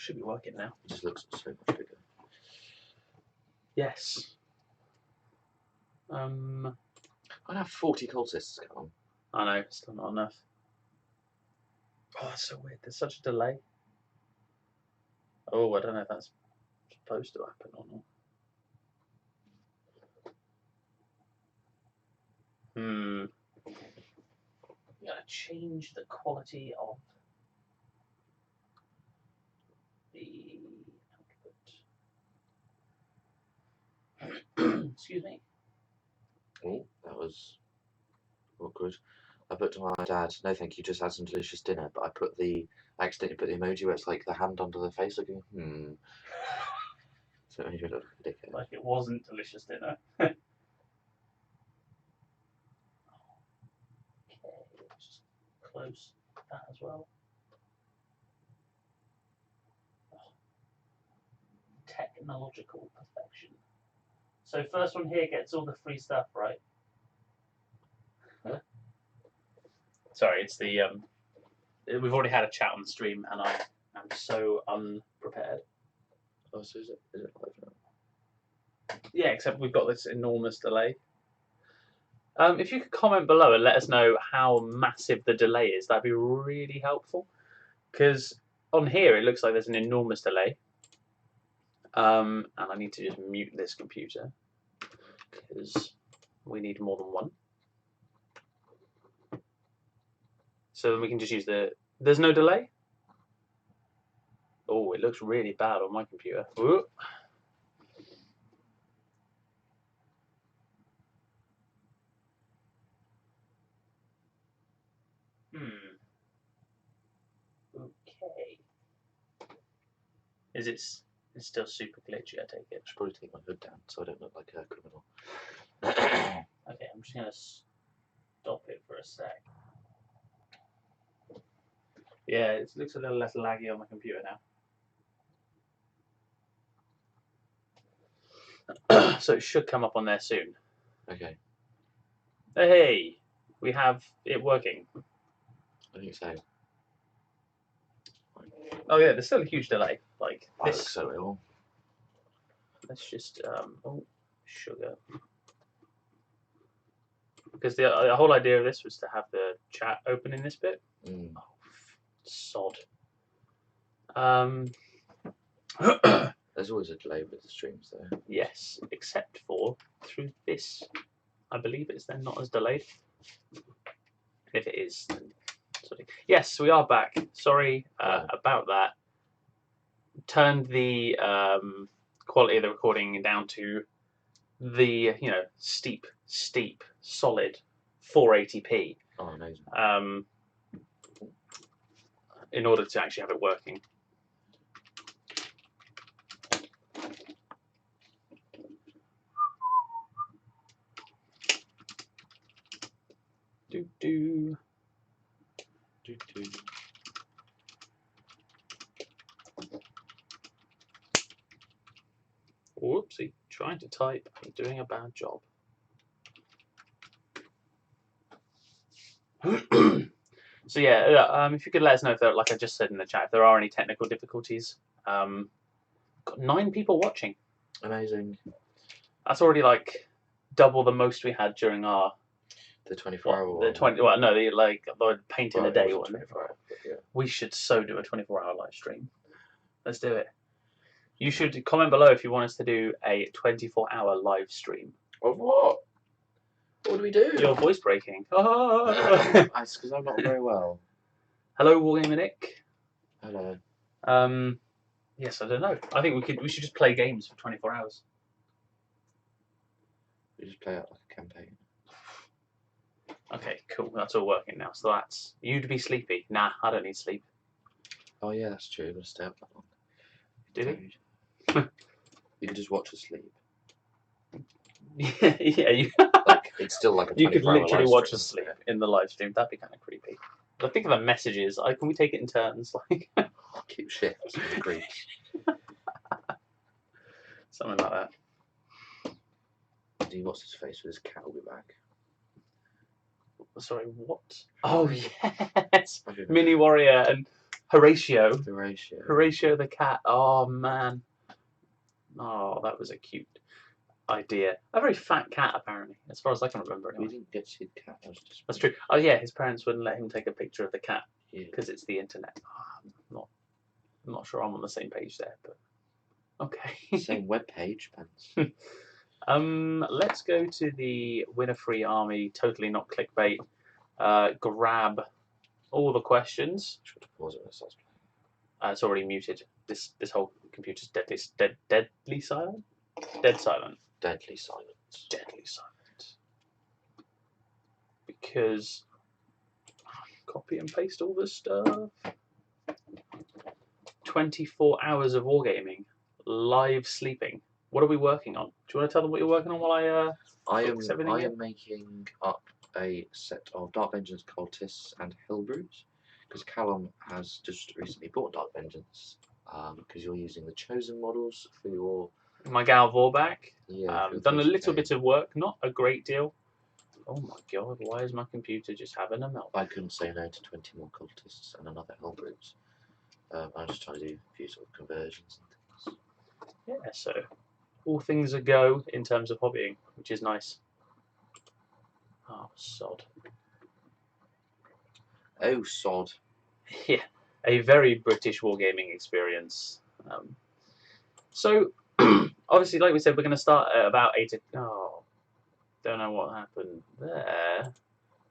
should be working now. It just looks so much bigger. Yes. I have 40 cultists come. I know, still not enough. Oh, that's so weird. There's such a delay. Oh, I don't know if that's supposed to happen or not. I'm gonna change the quality of the output. Excuse me. Oh, that was awkward. I put to my dad, no thank you, just had some delicious dinner, but I accidentally put the emoji where it's like the hand under the face looking, So it made me look like a dickhead. Like it wasn't delicious dinner. Okay, let's just close that as well. Oh, technological perfection. So first one here gets all the free stuff, right? Huh? Sorry, it's the we've already had a chat on the stream, and I am so unprepared. Oh, so is it live now? Yeah, except we've got this enormous delay. If you could comment below and let us know how massive the delay is, that'd be really helpful. Because on here it looks like there's an enormous delay. And I need to just mute this computer because we need more than one. So then we can just use the... There's no delay? Oh, it looks really bad on my computer. Ooh. Okay. It's still super glitchy, I take it. I should probably take my hood down so I don't look like a criminal. Okay, I'm just going to stop it for a sec. Yeah, it looks a little less laggy on my computer now. So it should come up on there soon. Okay. Hey, we have it working. I think so. Oh yeah, there's still a huge delay. Like That this. looks so ill. Let's just oh, sugar. Because the whole idea of this was to have the chat open in this bit. Mm. Oh, sod. There's always a delay with the streams though. Yes, except for through this. I believe it's then not as delayed. If it is, then sorry. Yes, we are back. Sorry about that. Turned the quality of the recording down to the steep, solid 480p. Oh, amazing. In order to actually have it working. Do. Whoopsie, trying to type and doing a bad job. So yeah, if you could let us know if there, like I just said in the chat, if there are any technical difficulties. Got 9 people watching. Amazing. That's already like double the most we had during our the 24-hour one. The 20. Well, no, the paint in a day one. 24-hour, yeah. We should so do a 24-hour live stream. Let's do it. You should comment below if you want us to do a 24-hour live stream. Of what? What do we do? Your voice breaking. That's because I'm not very well. Hello, Wargamer Nick. Hello. Yes, I don't know. I think we should just play games for 24 hours. We just play out like a campaign. Okay, cool. That's all working now. So that's you'd be sleepy. Nah, I don't need sleep. Oh yeah, that's true. We'll stay up that long. Do we? You can just watch us sleep. Yeah. Like it's still like a 24-hour You could literally watch us stream, sleep in the live stream. That'd be kind of creepy. But I think of the messages. Can we take it in turns? Like keep shifts and the creeps. Something like that. What's his face with his cat will be back. Sorry, what? Oh yes, Mini Warrior and Horatio. Horatio. Horatio the cat. Oh man. Oh, that was a cute idea. A very fat cat, apparently, as far as I can remember. We Anyway. didn't get to see the cat. That was just. That's true. Oh yeah, his parents wouldn't let him take a picture of the cat Yeah. because it's the internet. I'm not sure I'm on the same page there, but okay. Same web page, Pants. Let's go to the Winifree Army. Totally not clickbait. Grab all the questions. Should pause it when it starts playing. It's already muted. This whole computer's deadly silent. Dead silent. Deadly silence. Deadly silent. Because copy and paste all this stuff. 24 hours of wargaming, live sleeping. What are we working on? Do you want to tell them what you're working on while I fix everything I in? am making up a set of Dark Vengeance cultists and Hellbrutes because Callum has just recently bought Dark Vengeance because you're using the chosen models for your my Gal Vorbak? yeah. for your Done a 30K. little bit of work, not a great deal. Oh my god, why is my computer just having a melt? I couldn't say no to 20 more cultists and another Hellbrutes. I'm just trying to do a few sort of conversions and things. Yeah, so all things a go in terms of hobbying, which is nice. Oh, sod. Oh sod. Yeah, a very British wargaming experience. So, obviously, like we said, we're going to start at about 8 Oh, don't know what happened there.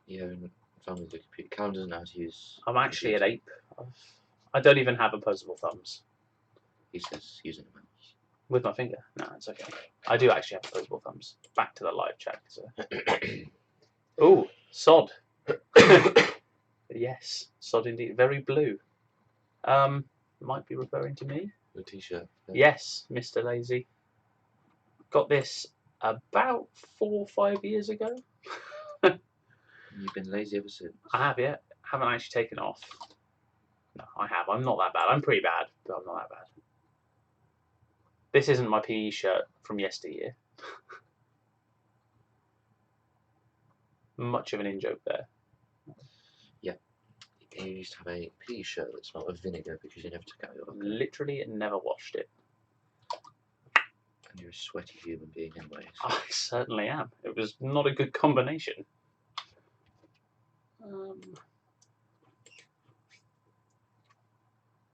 Yeah, and found with the computer. Callum doesn't know how to use. I'm actually at 8. I don't even have opposable thumbs. He says using a mouse. With my finger? No, it's okay. I do actually have opposable thumbs. Back to the live chat. So. Oh, sod. Yes, sod indeed. Very blue. Might be referring to me. The t-shirt. Yes, Mr. Lazy. Got this about 4 or 5 years ago. You've been lazy ever since. I have, yeah. Haven't actually taken it off. No, I have. I'm not that bad. I'm pretty bad, but I'm not that bad. This isn't my PE shirt from yesteryear. Much of an in-joke there. Yeah. You used to have a PE shirt that smelled of vinegar because you never took out your locker. Literally never washed it. And you're a sweaty human being anyway. So. I certainly am. It was not a good combination.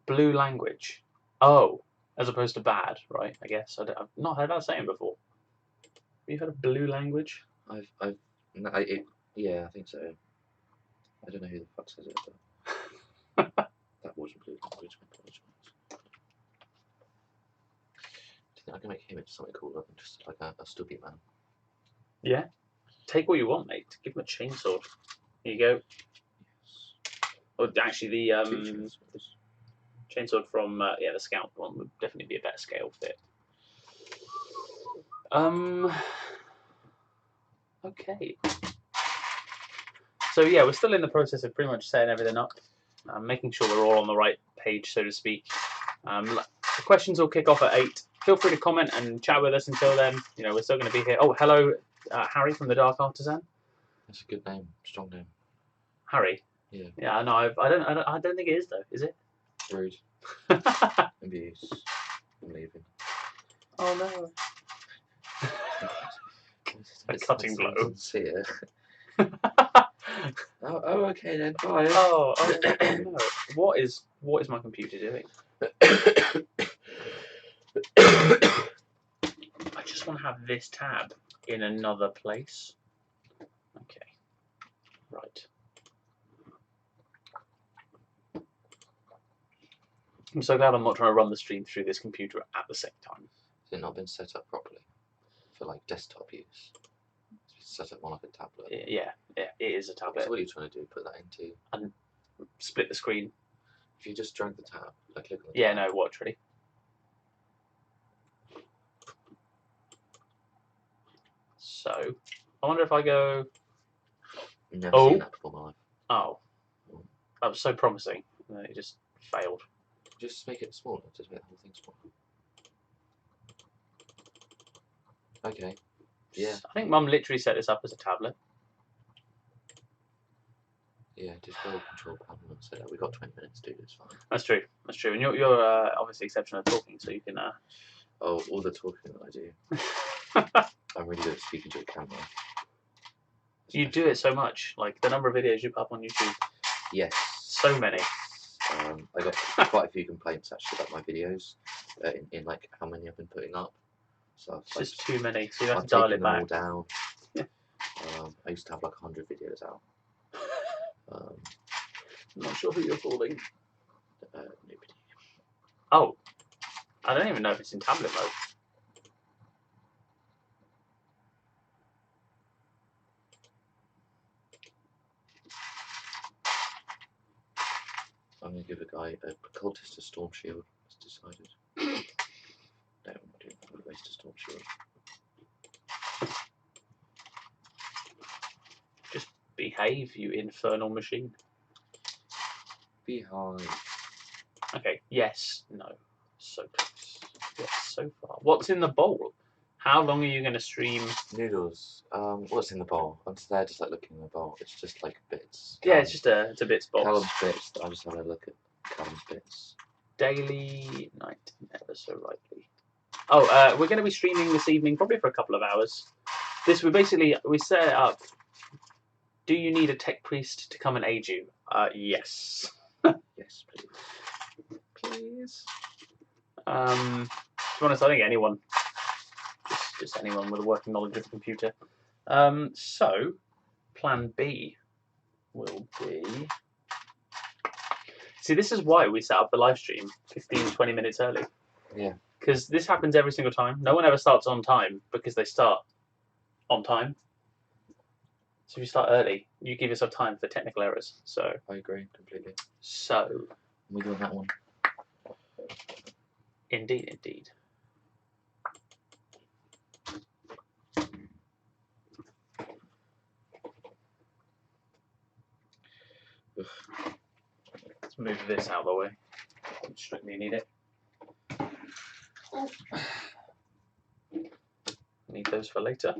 Blue language. Oh, as opposed to bad, right? I guess I've not heard that saying before. Have you heard of blue language? Yeah, I think so. I don't know who the fuck says it, but that wasn't blue language. I apologise. Do you think I can make him into something cooler than just like a stubby man? Yeah. Take what you want, mate. Give him a chainsaw. Here you go. Or actually, the chainsaw from the Scout one would definitely be a better scale fit. Okay. So yeah, we're still in the process of pretty much setting everything up, making sure we're all on the right page, so to speak. The questions will kick off at 8. Feel free to comment and chat with us until then. You know, we're still going to be here. Oh, hello, Harry from the Dark Artisan. That's a good name, strong name. Harry. Yeah. Yeah, no, I don't think it is though. Is it? Rude. Abuse. I'm leaving. Oh no. A cutting blow. Sincere. Oh, okay then. Bye. Oh no. What is my computer doing? I just want to have this tab in another place. Okay. Right. I'm so glad I'm not trying to run the stream through this computer at the same time. Has it not been set up properly for like desktop use? It's set up on like a tablet. Yeah, it is a tablet. So what are you trying to do? Put that into? And split the screen. If you just drag the tab, like click on the Yeah, tab. no, watch, ready? So, I wonder if I go... Never seen that before in my life. Oh. That was so promising. And it just failed. Just make it smaller. Just make the whole thing smaller. Okay. Yeah. I think Mum literally set this up as a tablet. Yeah, display control panel. So we got 20 minutes to do this. Fine. That's true. That's true. And you're obviously exceptional at talking, so you can. Oh, all the talking that I do. I'm really good at speaking to a camera. You do it so much. Like the number of videos you put up on YouTube. Yes. So many. I got quite a few complaints actually about my videos, in like how many I've been putting up. So It's just too many, so you have to dial it back. I've taken them all down. I used to have like 100 videos out. I'm not sure who you're calling. Nobody. Oh, I don't even know if it's in tablet mode. I'm going to give a guy a cultist a storm shield. It's decided. No, I'm not doing that. I'm going to waste a storm shield. Just behave, you infernal machine. Behind. Okay, yes, no. So close. Yes, so far. What's in the bowl? How long are you going to stream? Noodles. What's in the bowl? I'm just there, just like looking in the bowl. It's just like bits. Yeah, it's just it's a bits box. Callum's bits. I'm just having a look at Callum's bits. Daily night, ever so rightly. Oh, we're going to be streaming this evening, probably for a couple of hours. We set it up. Do you need a tech priest to come and aid you? Yes. Yes, please. Please. To be honest, I think anyone. Just anyone with a working knowledge of a computer. So, plan B will be... See, this is why we set up the live stream 15, 20 minutes early. Yeah. Because this happens every single time. No one ever starts on time because they start on time. So if you start early, you give yourself time for technical errors. So I agree completely. So we doing that one. Indeed, indeed. Let's move this out of the way. Strictly need it. Need those for later.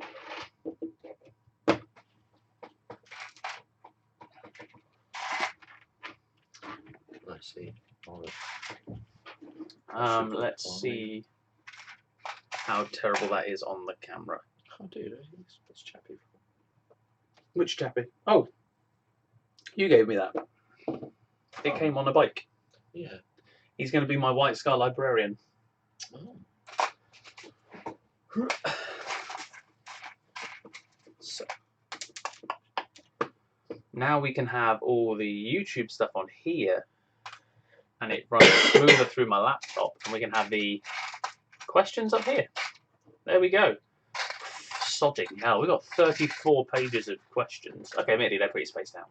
Let's see. Let's see how terrible that is on the camera. Oh, dude, what's Chappie from? Which Chappie? Oh, you gave me that. It came on a bike. Yeah. He's going to be my White Scar librarian. Oh. So now we can have all the YouTube stuff on here, and it runs smoother through my laptop, and we can have the questions up here. There we go. Sodding hell, we've got 34 pages of questions. Okay, maybe they're pretty spaced out.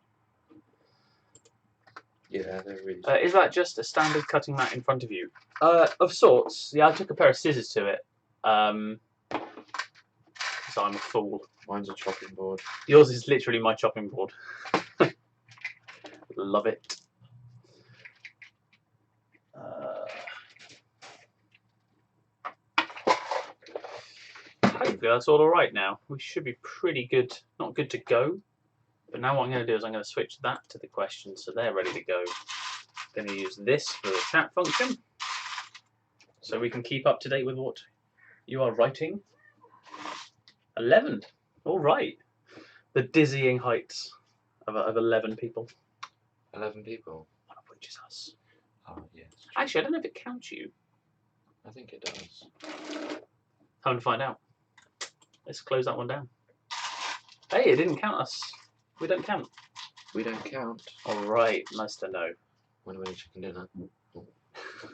Yeah, they're really. Is that just a standard cutting mat in front of you? Of sorts. Yeah, I took a pair of scissors to it. So I'm a fool. Mine's a chopping board. Yours is literally my chopping board. Love it. Hopefully that's all alright now. We should be pretty good. Not good to go. But now what I'm going to do is I'm going to switch that to the questions so they're ready to go. I'm going to use this for the chat function so we can keep up to date with what you are writing. 11. All right. The dizzying heights of 11 people. 11 people? One of which is us. Oh, yes. Actually, I don't know if it counts you. I think it does. Time to find out. Let's close that one down. Hey, it didn't count us. We don't count. We don't count. All right. Nice to know. When are we chicken dinner?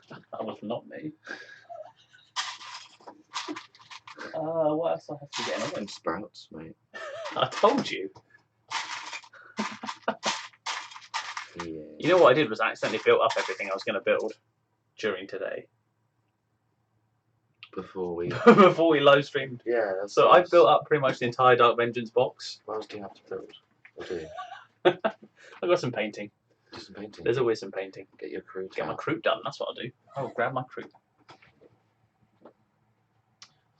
That was not me. What else do I have to get in? And sprouts, mate. I told you. Yeah. You know what I did was I accidentally built up everything I was going to build during today. Before we live streamed. Yeah, that's so nice. I built up pretty much the entire Dark Vengeance box. What else do you have to build? Or do you? I got some painting. Do some painting. There's always some painting. Get your crew. Get my crew done. That's what I'll do. I'll grab my crew.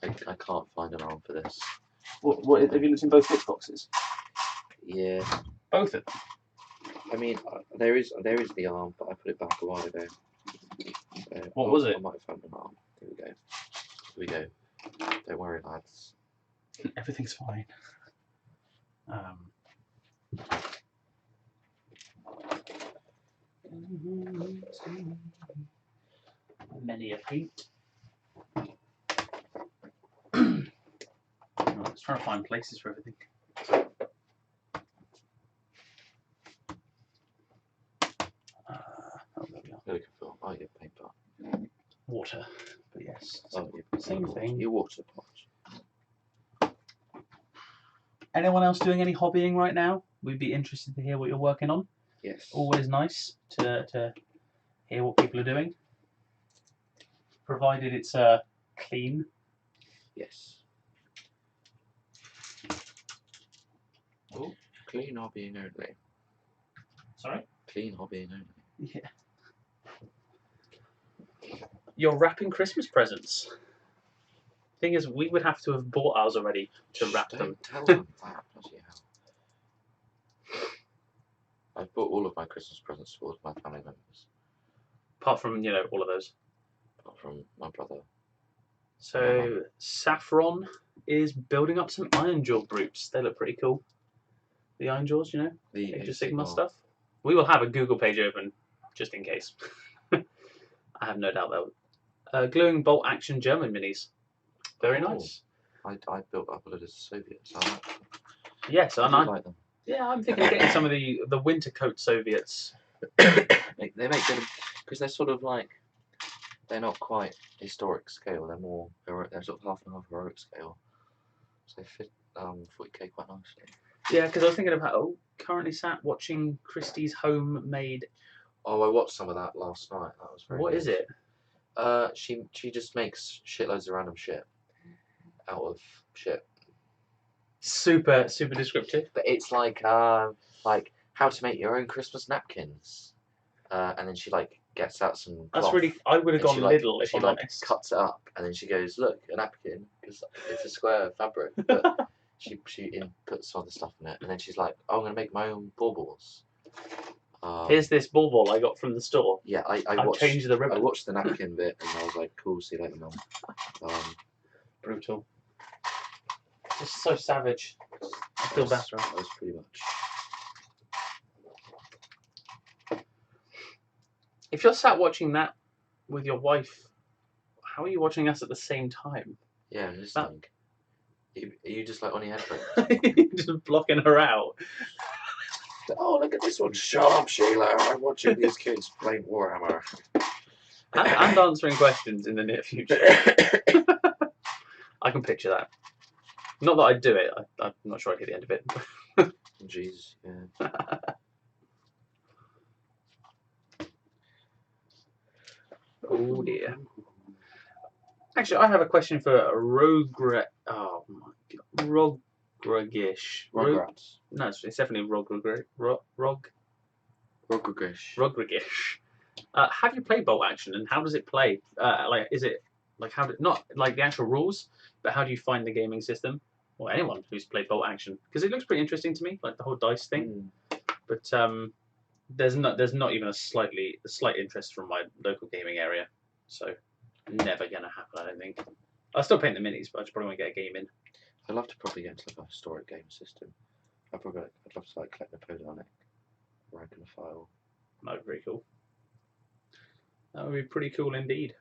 I can't find an arm for this. What have you looked in both box boxes? Yeah. Both of them. I mean, there is the arm, but I put it back a while ago. So, What was it? I might have found an arm. Here we go. Here we go. Don't worry, lads. Everything's fine. Many a feat. I was trying to find places for everything. Oh, there we are. There we go. Oh, yeah, paint pot. Water, but yes. Oh, yeah, Same thing. Your water pot. Anyone else doing any hobbying right now? We'd be interested to hear what you're working on. Yes. Always nice to hear what people are doing, provided it's clean. Yes. Oh, clean hobbying only. Sorry? Clean hobbying only. Yeah. You're wrapping Christmas presents. Thing is, we would have to have bought ours already to wrap them. Don't tell them that. Bloody hell. I've bought all of my Christmas presents for all of my family members. Apart from, all of those. Apart from my brother. So, Saffron is building up some Iron Jaw groups. They look pretty cool. The Iron Jaws, The Age of Sigmar stuff. We will have a Google page open, just in case. I have no doubt they'll. Gluing bolt action German minis. Very nice. I built up a load of Soviets. I like them. Yes, I and do like them. Yeah, I'm thinking of getting some of the winter coat Soviets. They make good because they're sort of like they're not quite historic scale. They're more they're sort of half and half heroic scale. So they fit 40k quite nicely. Yeah, because I was thinking about currently sat watching Christie's homemade. Oh, I watched some of that last night. That was very. What nice. is it? She just makes shitloads of random shit out of shit. Super descriptive. But it's like how to make your own Christmas napkins, and then she gets out some. That's cloth, really. I would have gone Lidl if I'm honest. Cuts it up, and then she goes, "Look, a napkin because it's a square of fabric." But she puts some other stuff in it, and then she's like, "Oh, I'm gonna make my own baubles." Here's this ball I got from the store. Yeah, I changed the ribbon. I watched the napkin bit, and I was like, "Cool, see you later, Mum." Brutal. Just so savage. I feel better. That was pretty much. If you're sat watching that with your wife, how are you watching us at the same time? Yeah, I'm listening. Are you just on your headphones? Just blocking her out. Oh, look at this one. Shut up, Sheila. I'm watching these kids playing Warhammer. And answering questions in the near future. I can picture that. Not that I'd do it. I'm not sure I'd hit the end of it. Jeez, yeah. Oh dear. Actually, I have a question for Rogragish. Rugrats. No, it's definitely Rogragish. Rogragish. Have you played Bolt Action, and how does it play? Is it not like the actual rules, but how do you find the gaming system? Or anyone who's played Bolt Action, because it looks pretty interesting to me, like the whole dice thing. But there's not even a slight interest from my local gaming area, so never gonna happen. I don't think. I'll still paint the minis, but I just probably want to get a game in. I'd love to probably get into a historic game system. I'd love to collect Napoleonic rank and file. That would be pretty cool. That would be pretty cool indeed.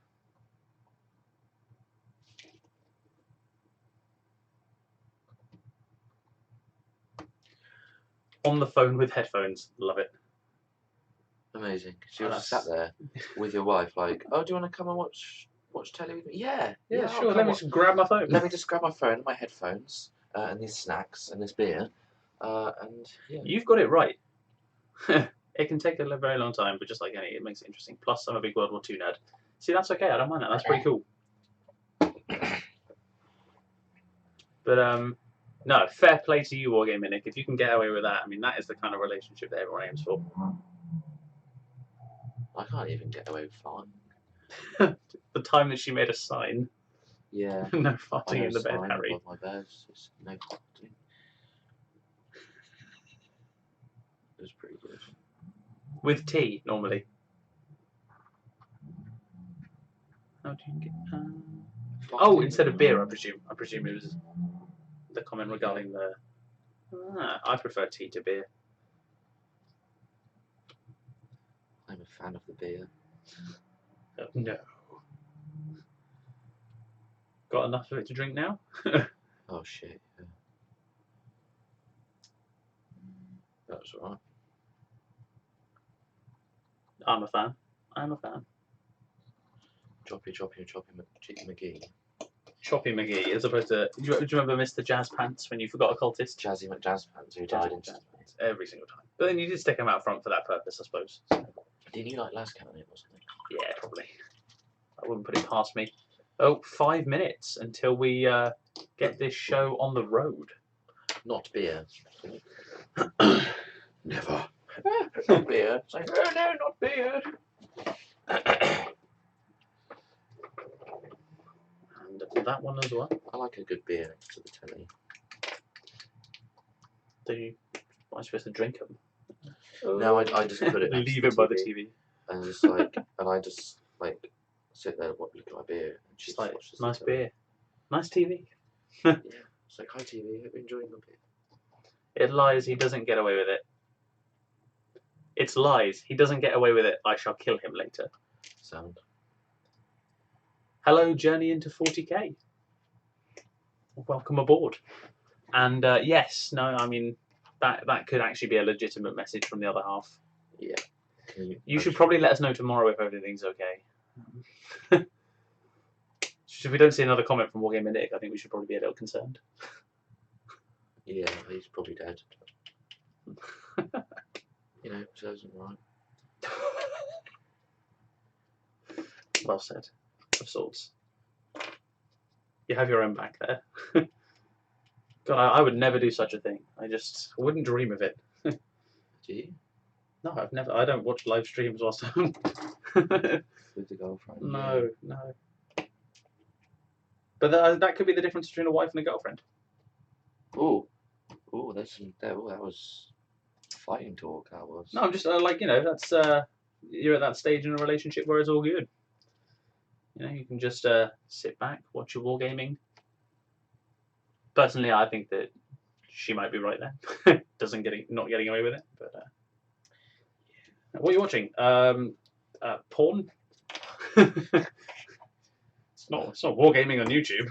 On the phone with headphones, love it. Amazing. So you're just sat there with your wife, like, "Oh, do you want to come and watch telly with me?" Yeah, sure. Let me just grab my phone. Let me just grab my phone and my headphones and these snacks and this beer, and yeah. You've got it right. It can take a very long time, but just like any, it makes it interesting. Plus, I'm a big World War II nerd. See, that's okay. I don't mind that. That's pretty cool. But no, fair play to you, Wargaming Nick. If you can get away with that, I mean, that is the kind of relationship that everyone aims for. I can't even get away with farting. The time that she made a sign. Yeah. No farting in the bed, Harry. Above my bed, just no farting. It was pretty good. with tea normally. How do you get? Oh, instead of beer, I presume. I presume it was the comment regarding the. I prefer tea to beer. I'm a fan of the beer. No. Got enough of it to drink now? Oh shit. Yeah. That's right. I'm a fan. I'm a fan. Choppy McGee. Choppy McGee, as opposed to. Do you remember Mr. Jazz Pants when you forgot a cultist? Jazzy McJazzpants, who Jazz died Pants, in. Jazz Pants, every single time. But then you did stick him out front for that purpose, I suppose. Didn't you like Last Cannon or something? Yeah, probably. I wouldn't put it past me. Oh, 5 minutes until we get this show on the road. Not beer. Never. Not beer. It's like, oh no, not beer. And that one as well. I like a good beer next to the telly. Am I supposed to drink them? No, I just put it. Leave it by the TV. And just like, and I just like sit there, look at my beer, and Just like, watches nice the telly. beer, nice TV. Yeah, it's like, hi TV, hope you're enjoying the beer. It lies. He doesn't get away with it. It's lies. He doesn't get away with it. I shall kill him later. Sound. Hello, journey into 40k. Welcome aboard. And yes, no, I mean that could actually be a legitimate message from the other half. Yeah. You should probably let us know tomorrow if everything's okay. If we don't see another comment from Wargame Nick, I think we should probably be a little concerned. Yeah, he's probably dead. You know, serves him right. Well said. Of sorts. You have your own back there. God, I would never do such a thing. I just wouldn't dream of it. Do you? No, I've never. I don't watch live streams whilst I'm. With the girlfriend? No. But that could be the difference between a wife and a girlfriend. Oh, there's some. That was fighting talk. That was. No, I'm just that's you're at that stage in a relationship where it's all good. You know, you can just sit back, watch your wargaming. Personally, I think that she might be right there. Not getting away with it. But what are you watching? Porn. It's not wargaming on YouTube.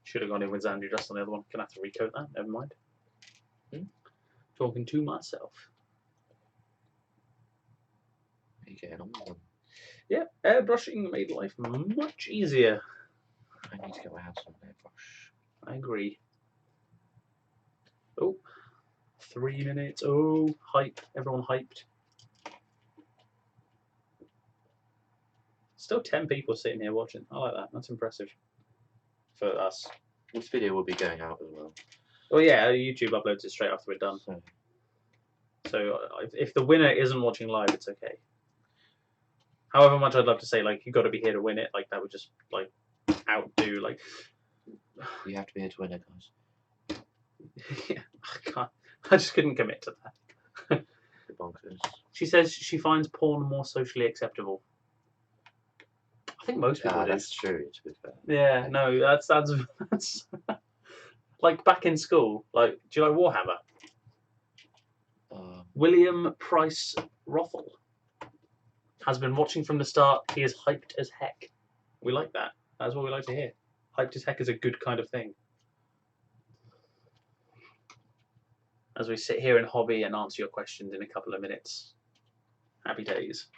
Should have gone in with Xandri just on the other one. Gonna have to recode that. Never mind. Talking to myself. Are you getting on with them? Yeah, airbrushing made life much easier. I need to get my hands on an airbrush. I agree. Oh, 3 minutes. Oh, hype. Everyone hyped. Still 10 people sitting here watching. I like that. That's impressive. For us. This video will be going out as well. Well, yeah, YouTube uploads it straight after we're done. So if the winner isn't watching live, it's okay. However much I'd love to say, like, you got to be here to win it. Like, that would just, like, outdo, like... You have to be here to win it, guys. Yeah, I can't. I just couldn't commit to that. Bonkers. She says she finds porn more socially acceptable. I think most people do. That's true, to be fair. Yeah, no, that's like back in school. Like, do you like Warhammer? William Price Rothel has been watching from the start. He is hyped as heck. We like that. That's what we like to hear. Hyped as heck is a good kind of thing. As we sit here in hobby and answer your questions in a couple of minutes. Happy days.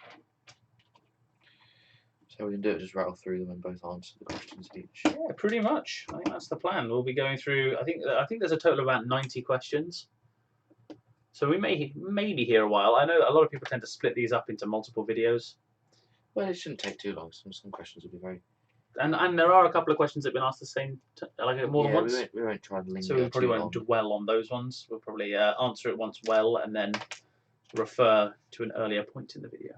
So we can do it, just rattle through them and both answer the questions each. Yeah, pretty much. I think that's the plan. We'll be going through. I think there's a total of about 90 questions. So we may be here a while. I know a lot of people tend to split these up into multiple videos. Well, it shouldn't take too long. Some questions will be very. And there are a couple of questions that have been asked the same, more than once. We won't try and linger. So we probably won't dwell on those ones. We'll probably answer it once well and then refer to an earlier point in the video.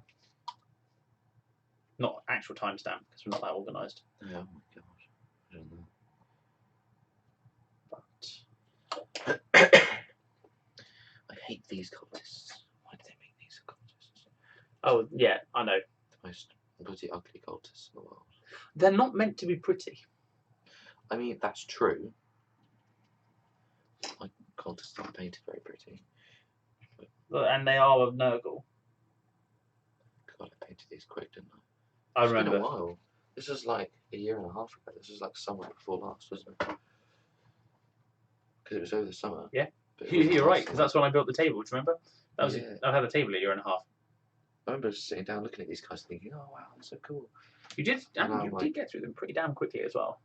Not actual timestamp because we're not that organised. Yeah, oh my god. I don't know. But I hate these cultists. Why do they make these cultists? oh yeah, I know. The most bloody ugly cultists in the world. They're not meant to be pretty. I mean, that's true. Like, cultists aren't painted very pretty. And they are of Nurgle. God, I painted these quick, didn't I? I It's remember. been a while. This was like a year and a half ago. This was like summer before last, wasn't it? Because it was over the summer. Yeah. But it wasn't You're last right, because summer. that's when I built the table. Do you remember? That was Yeah. I've had the table a year and a half. I remember just sitting down looking at these guys thinking, oh wow, they're so cool. You did, And and I'm you like- did get through them pretty damn quickly as well.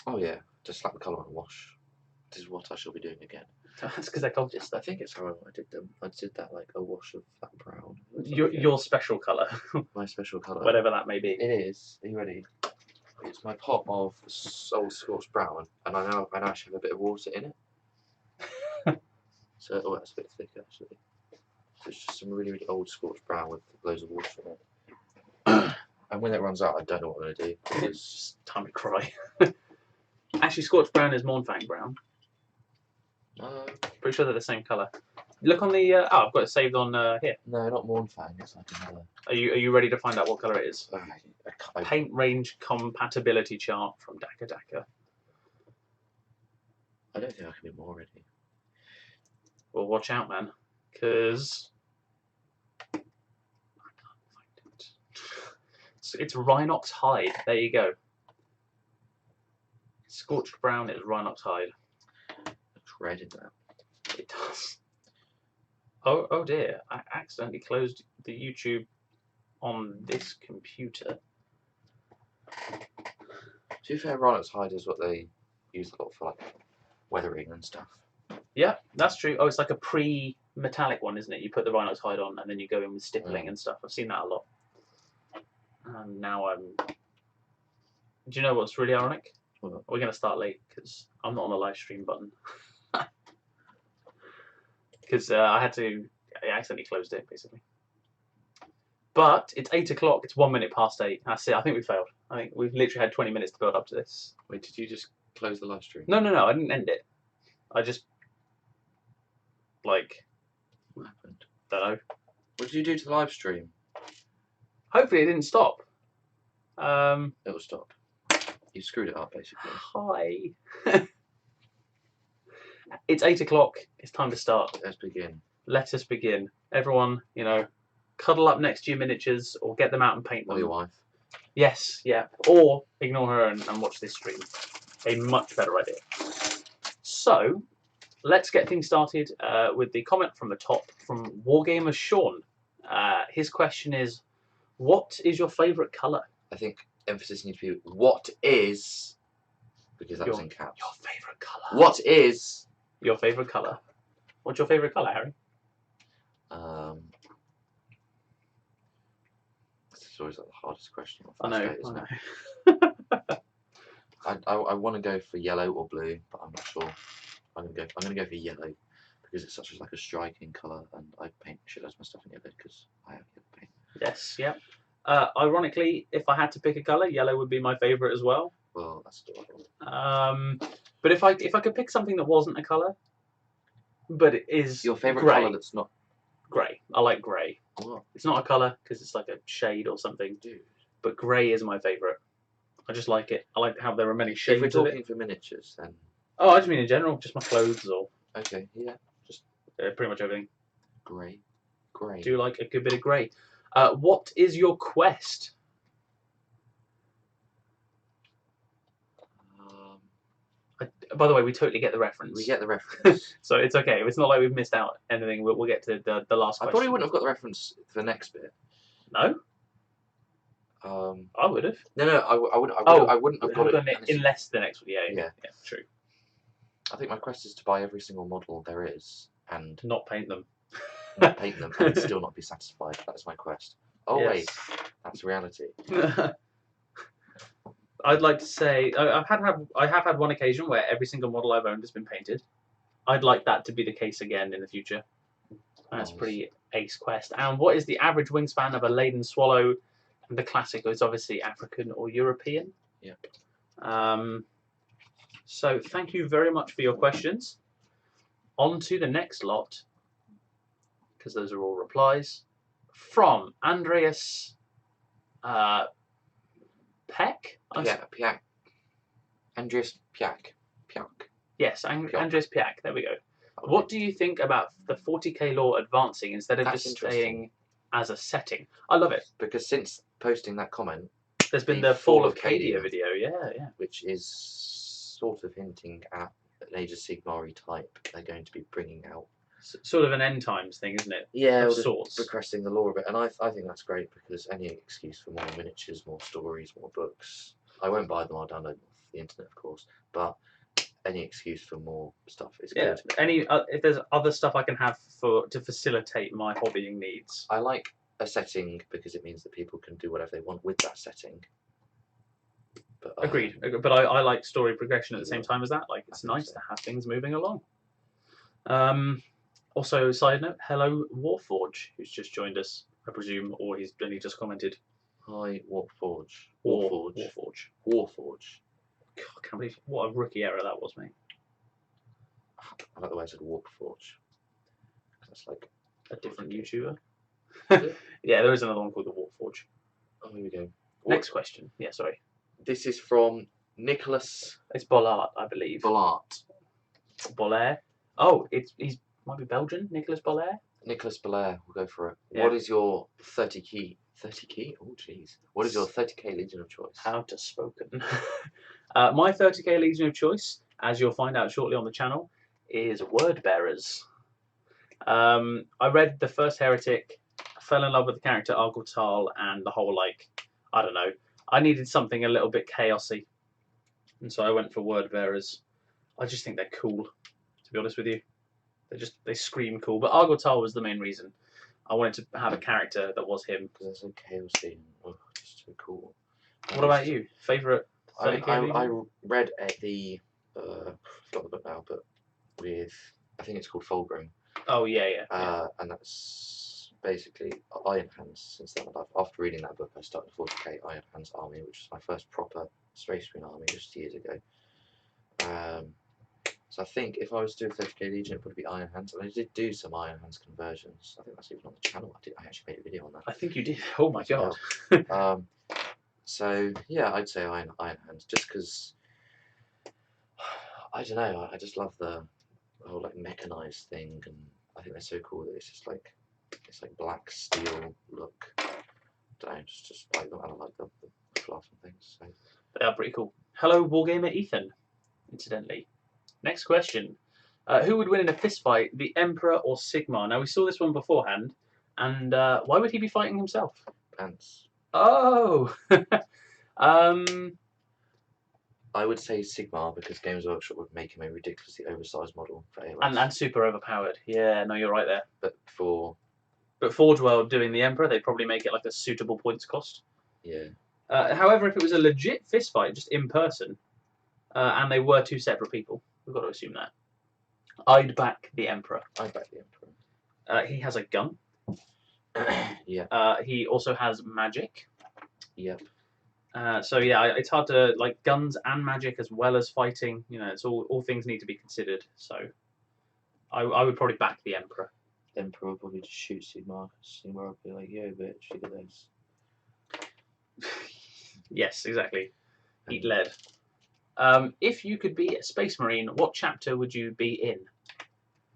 Oh yeah, just slap the colour on and wash. This is what I shall be doing again. That's because they're cultists. I think it's how I did them. I did that like a wash of that brown. It was Your special colour, my special colour. whatever that may be. It is. Are you ready? It's my pot of old scorched brown, and I now actually have a bit of water in it. So oh, that's a bit thick actually. So it's just some really really old scorched brown with loads of water in it. And when it runs out, I don't know what I'm gonna do. It's Because just time to cry. Actually, Scorched Brown is Mornfang Brown. Pretty sure they're the same colour. Look on the. Oh, I've got it saved on here. no, not Mornfang. It's like another. Are you ready to find out what colour it is? I Paint range compatibility chart from Daka Daka. don't think I can be more ready. Well, watch out, man, because I can't find it. So it's Rhinox Hide. There you go. Scorched Brown is Rhinox Hide. Looks red in that. It does. Oh dear! I accidentally closed the YouTube on this computer. To be fair, Rhinox Hide is what they use a lot for like weathering and stuff. Yeah, that's true. Oh, it's like a pre-metallic one, isn't it? You put the Rhinox Hide on, and then you go in with stippling and stuff. I've seen that a lot. And now I'm. Do you know what's really ironic? What? We're gonna start late because I'm not on the live stream button. Because I accidentally closed it basically. But it's 8 o'clock. It's 1 minute past 8. That's it. I think we failed. I think we've literally had 20 minutes to build up to this. Wait, did you just close the live stream? No. I didn't end it. I just like What happened? don't know. What did you do to the live stream? Hopefully it didn't stop. It will stop. You screwed it up basically. Hi. It's 8 o'clock. It's time to start. Let's begin. Let us begin. Everyone, cuddle up next to your miniatures or get them out and paint them. Or your wife. Yes, yeah. Or ignore her and watch this stream. A much better idea. So, let's get things started with the comment from the top from Wargamer Sean. His question is, what is your favourite colour? I think emphasis needs to be what is, because that was in caps. Your favourite colour. What is? Your favourite colour. What's your favourite colour, Harry? This is always like the hardest question. I know. Isn't it? I want to go for yellow or blue, but I'm not sure. I'm gonna go for yellow because it's such like a striking colour, and I paint shit loads of my stuff in yellow because I have yellow paint. Yes, yeah. Ironically, if I had to pick a colour, yellow would be my favourite as well. Well, that's adorable. But if I could pick something that wasn't a colour, but it is Your favourite grey. colour that's not Grey. I like grey. what? It's not a colour because it's like a shade or something. Dude. But grey is my favourite. I just like it. I like how there are many If shades we're of talking it. for miniatures, then Oh, I just mean in general, just my clothes or okay, yeah, pretty much everything. grey. Do like a good bit of grey. What is your quest? By the way, we totally get the reference. We get the reference. So it's okay. It's not like we've missed out anything. We'll get to the last I question. probably wouldn't have got the reference for the next bit. No, No, I would have. I wouldn't have got it. Unless the next one. Yeah, Yeah. true. I think my quest is to buy every single model there is and Not paint them. not paint them and still not be satisfied. That's my quest. Oh Yes. wait, that's reality. I'd like to say I have had one occasion where every single model I've owned has been painted. I'd like that to be the case again in the future. That's Nice. pretty ace quest. And what is the average wingspan of a laden swallow the classic is obviously African or European. Yeah. So thank you very much for your questions. On to the next lot, because those are all replies from Andreas Peck. Piak. Andreas Piak. Yes, Andreas Piak. There we go. What do you think about the 40k lore advancing instead of That's just interesting. staying as a setting? I love it. Because since posting that comment, There's been The the Fall Fall of of Cadia Cadia. video. Yeah. which is sort of hinting at an Age of Sigmar type they're going to be bringing out. Sort of an end times thing, isn't it? Yeah, Of or just sorts. progressing the lore a bit, and I think that's great because any excuse for more miniatures, more stories, more books. I won't buy them. I'll download them off the internet, of course. But any excuse for more stuff is Yeah. good. If there's other stuff I can have to facilitate my hobbying needs. I like a setting because it means that people can do whatever they want with that setting. But, Agreed. But I like story progression at the same Yeah. time as that. Like, it's I think nice so. to have things moving along. Also, side note, hello Warforge, who's just joined us, I presume, or he's only just commented. Hi, Warforge. Warforge. Warforge. God, I can't believe what a rookie error that was, mate. I like the way I said Warforge. That's like A different YouTuber. Is it? Yeah, there is another one called the Warforge. Oh, here we go. Next question. Yeah, sorry. This is from Nicholas It's Bollard, I believe. Bollart. Bollaert. Oh, he's might be Belgian. Nicholas Bollaert. Nicholas Belair, we'll go for it. Yeah. What is your 30 key? 30 key? Oh, jeez. What is your 30k Legion of choice? How to spoken. My 30k Legion of choice, as you'll find out shortly on the channel, is Wordbearers. I read the first Heretic, fell in love with the character Argyle and the whole, like, I don't know. I needed something a little bit chaosy, and so I went for Wordbearers. I just think they're cool, to be honest with you. They scream cool. But Argyle was the main reason. I wanted to have a character that was him. Because they're so chaosy and just so cool. What about you? Favourite 30k I Legion? read the I forgot the book now, but with I think it's called Fulgrim. Oh yeah. And that's basically Iron Hands. Since then, after reading that book, I started the 40k Iron Hands army, which was my first proper Space Marine army just years ago. So I think if I was to do a 30k Legion, it would be Iron Hands, and I did do some Iron Hands conversions. I think that's even on the channel. I actually made a video on that. I think you did. Oh my god. So yeah, I'd say Iron Hands, just because I don't know. I just love the whole like mechanized thing, and I think they're so cool that it's like black steel look. Don't know, just like them. I don't like the fluff and things. So. They are pretty cool. Hello, Wargamer Ethan. Incidentally, next question: who would win in a fist fight, the Emperor or Sigmar? Now we saw this one beforehand, and why would he be fighting himself? Pants. Oh. I would say Sigmar because Games Workshop would make him a ridiculously oversized model for AOS. And super overpowered. Yeah, no, you're right there. But Forge World doing the Emperor, they'd probably make it like a suitable points cost. Yeah. However, if it was a legit fist fight, just in person, and they were two separate people, we've got to assume that, I'd back the Emperor. I'd back the Emperor. He has a gun. Yeah. He also has magic. Yep. So yeah, it's hard to like guns and magic as well as fighting. You know, it's all things need to be considered. So I would probably back the Emperor. Emperor would probably just shoot Sigmar. Sigmar would be like, "Yo, bitch, look at this." Yes, exactly. Eat lead. If you could be a Space Marine, what chapter would you be in?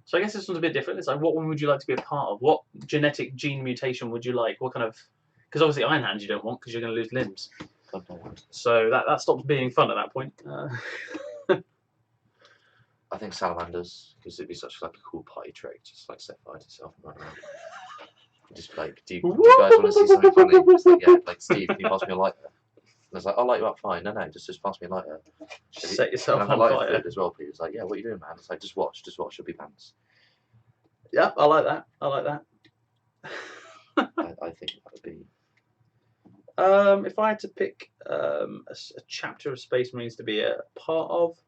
So I guess this one's a bit different. It's like, what one would you like to be a part of? What genetic gene mutation would you like? What kind of... Because obviously Iron Hands you don't want because you're going to lose limbs. So that stops being fun at that point. I think Salamanders, because it'd be such like a cool party trick, just like set fire to yourself and run around. Just like, do you guys want to see something funny? Just like, yeah, like Steve, can you pass me a lighter? And I was like, I'll light you up, fine. No, just pass me a lighter. Set yourself can I have on a lighter fire. food as well, please. Like, yeah, what are you doing, man? It's like, just watch, it'll be pants. Yeah, I like that. I like that. I think that would be. If I had to pick a chapter of Space Marines to be a part of,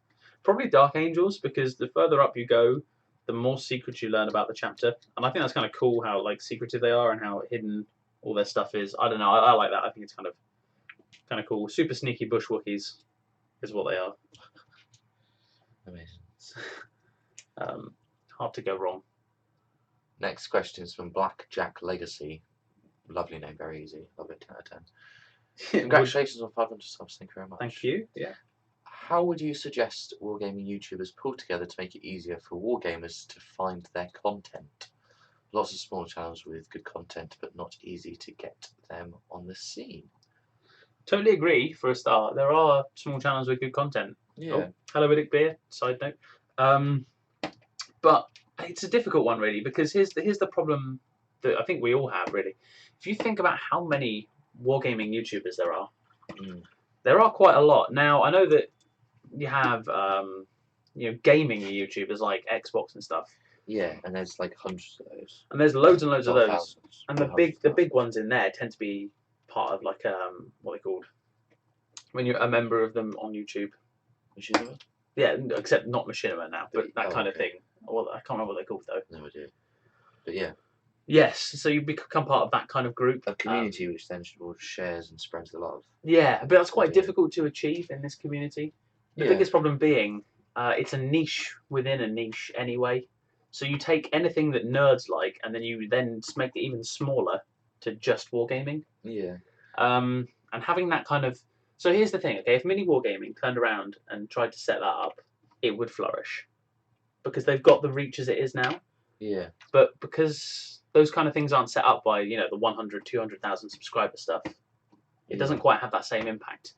probably Dark Angels, because the further up you go, the more secrets you learn about the chapter, and I think that's kind of cool how like secretive they are and how hidden all their stuff is. I don't know. I like that. I think it's kind of cool. Super sneaky bush Wookiees is what they are. Amazing. Hard to go wrong. Next question is from Black Jack Legacy. Lovely name, very easy. Love it, 10 out of 10. Congratulations on 500 subs, thank you very much. Thank you. Yeah. How would you suggest wargaming YouTubers pull together to make it easier for wargamers to find their content? Lots of small channels with good content, but not easy to get them on the scene. Totally agree. For a start, there are small channels with good content. Yeah. Oh, hello, Riddick Beer. Side note. But it's a difficult one, really, because here's the problem that I think we all have, really. If you think about how many wargaming YouTubers there are quite a lot. Now, I know that you have gaming YouTubers like Xbox and stuff. Yeah, and there's like hundreds of those. And there's loads and loads of those. Thousands. And the big ones in there tend to be part of like what are they called? When you're a member of them on YouTube. Machinima? Yeah, except not Machinima now, but that kind of thing. Well, I can't remember what they're called though. No idea. But yeah. Yes, so you become part of that kind of group. A community which then shares and spreads the love. Yeah, but that's quite difficult to achieve in this community. The biggest problem being it's a niche within a niche anyway. So you take anything that nerds like, and then you make it even smaller to just wargaming. Yeah. And having that kind of... So here's the thing, okay? If Mini Wargaming turned around and tried to set that up, it would flourish. Because they've got the reach as it is now. Yeah. But because those kind of things aren't set up by, the 100, 200,000 subscriber stuff, it doesn't quite have that same impact.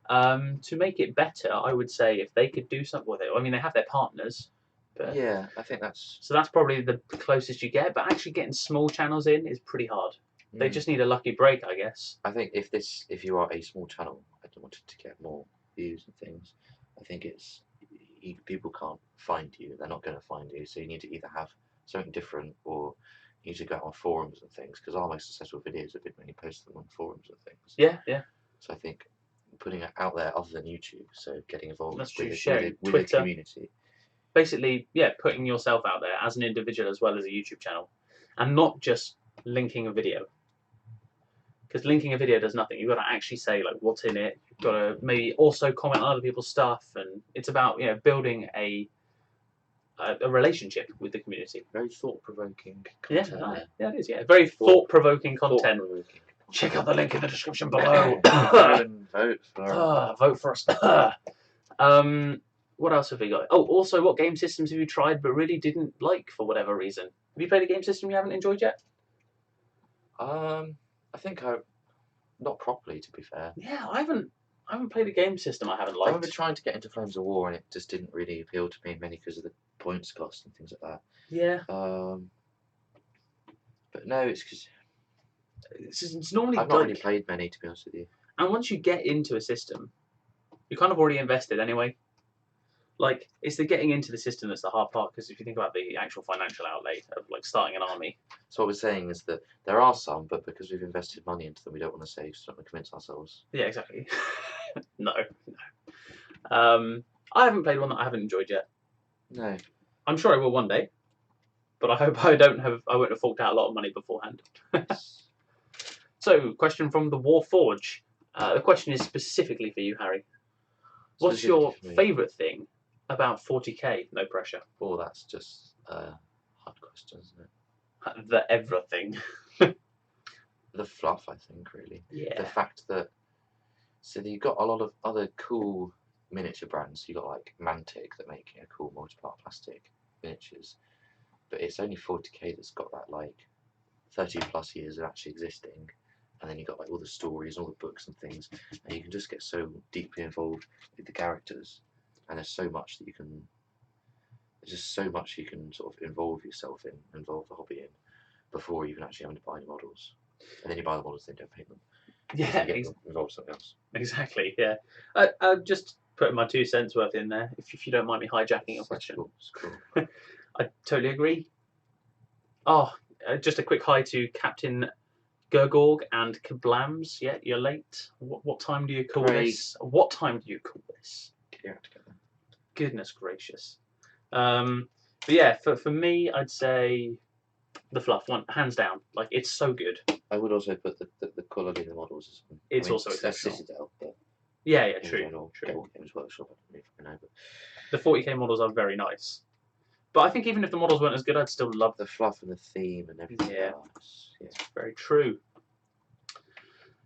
To make it better, I would say if they could do something with it. I mean, they have their partners. But, yeah, I think that's... So that's probably the closest you get. But actually getting small channels in is pretty hard. They just need a lucky break, I guess. I think if you are a small channel and you wanted to get more views and things, I think people can't find you. They're not going to find you. So you need to either have something different, or you need to go out on forums and things. Because our most successful videos have been when you post them on forums and things. Yeah, yeah. So I think putting it out there other than YouTube, so getting involved with Twitter. the community. Basically, yeah, putting yourself out there as an individual as well as a YouTube channel, and not just linking a video. Because linking a video does nothing. You've got to actually say like what's in it. You've got to maybe also comment on other people's stuff, and it's about building a relationship with the community. Very thought-provoking content. Yeah, it is. Yeah, very thought-provoking content. Check out the link in the description below. Vote for us. What else have we got? Oh, also, what game systems have you tried but really didn't like for whatever reason? Have you played a game system you haven't enjoyed yet? I think not properly, to be fair. Yeah, I haven't played a game system I haven't liked. I remember trying to get into Flames of War and it just didn't really appeal to me, mainly because of the points cost and things like that. Yeah. But no, it's because it's normally I've not really played many, to be honest with you. And once you get into a system, you're kind of already invested anyway. Like, it's the getting into the system that's the hard part, because if you think about the actual financial outlay of like starting an army. So what we're saying is that there are some, but because we've invested money into them, we don't want to say, so don't want to convince ourselves. Yeah, exactly. No. I haven't played one that I haven't enjoyed yet. No. I'm sure I will one day, but I hope I won't have forked out a lot of money beforehand. So, question from the Warforge. The question is specifically for you, Harry. What's your favourite thing about 40k? No pressure. Oh, that's just a hard question, isn't it? The everything. The fluff, I think, really. Yeah. The fact that... So you've got a lot of other cool miniature brands. You've got like Mantic that make cool multi-part plastic miniatures. But it's only 40k that's got that like 30 plus years of actually existing. And then you've got like all the stories, all the books and things. And you can just get so deeply involved with the characters. And there's so much that you can... There's just so much you can sort of involve yourself in, involve the hobby in, before even actually having to buy any models. And then you buy the models, then you don't paint them. Yeah, you get involved with something else. Exactly. Yeah, I'm just putting my 2 cents worth in there. If you don't mind me hijacking your question, cool. I totally agree. Oh, just a quick hi to Captain Gurgorg and Kablams. Yeah, you're late. What time do you call this? What time do you call this? Get your act together. Goodness gracious. But yeah, for me, I'd say the fluff one, hands down. Like, it's so good. I would also put the quality of the models as It's also exceptional. Citadel, but Yeah, in true. general, Games Workshop, I don't even know, but The 40k models are very nice. But I think even if the models weren't as good, I'd still love the fluff and the theme and everything. Yeah. Else. Yeah. Very true.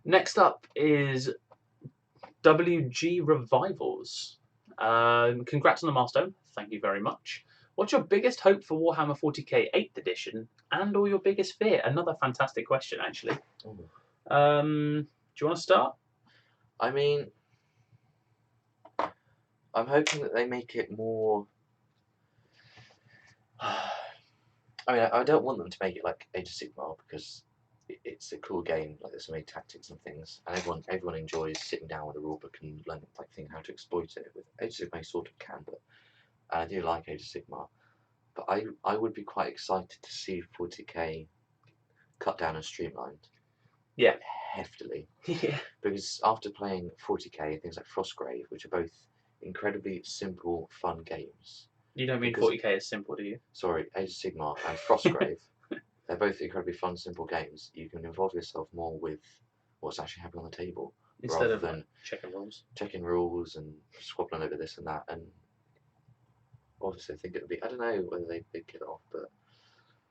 Next up is WG Revivals. Congrats on the milestone. Thank you very much. What's your biggest hope for Warhammer 40k 8th edition and/or your biggest fear? Another fantastic question, actually. Ooh. Do you want to start? I mean, I'm hoping that they make it more. I mean, I don't want them to make it like Age of Sigmar because it's a cool game. Like, there's so many tactics and things, and everyone enjoys sitting down with a rulebook and learning like thinking how to exploit it. With Age of Sigmar, you sort of can, but I do like Age of Sigmar. But I would be quite excited to see 40k cut down and streamlined. Yeah. Like, heftily. Yeah. Because after playing 40k, things like Frostgrave, which are both incredibly simple, fun games. You don't mean 40k is simple, do you? Sorry, Age of Sigmar and Frostgrave. They're both incredibly fun, simple games. You can involve yourself more with what's actually happening on the table Instead of than like, checking rules and squabbling over this and that. And obviously, I think it would be. I don't know whether they kick it off, but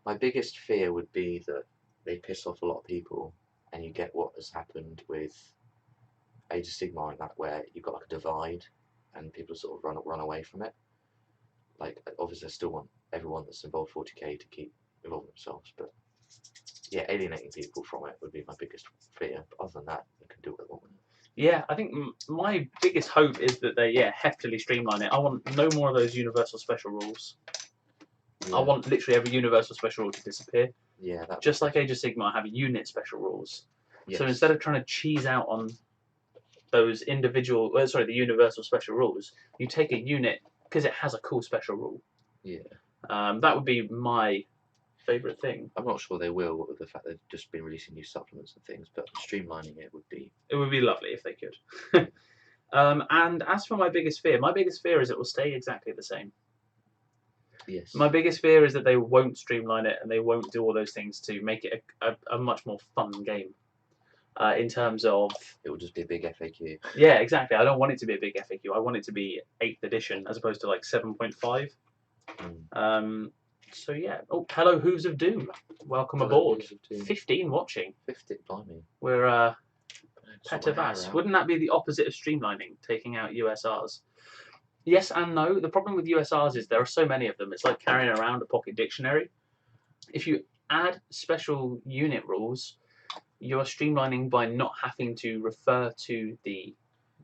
my biggest fear would be that they piss off a lot of people, and you get what has happened with Age of Sigmar and that, where you've got like a divide, and people sort of run away from it. Like, obviously, I still want everyone that's involved 40k to keep involving themselves, but yeah, alienating people from it would be my biggest fear. But other than that, they can do what they want with it. Yeah, I think my biggest hope is that they heftily streamline it. I want no more of those universal special rules. Yeah. I want literally every universal special rule to disappear. Yeah, just like Age of Sigmar have unit special rules. Yes. So instead of trying to cheese out on those individual, the universal special rules, you take a unit because it has a cool special rule. Yeah. That would be my favourite thing. I'm not sure they will with the fact they've just been releasing new supplements and things, but streamlining it would be. It would be lovely if they could. And as for my biggest fear is it will stay exactly the same. Yes. My biggest fear is that they won't streamline it and they won't do all those things to make it a much more fun game. In terms of... It will just be a big FAQ. Yeah, exactly. I don't want it to be a big FAQ. I want it to be 8th edition as opposed to like 7.5. So yeah. Oh, hello, Hooves of Doom. Welcome aboard. 15 watching. 50, blimey. We're Petavas. Wouldn't that be the opposite of streamlining, taking out USRs? Yes and no. The problem with USRs is there are so many of them. It's like carrying around a pocket dictionary. If you add special unit rules, you're streamlining by not having to refer to the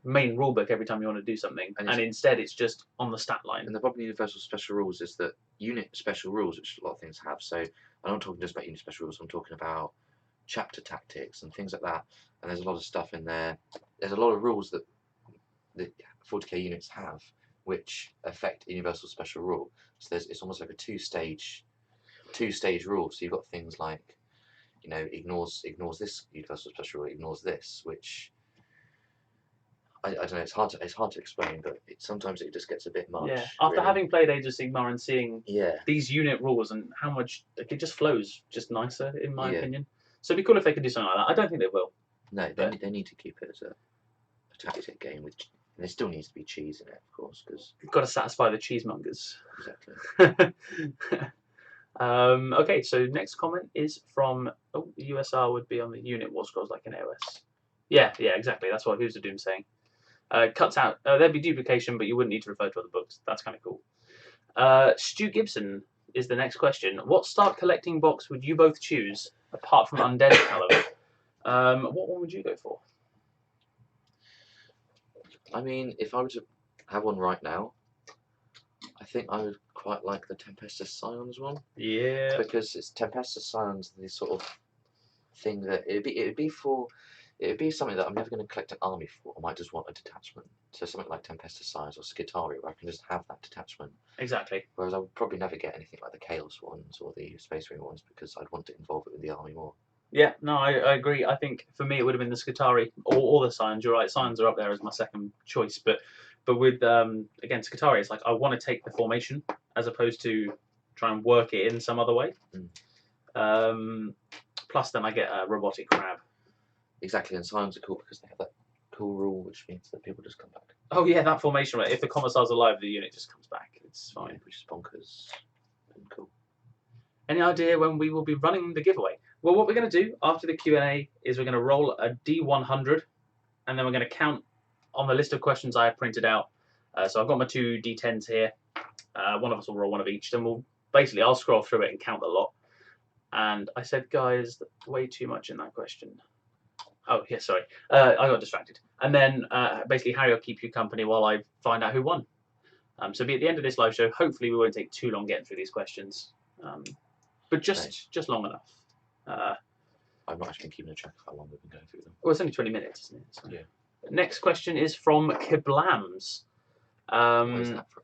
main rulebook every time you want to do something, and instead it's just on the stat line. And the problem with universal special rules is that unit special rules, which a lot of things have, so I'm not talking just about unit special rules, I'm talking about chapter tactics and things like that, and there's a lot of stuff in there. There's a lot of rules that the 40k units have which affect universal special rule. So it's almost like a two-stage rule. So you've got things like, you know, ignores this universal special rule, ignores this, which I don't know. It's hard to explain, but sometimes it just gets a bit much. Yeah. After having played Age of Sigmar and seeing these unit rules and how much it just flows just nicer, in my opinion. So it'd be cool if they could do something like that. I don't think they will. No, they need to keep it as a tactic game with. There still needs to be cheese in it, of course, because you've got to satisfy the cheesemongers. Exactly. Okay, so next comment is from USR would be on the unit war scrolls like in AOS. Yeah, exactly. That's what Who's the Doom saying. Cuts out. There'd be duplication, but you wouldn't need to refer to other books. That's kind of cool. Stu Gibson is the next question. What start collecting box would you both choose apart from Undead Caliber? What one would you go for? I mean, if I were to have one right now, I think I would quite like the Tempestus Scions one. Yeah. Because it's Tempestus Scions, the sort of thing that it'd be something that I'm never going to collect an army for. I might just want a detachment. So something like Tempestus Scions or Skitarii, where I can just have that detachment. Exactly. Whereas I would probably never get anything like the Chaos ones or the Space Marine ones because I'd want to involve it with the army more. Yeah, no, I agree. I think for me it would have been the Skitarii or the Scions. You're right, Scions are up there as my second choice. But with again Skitarii, it's like I want to take the formation as opposed to try and work it in some other way. Plus, then I get a robotic crab. Exactly, and Scions are cool because they have that cool rule, which means that people just come back. Oh yeah, that formation rate. If the Commissar's alive, the unit just comes back. It's fine. Which is bonkers and cool. Any idea when we will be running the giveaway? Well, what we're going to do after the Q&A is we're going to roll a D100, and then we're going to count on the list of questions I have printed out. So I've got my 2 D10s here. One of us will roll one of each. Then I'll scroll through it and count the lot. And I said, guys, way too much in that question. Oh, yeah, sorry. I got distracted. And then basically Harry will keep you company while I find out who won. So be at the end of this live show. Hopefully we won't take too long getting through these questions. But just long enough. I've not actually been keeping a track of how long we've been going through them. Well, it's only 20 minutes, isn't it? So. Yeah. Next question is from Kiblams. Where's that from?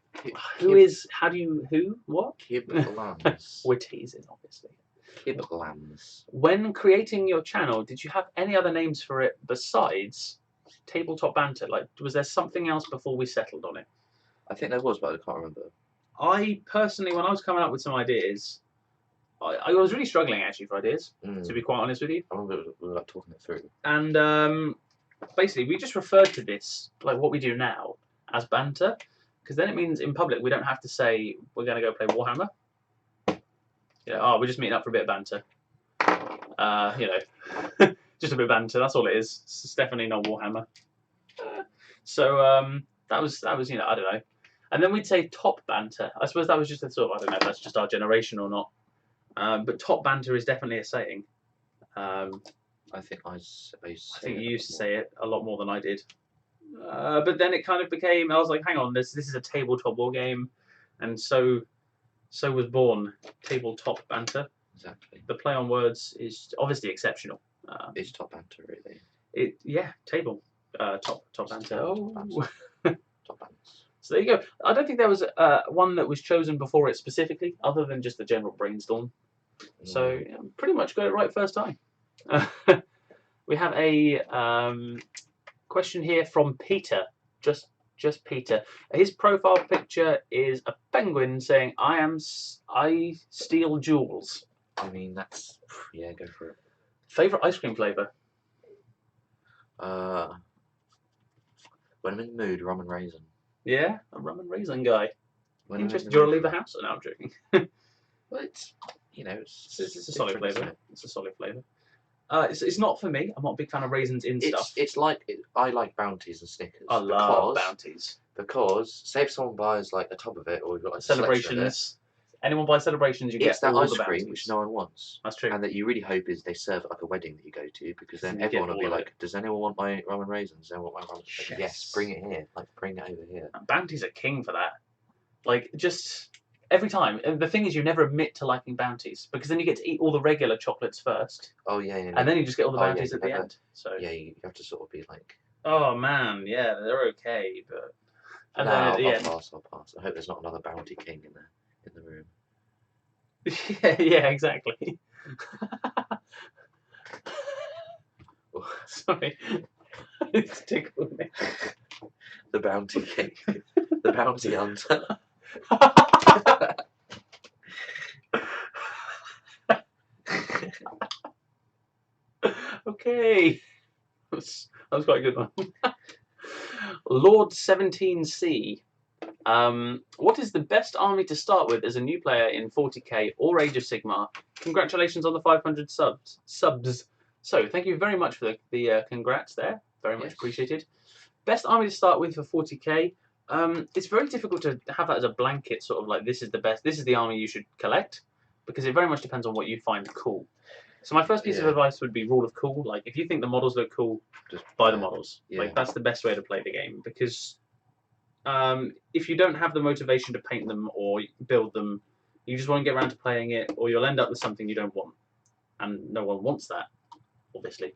What? Kiblams. We're teasing, obviously. Kiblams. When creating your channel, did you have any other names for it besides Tabletop Banter? Like, was there something else before we settled on it? I think there was, but I can't remember. I personally, when I was coming up with some ideas, I was really struggling actually for ideas, to be quite honest with you. I remember we were like talking it through. And basically, we just referred to this, like what we do now, as banter, because then it means in public we don't have to say we're going to go play Warhammer. We're just meeting up for a bit of banter. Just a bit of banter. That's all it is. It's definitely not Warhammer. So that was I don't know. And then we'd say top banter. I suppose that was just a sort of, I don't know if that's just our generation or not. But top banter is definitely a saying. I think I think you used to say it a lot more than I did. But then it kind of became, I was like, hang on, this is a tabletop war game. And so was born Tabletop Banter. Exactly. The play on words is obviously exceptional. It's top banter, really. Top banter. Oh. Top banter. So there you go. I don't think there was one that was chosen before it specifically, other than just the general brainstorm. So pretty much got it right first time. We have a question here from Peter. Just Peter. His profile picture is a penguin saying, I steal jewels. I mean, that's, yeah, go for it. Favourite ice cream flavour? When I'm in the mood, rum and raisin. Yeah, a rum and raisin guy. When interesting. Do you want to leave the house? No, I'm joking. Well, it's a solid flavour. It's a solid flavour. It's not for me. I'm not a big fan of raisins in stuff. It's like I like Bounties and Snickers. I love Bounties. Because say if someone buys like the top of it, or we've got like Celebrations. Anyone buys Celebrations, you get that all ice the cream Bounties. which no one wants. That's true. And that you really hope is they serve at like a wedding that you go to, because then everyone will be like, "Does anyone want my rum and raisins? Does anyone want my rum?" Yes, bring it here. Like, bring it over here. And Bounties are king for that. Like, just every time. And the thing is, you never admit to liking Bounties, because then you get to eat all the regular chocolates first. Oh yeah. And then you just get all the Bounties at the end. So yeah, you have to sort of be like, oh man, yeah, they're okay, but and then at the end, I'll pass. I hope there's not another Bounty King in the room. yeah, exactly. Sorry, it's tickled me. The Bounty King, the Bounty Hunter. Okay, that was quite a good one. Lord 17C. What is the best army to start with as a new player in 40k or Age of Sigmar? Congratulations on the 500 subs. So thank you very much for the congrats there. Very much appreciated. Best army to start with for 40k. It's very difficult to have that as a blanket sort of like this is the best. This is the army you should collect, because it very much depends on what you find cool. So my first piece of advice would be rule of cool. Like, if you think the models look cool, just buy the models. Yeah. Like, that's the best way to play the game, because if you don't have the motivation to paint them or build them, you just won't get around to playing it, or you'll end up with something you don't want, and no one wants that, obviously.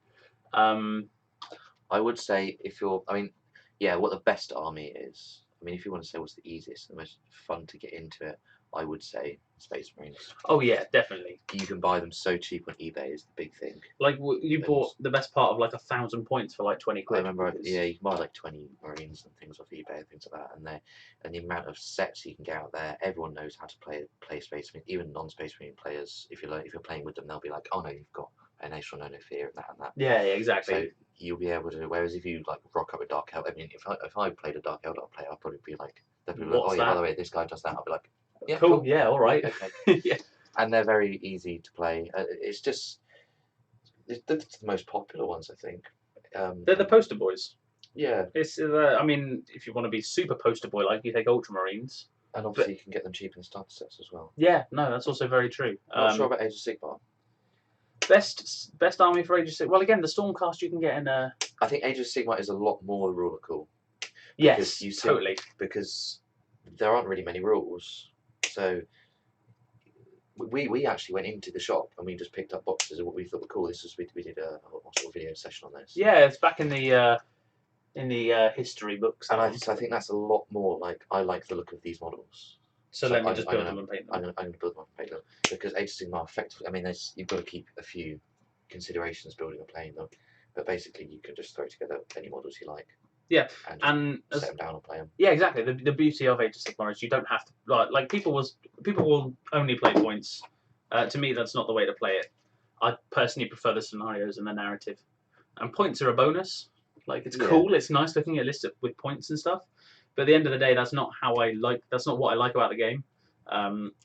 I would say what the best army is. I mean, if you want to say what's the easiest, the most fun to get into it, I would say Space Marines. Oh yeah, definitely. You can buy them so cheap on eBay is the big thing. Like you bought the best part of like 1,000 points for like 20 quid. I remember, yeah, you can buy like 20 Marines and things off eBay and things like that, and the amount of sets you can get out there. Everyone knows how to play Space Marine, even non-Space Marine players. If you're playing with them, they'll be like, oh no, you've got an Ace or no fear and that and that. Yeah, exactly. So you'll be able to. Whereas if you like rock up with Dark Eldar, I mean, if I played a Dark Eldar player, I'd probably be like, they'd be like, oh yeah, by the way, this guy does that. I'll be like, yeah, cool. Yeah, all right. Okay. Yeah. And they're very easy to play. It's just they're the most popular ones, I think. They're the poster boys. Yeah. It's I mean, if you want to be super poster boy, like you take Ultramarines. And obviously you can get them cheap in starter sets as well. Yeah, no, that's also very true. Not sure about Age of Sigmar. Best army for Age of Sigmar. Well, again, the Stormcast you can get in. I think Age of Sigmar is a lot more the rule of cool. Yes, totally. Because there aren't really many rules, so we actually went into the shop and we just picked up boxes of what we thought were cool. This was we did a sort of video session on this. Yeah, it's back in the history books. And I think that's a lot more like I like the look of these models. So let me just build them and paint them. I'm going to build them and paint them because Age of Sigmar effectively. I mean, you've got to keep a few considerations building and playing them, but basically you can just throw together any models you like. Yeah, and set them down and play them. Yeah, exactly. The beauty of Age of Sigmar is you don't have to like people will only play points. To me, that's not the way to play it. I personally prefer the scenarios and the narrative, and points are a bonus. Like it's cool, it's nice looking at a list with points and stuff. But at the end of the day, that's not how I like. That's not what I like about the game.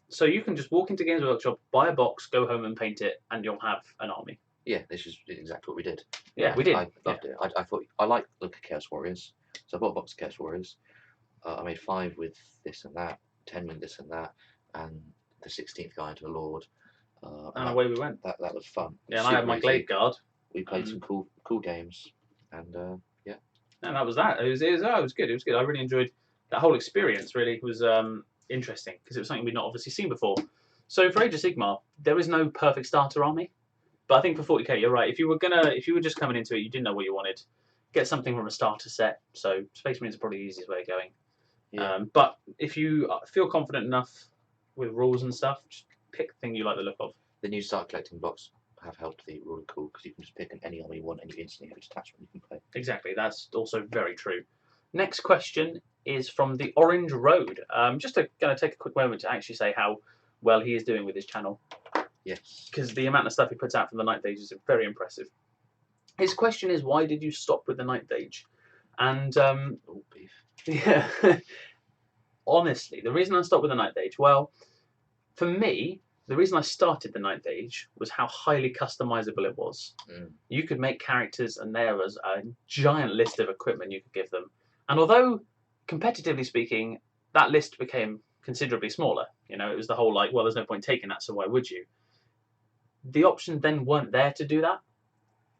So you can just walk into Games Workshop, buy a box, go home and paint it, and you'll have an army. Yeah, this is exactly what we did. Yeah, we did. I loved it. I thought I liked the look of Chaos Warriors, so I bought a box of Chaos Warriors. I made 5 with this and that, 10 with this and that, and the 16th guy into the Lord. And away we went. That was fun. Yeah, and I had my Glaive Guard. We played some cool games, and yeah. And that was that. It was good. It was good. I really enjoyed that whole experience. Really, it was interesting because it was something we'd not obviously seen before. So for Age of Sigmar, there is no perfect starter army. But I think for 40k, you're right. If you were just coming into it, you didn't know what you wanted, get something from a starter set. So Space Marines are probably the easiest way of going. Yeah. But if you feel confident enough with rules and stuff, just pick the thing you like the look of. The new start collecting blocks have helped the rule cool because you can just pick any army you want and you instantly have a detachment you can play. Exactly, that's also very true. Next question is from the Orange Road. Just going to take a quick moment to actually say how well he is doing with his channel. Yes. Because the amount of stuff he puts out from the Ninth Age is very impressive. His question is, why did you stop with the Ninth Age? And beef. Yeah, honestly, the reason I stopped with the Ninth Age, well, for me, the reason I started the Ninth Age was how highly customizable it was. You could make characters, and there was a giant list of equipment you could give them. And although, competitively speaking, that list became considerably smaller, you know, it was the whole like, well, there's no point taking that, so why would you? The options then weren't there to do that,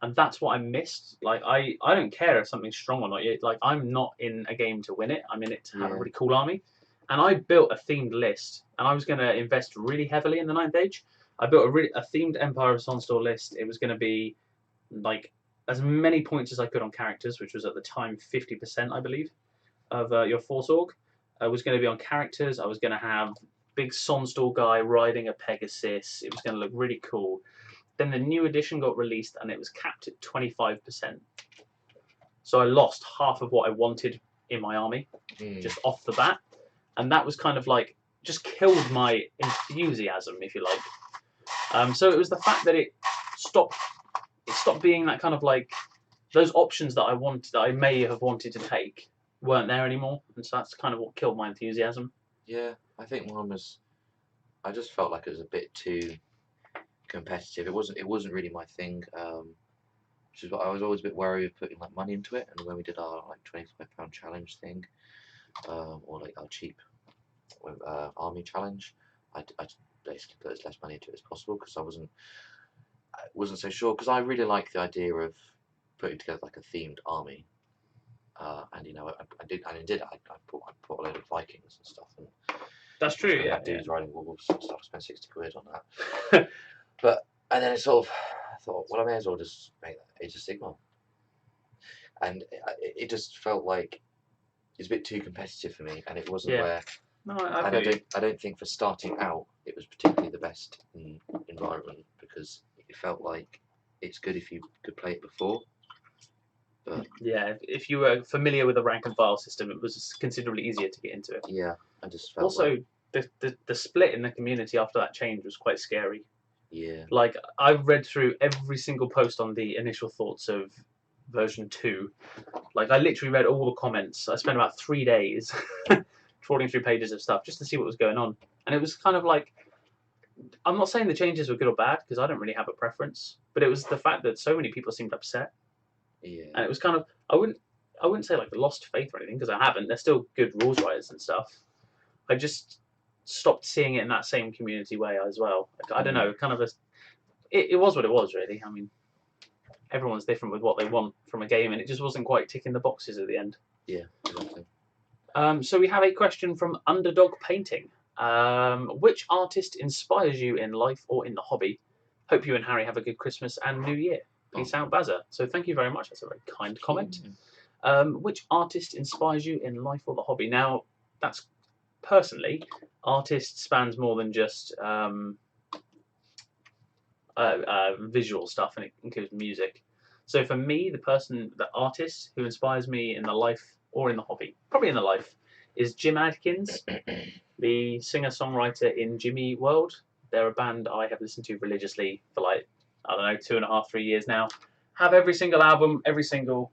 and that's what I missed. Like, I don't care if something's strong or not. Like, I'm not in a game to win it. I'm in it to have a really cool army. And I built a themed list, and I was going to invest really heavily in the Ninth Age. I built a themed Empire of Sonstor list. It was going to be like as many points as I could on characters, which was at the time 50%, I believe, of your Force Org. I was going to be on characters. I was going to have big Sonstor guy riding a Pegasus. It was going to look really cool. Then the new edition got released, and it was capped at 25%. So I lost half of what I wanted in my army, just off the bat. And that was kind of like, just killed my enthusiasm, if you like. So it was the fact that it stopped being that kind of like, those options that I may have wanted to take weren't there anymore. And so that's kind of what killed my enthusiasm. Yeah, I think mine was, I just felt like it was a bit too competitive. It wasn't really my thing. Which is what I was always a bit wary of putting like money into it. And when we did our like £25 challenge thing, or like our cheap army challenge, I basically put as less money into it as possible because I wasn't so sure, because I really like the idea of putting together like a themed army, and you know I did I bought a load of Vikings and stuff, and that's true. Yeah, dudes riding wolves and stuff. I spent 60 quid on that. And then it sort of, I thought, well, I may as well just make that Age of Sigmar, and it just felt like it's a bit too competitive for me, and it wasn't where No, I And feel you. I don't think for starting out it was particularly the best environment, because it felt like it's good if you could play it before. But Yeah, if you were familiar with the rank and file system, it was considerably easier to get into it. yeah, I just felt Also, like, the split in the community after that change was quite scary. yeah, Like, I read through every single post on the initial thoughts of version 2. Like, I literally read all the comments. I spent about 3 days trawling through pages of stuff just to see what was going on. And it was kind of like, I'm not saying the changes were good or bad, because I don't really have a preference, but it was the fact that so many people seemed upset. yeah, And it was kind of, I wouldn't say like lost faith or anything, because I haven't. They're still good rules writers and stuff. I just stopped seeing it in that same community way as well. Like, I don't know, kind of it was what it was, really. I mean, everyone's different with what they want from a game, and it just wasn't quite ticking the boxes at the end. yeah, exactly. So we have a question from Underdog Painting. Which artist inspires you in life or in the hobby? Hope you and Harry have a good Christmas and New Year. Peace out, Bazza. So thank you very much. That's a very kind comment. Which artist inspires you in life or the hobby? Now, that's personally, artist spans more than just visual stuff, and it includes music. So for me, the artist who inspires me in the life or in the hobby, probably in the life, is Jim Adkins, the singer-songwriter in Jimmy World. They're a band I have listened to religiously for like, I don't know, 2.5, 3 years now. Have every single album, every single.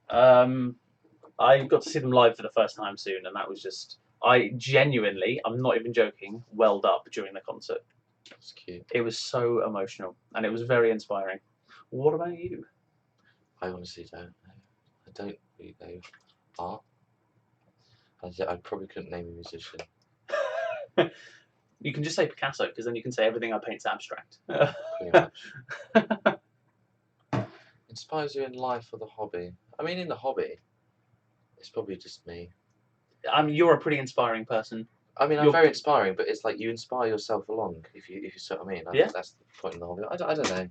I got to see them live for the first time soon, and that was just, I genuinely, I'm not even joking, welled up during the concert. That's cute. It was so emotional, and it was very inspiring. What about you? I honestly don't know. I don't really know art. I probably couldn't name a musician. You can just say Picasso, because then you can say everything I paint's abstract. Pretty much. Inspires you in life or the hobby? I mean, in the hobby, it's probably just me. I mean, you're a pretty inspiring person. I mean, I'm very inspiring, but it's like you inspire yourself along. If you see what I mean. I Yeah. think that's the point in the hobby. I don't know.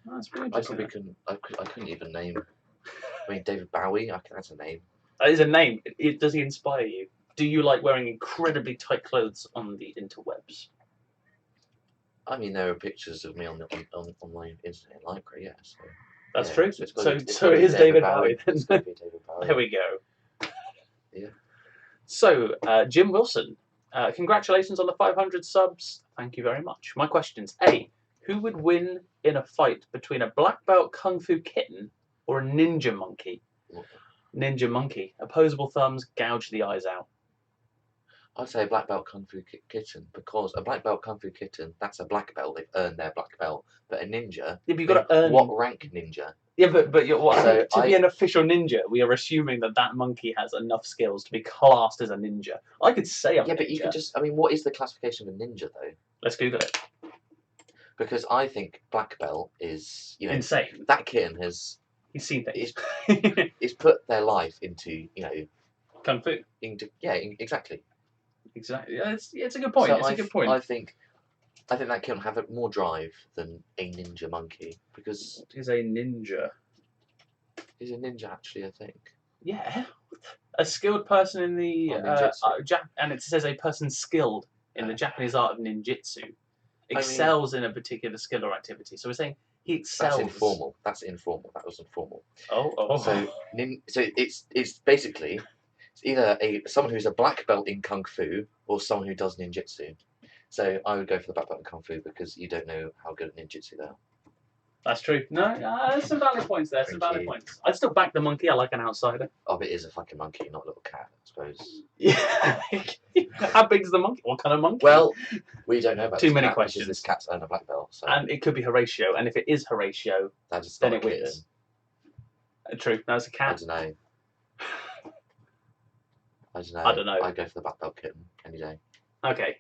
That's really I interesting. probably couldn't even name. I mean, David Bowie. That's a name. That is a name. Does he inspire you? Do you like wearing incredibly tight clothes on the interwebs? I mean, there are pictures of me on my internet library. Yeah. So. That's Yeah, true. So it is David Bowie. It's gotta be David Bowie. There we go. Yeah. So, Jim Wilson, congratulations on the 500 subs. Thank you very much. My questions: A, who would win in a fight between a black belt kung fu kitten or a ninja monkey? Ninja monkey. Opposable thumbs, gouge the eyes out. I'd say a black belt kung fu kitten, because a black belt kung fu kitten, that's a black belt. They've earned their black belt. But a ninja, Yeah, but you've got to earn. What rank ninja? Yeah, but you're what? So To be an official ninja, we are assuming that monkey has enough skills to be classed as a ninja. I could say I'm a ninja. But you could just. I mean, what is the classification of a ninja though? Let's Google it. Because I think black belt is insane. That kitten has. He's seen things. It's put their life into kung fu. Exactly. Exactly. Yeah, it's a good point. So it's a good point. I think that can have more drive than a ninja monkey, because is a ninja. Is a ninja actually a thing? Yeah, a skilled person in the and it says a person skilled in the Japanese art of ninjutsu excels in a particular skill or activity. So we're saying he excels. That's informal. That was informal. Oh. So it's basically. It's either someone who's a black belt in kung fu or someone who does ninjutsu. So I would go for the black belt in kung fu, because you don't know how good at ninjutsu they are. That's true. No, there's some valid points there. Points. I'd still back the monkey. I like an outsider. Oh, but it is a fucking monkey, not a little cat, I suppose. Yeah. How big's the monkey? What kind of monkey? Well, we don't know about too many questions. Because this cat's earned a black belt. So. And it could be Horatio, and if it is Horatio, then it wins. True. No, it's a cat. I don't know. I'd go for the black belt kitten any day. Okay.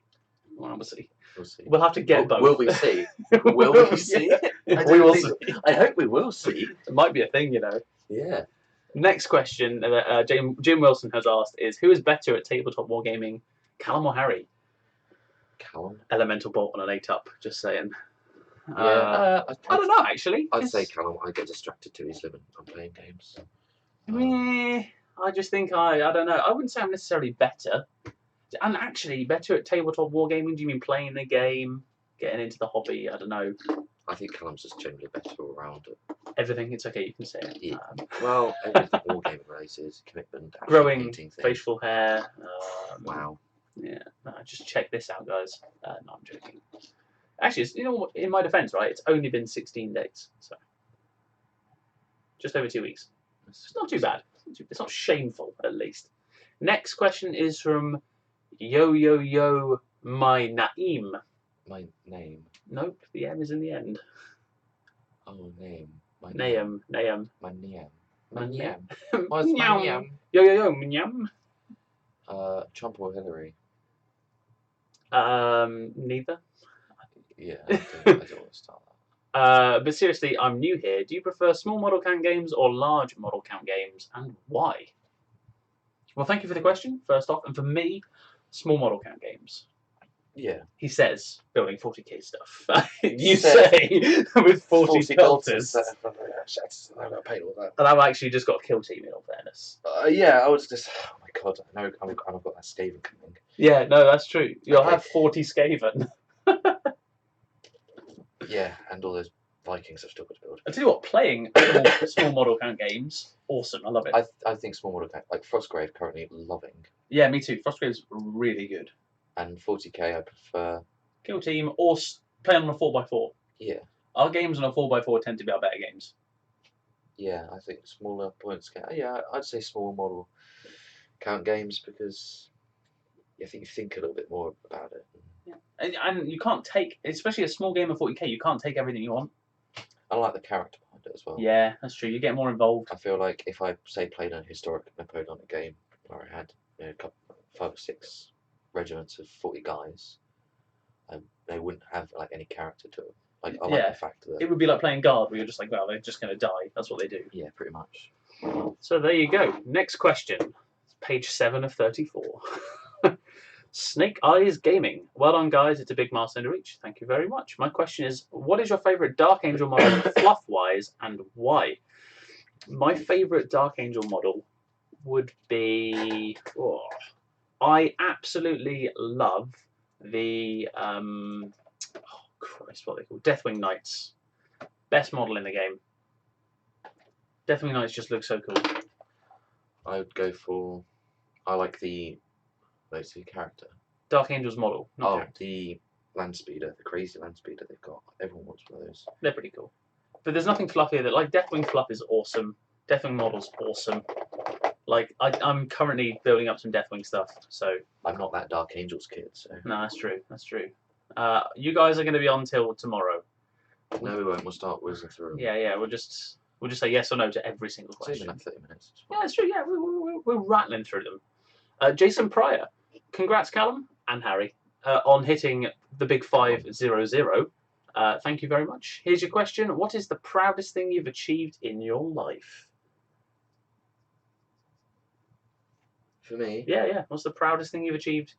Well, we'll see. We'll see. We'll have to get both. Will we see? Will we see? We will see. I hope we will see. It might be a thing, Yeah. Next question that Jim Wilson has asked is, who is better at tabletop wargaming, Callum or Harry? Callum. Elemental Bolt on an 8-up, just saying. Yeah. I don't know, actually. I'd say Callum. I get distracted too easily when I'm playing games. I just think I don't know. I wouldn't say I'm necessarily better. And actually, better at tabletop wargaming. Do you mean playing the game, getting into the hobby? I don't know. I think Callum's just generally better all round. Everything. It's okay. You can say it. Yeah. Well, everything wargaming related, commitment, actually Growing painting things. facial hair. Wow. Yeah. No, just check this out, guys. No, I'm joking. Actually, it's, you know what? In my defence, right? It's only been 16 days, so just over 2 weeks. It's not too bad. It's not shameful, at least. Next question is from Yo My Naim. My name. Nope, the M is in the end. Oh, name. My Naim. My name. My name. What's What's my name? Yo, Nyam. Trump or Hillary? Neither. Yeah, I don't want to start that. But seriously, I'm new here. Do you prefer small model count games or large model count games, and why? Well, thank you for the question, first off. And for me, small model count games. Yeah. He says, building 40k stuff. You Says say, with 40 cultists. I got paid all that. And I've actually just got a kill team, in all fairness. Yeah, I was just. Oh my god, I know I've got that Skaven coming. Yeah, no, that's true. You'll Okay. have 40 Skaven. Yeah, and all those Vikings I've still got to build. I tell you what, playing small model count games, awesome. I love it. I think small model like Frostgrave currently loving, Yeah, me too. Frostgrave's really good. and 40k I prefer. Kill team or play on a 4x4. Yeah, Our games on a 4x4 tend to be our better games. yeah, I think smaller points count. Yeah, I'd say small model count games because I think you think a little bit more about it. Yeah. And you can't take, especially a small game of 40k, you can't take everything you want. I like the character behind it as well. Yeah, that's true. You get more involved. I feel like if I say played a historic Napoleonic game where I had a couple, 5 or 6 regiments of 40 guys, they wouldn't have like any character to them. Like I like the fact that it would be like playing guard, where you're just like, well, they're just going to die. That's what they do. Yeah, pretty much. So there you go. Next question, page 7 of 34. Snake Eyes Gaming. Well done, guys. It's a big milestone to reach. Thank you very much. My question is, what is your favourite Dark Angel model fluff-wise, and why? My favourite Dark Angel model would be... I absolutely love the... oh, Christ, what are they called? Deathwing Knights. Best model in the game. Deathwing Knights just look so cool. I would go for... I like the... What's the character? Dark Angel's model. Oh, the land speeder, the crazy land speeder they've got. Everyone wants one of those. They're pretty cool. But there's nothing fluffier that, like, Deathwing Fluff is awesome. Deathwing model's awesome. Like, I'm currently building up some Deathwing stuff, so... I'm not that Dark Angels kid, so... No, that's true, that's true. You guys are going to be on till tomorrow. No, we won't. We'll start whizzing through. Yeah, we'll just say yes or no to every single question. It's even like 30 minutes. Yeah, that's true, yeah, we're rattling through them. Jason Pryor. Congrats, Callum and Harry, on hitting the big 500. Thank you very much. Here's your question. What is the proudest thing you've achieved in your life? For me? Yeah. What's the proudest thing you've achieved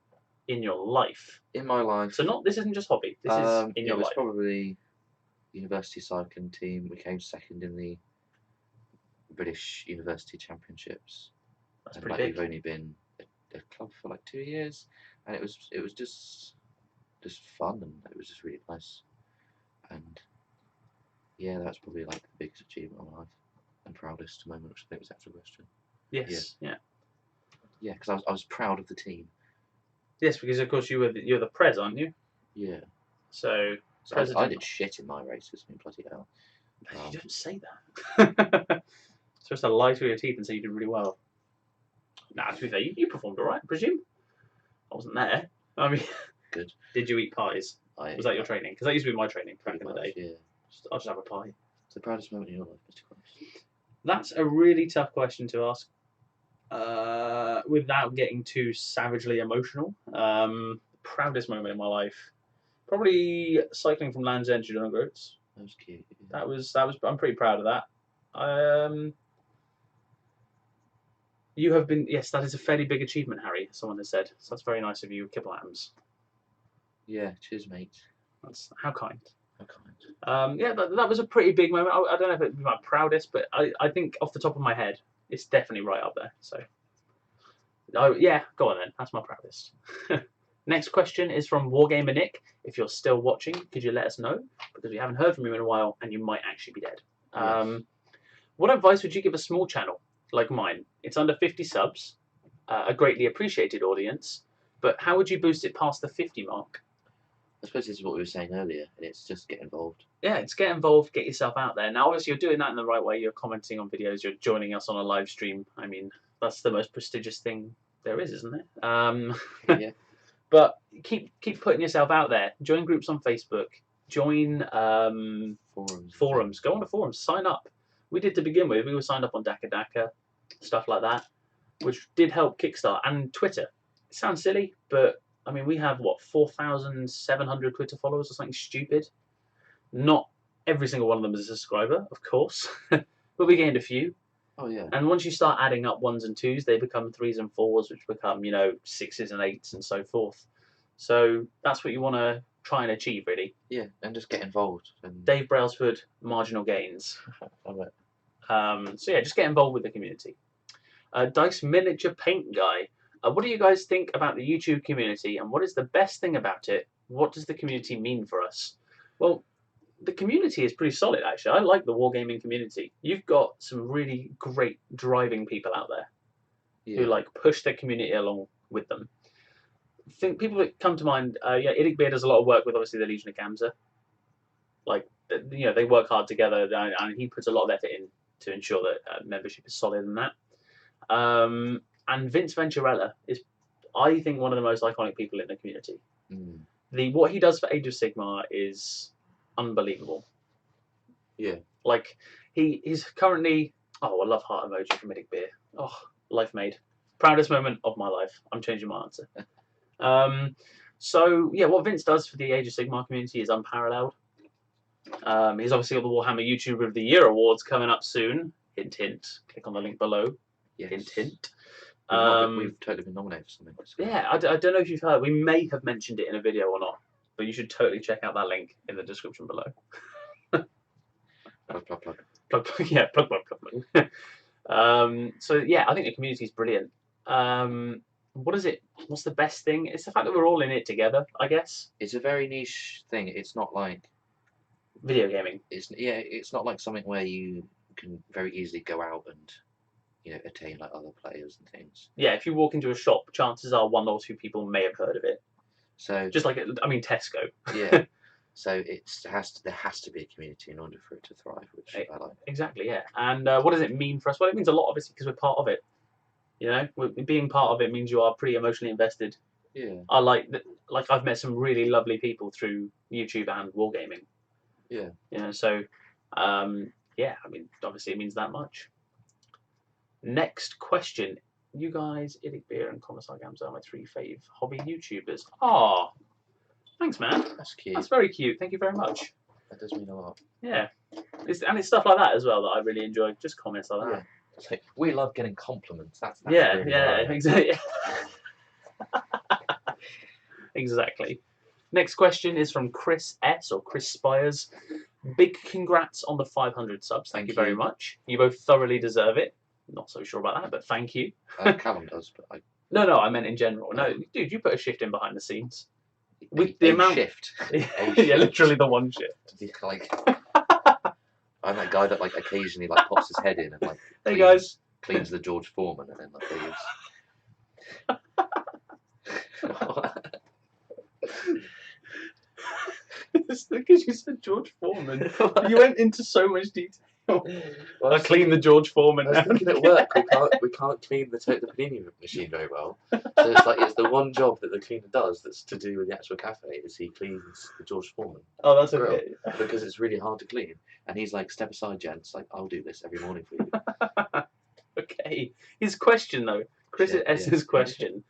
in your life? In my life. So this isn't just hobby. This is in your life. It was probably university cycling team. We came second in the British University Championships. That's pretty big. We've only been a club for like 2 years, and it was just fun, and it was just really nice. And yeah, that's probably like the biggest achievement of my life and proudest moment, which I think was the actual question. Yes. Yeah, because I was proud of the team. Yes, because of course you're the pres, aren't you? Yeah. So I did shit in my races. I mean, bloody hell. You don't say that. Supposed to lie through your teeth and say you did really well. Nah, to be fair, you performed all right, I presume. I wasn't there. I mean, good. Did you eat pies? Was that your training? Because that used to be my training back in the day. Yeah. I'll just have a pie. It's the proudest moment in your life, Mr. Christ. That's a really tough question to ask. Without getting too savagely emotional. Proudest moment in my life, probably cycling from Land's End to John O'Groats. That was cute. Yeah. That was. I'm pretty proud of that. You have been. Yes, that is a fairly big achievement, Harry. Someone has said. So that's very nice of you, Kibble Adams. Yeah, cheers, mate. That's how kind. How kind. Yeah, that was a pretty big moment. I don't know if it's my proudest, but I think off the top of my head, it's definitely right up there. So Oh yeah, go on then. That's my proudest. Next question is from Wargamer Nick. If you're still watching, could you let us know? Because we haven't heard from you in a while, and you might actually be dead. Yes. What advice would you give a small channel like mine? It's under 50 subs, a greatly appreciated audience, but how would you boost it past the 50 mark? I suppose this is what we were saying earlier, and it's just get involved. Yeah, it's get involved, get yourself out there. Now, obviously, you're doing that in the right way. You're commenting on videos, you're joining us on a live stream. I mean, that's the most prestigious thing there is, isn't it? Yeah. But keep putting yourself out there. Join groups on Facebook. Join forums. Go on to forums. Sign up. We did to begin with. We were signed up on Daka Daka, stuff like that, which did help kickstart. And Twitter. It sounds silly, but I mean, we have what 4,700 Twitter followers or something stupid. Not every single one of them is a subscriber, of course, but we gained a few. Oh yeah. And once you start adding up ones and twos, they become threes and fours, which become, you know, sixes and eights and so forth. So that's what you want to try and achieve, really. Yeah, and just get involved. And Dave Brailsford, marginal gains. love it. So yeah, just get involved with the community. Dice Miniature Paint Guy. What do you guys think about the YouTube community, and what is the best thing about it? What does the community mean for us? Well, the community is pretty solid, actually. I like the wargaming community. You've got some really great driving people out there Yeah. who like push their community along with them. I think people that come to mind, yeah, Idic Beer does a lot of work with obviously the Legion of Gamza. Like, you know, they work hard together, and he puts a lot of effort in to ensure that membership is solid in that. And Vince Venturella is, I think, one of the most iconic people in the community. What he does for Age of Sigmar is unbelievable. Yeah. Like he's currently, oh, I love heart emoji from Idic Beer. Oh, life made. Proudest moment of my life. I'm changing my answer. So yeah, what Vince does for the Age of Sigmar community is unparalleled. He's obviously got the Warhammer YouTuber of the Year awards coming up soon. Hint, hint. Click on the link below. Yes. Hint, hint. We've totally been nominated for something. So. Yeah, I don't know if you've heard. We may have mentioned it in a video or not, but you should totally check out that link in the description below. Plug. Yeah, plug. So yeah, I think the community is brilliant. What's the best thing? It's the fact that we're all in it together, I guess. It's a very niche thing. It's not like video gaming. It's not like something where you can very easily go out and, you know, attain like other players and things. Yeah, if you walk into a shop, chances are one or two people may have heard of it. So just like, I mean, Tesco. Yeah. So there has to be a community in order for it to thrive, which I like. Exactly, yeah. And what does it mean for us? Well, it means a lot, obviously, because we're part of it. You know, being part of it means you are pretty emotionally invested. Yeah. I like I've met some really lovely people through YouTube and wargaming. Yeah. You know, so yeah, I mean, obviously it means that much. Next question. You guys, Idic Beer and Commissar Gamza are my three fave hobby YouTubers. Ah, thanks, man. That's cute. That's very cute. Thank you very much. That does mean a lot. Yeah. It's stuff like that as well that I really enjoy. Just comments like that. Yeah. It's like, we love getting compliments. That's yeah, really exactly. Exactly. Next question is from Chris S. or Chris Spires. Big congrats on the 500 subs. Thank you very much. You both thoroughly deserve it. Not so sure about that, but thank you. Callum does, but I... No, I meant in general. No, dude, you put a shift in behind the scenes. With the amount shift. Yeah, literally the one shift. Like, I'm that guy that like occasionally like pops his head in and like hey guys, cleans the George Foreman and then like leaves. Because you said George Foreman, you went into so much detail. Well, I clean the George Foreman. I was thinking at work we can't clean the panini machine very well. So it's the one job that the cleaner does that's to do with the actual cafe is he cleans the George Foreman. Oh, that's okay. Because it's really hard to clean, and he's like, "Step aside, gents. Like, I'll do this every morning for you." Okay. His question though, Chris S.'s question: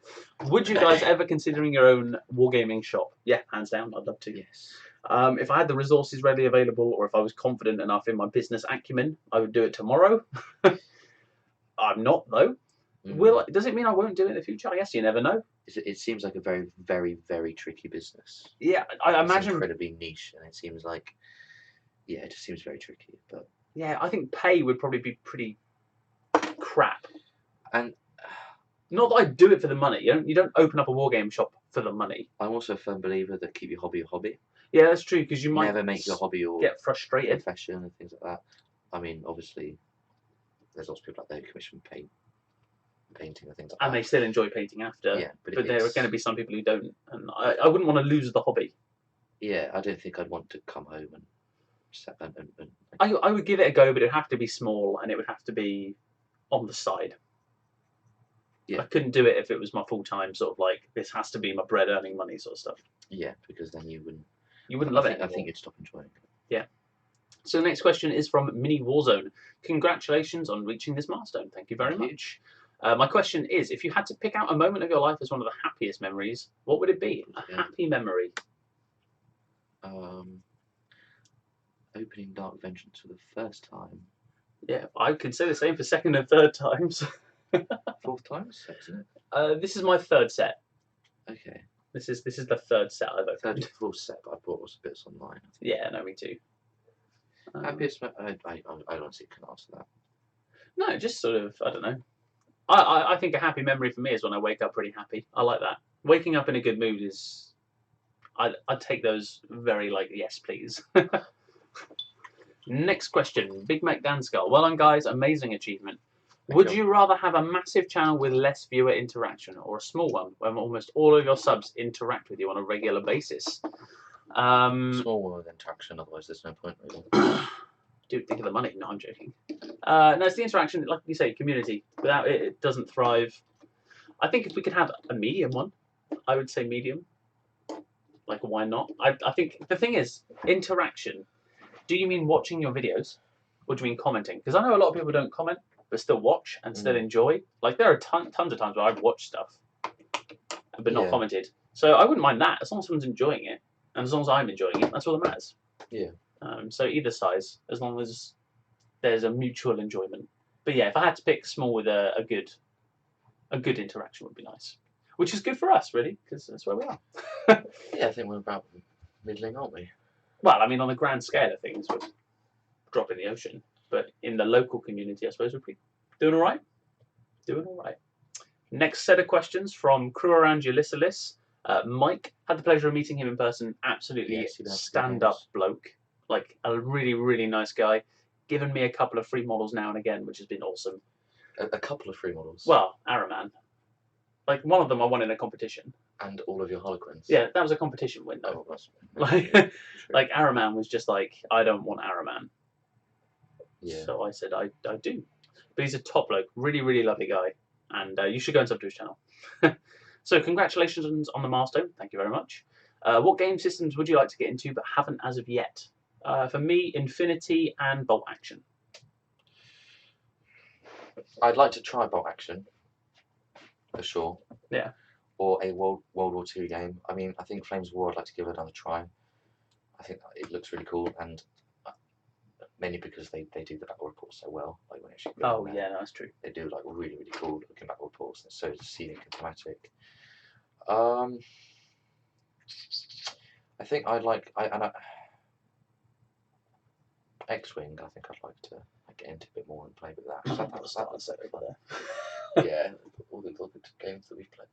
would you guys ever considering your own wargaming shop? Yeah, hands down. I'd love to. Yes. If I had the resources readily available, or if I was confident enough in my business acumen, I would do it tomorrow. I'm not though. Does it mean I won't do it in the future? I guess you never know. It seems like a very, very, very tricky business. Yeah, I imagine incredibly niche, and it seems like, yeah, it just seems very tricky. But yeah, I think pay would probably be pretty crap. And Not that I do it for the money. You don't open up a war game shop for the money. I'm also a firm believer that keep your hobby a hobby. Yeah, that's true because you might Never make your hobby your get frustrated. profession and things like that. I mean, obviously, there's lots of people out there who commission painting and things like that. And they still enjoy painting after. Yeah, but there are going to be some people who don't, and I wouldn't want to lose the hobby. Yeah, I don't think I'd want to come home and I would give it a go, but it'd have to be small and it would have to be on the side. Yeah. I couldn't do it if it was my full time sort of like this has to be my bread earning money sort of stuff. Yeah, because then you wouldn't. You wouldn't love it. I think you'd stop enjoying it. Yeah. So the next question is from Mini Warzone. Congratulations on reaching this milestone. Thank you very much. My question is, if you had to pick out a moment of your life as one of the happiest memories, what would it be? A happy memory. Opening Dark Vengeance for the first time. Yeah, I could say the same for second and third times. Fourth times, isn't it? This is my third set. Okay. This is the third set I've opened. Third to fourth set, but I bought was bits online. Yeah, no, me too. Happiest? I honestly can't answer that. No, just sort of, I don't know. I think a happy memory for me is when I wake up pretty happy. I like that. Waking up in a good mood is. I take those very like yes please. Next question, Big Mac Danskull. Well done, guys. Amazing achievement. Would you rather have a massive channel with less viewer interaction or a small one where almost all of your subs interact with you on a regular basis? Small one with interaction, otherwise there's no point really. Dude, think of the money. No, I'm joking. No, it's the interaction, like you say, community. Without it, it doesn't thrive. I think if we could have a medium one, I would say medium. Like, why not? I think the thing is, interaction. Do you mean watching your videos? Or do you mean commenting? Because I know a lot of people don't comment, but still watch and still enjoy. Like, there are tons of times where I've watched stuff, but not commented. So I wouldn't mind that, as long as someone's enjoying it. And as long as I'm enjoying it, that's all that matters. Yeah. So either size, as long as there's a mutual enjoyment. But yeah, if I had to pick small with a good interaction would be nice. Which is good for us, really, because that's where we are. Yeah, I think we're about middling, aren't we? Well, I mean, on the grand scale of things, we're drop in the ocean. But in the local community, I suppose we're doing all right. Doing all right. Next set of questions from Crew Around Ulysses. Mike, had the pleasure of meeting him in person. Absolutely stand-up bloke. Like, a really, really nice guy. Given me a couple of free models now and again, which has been awesome. A couple of free models? Well, Araman. Like, one of them I won in a competition. And all of your Harlequins? Yeah, that was a competition win, though. Oh, that's like Araman was just like, I don't want Araman. Yeah. So I said, I do. But he's a top bloke. Really, really lovely guy. And you should go and sub to his channel. So congratulations on the milestone. Thank you very much. What game systems would you like to get into but haven't as of yet? For me, Infinity and Bolt Action. I'd like to try Bolt Action. For sure. Yeah. Or a World War II game. I mean, I think Flames of War, I'd like to give it another try. I think it looks really cool, and mainly because they do the battle reports so well. Like when actually yeah, that's true. They do like really, really cool looking battle reports. They're so scenic and thematic. I think I'd like X-Wing. I think I'd like to get into a bit more and play with that. Yeah, all the games that we've played.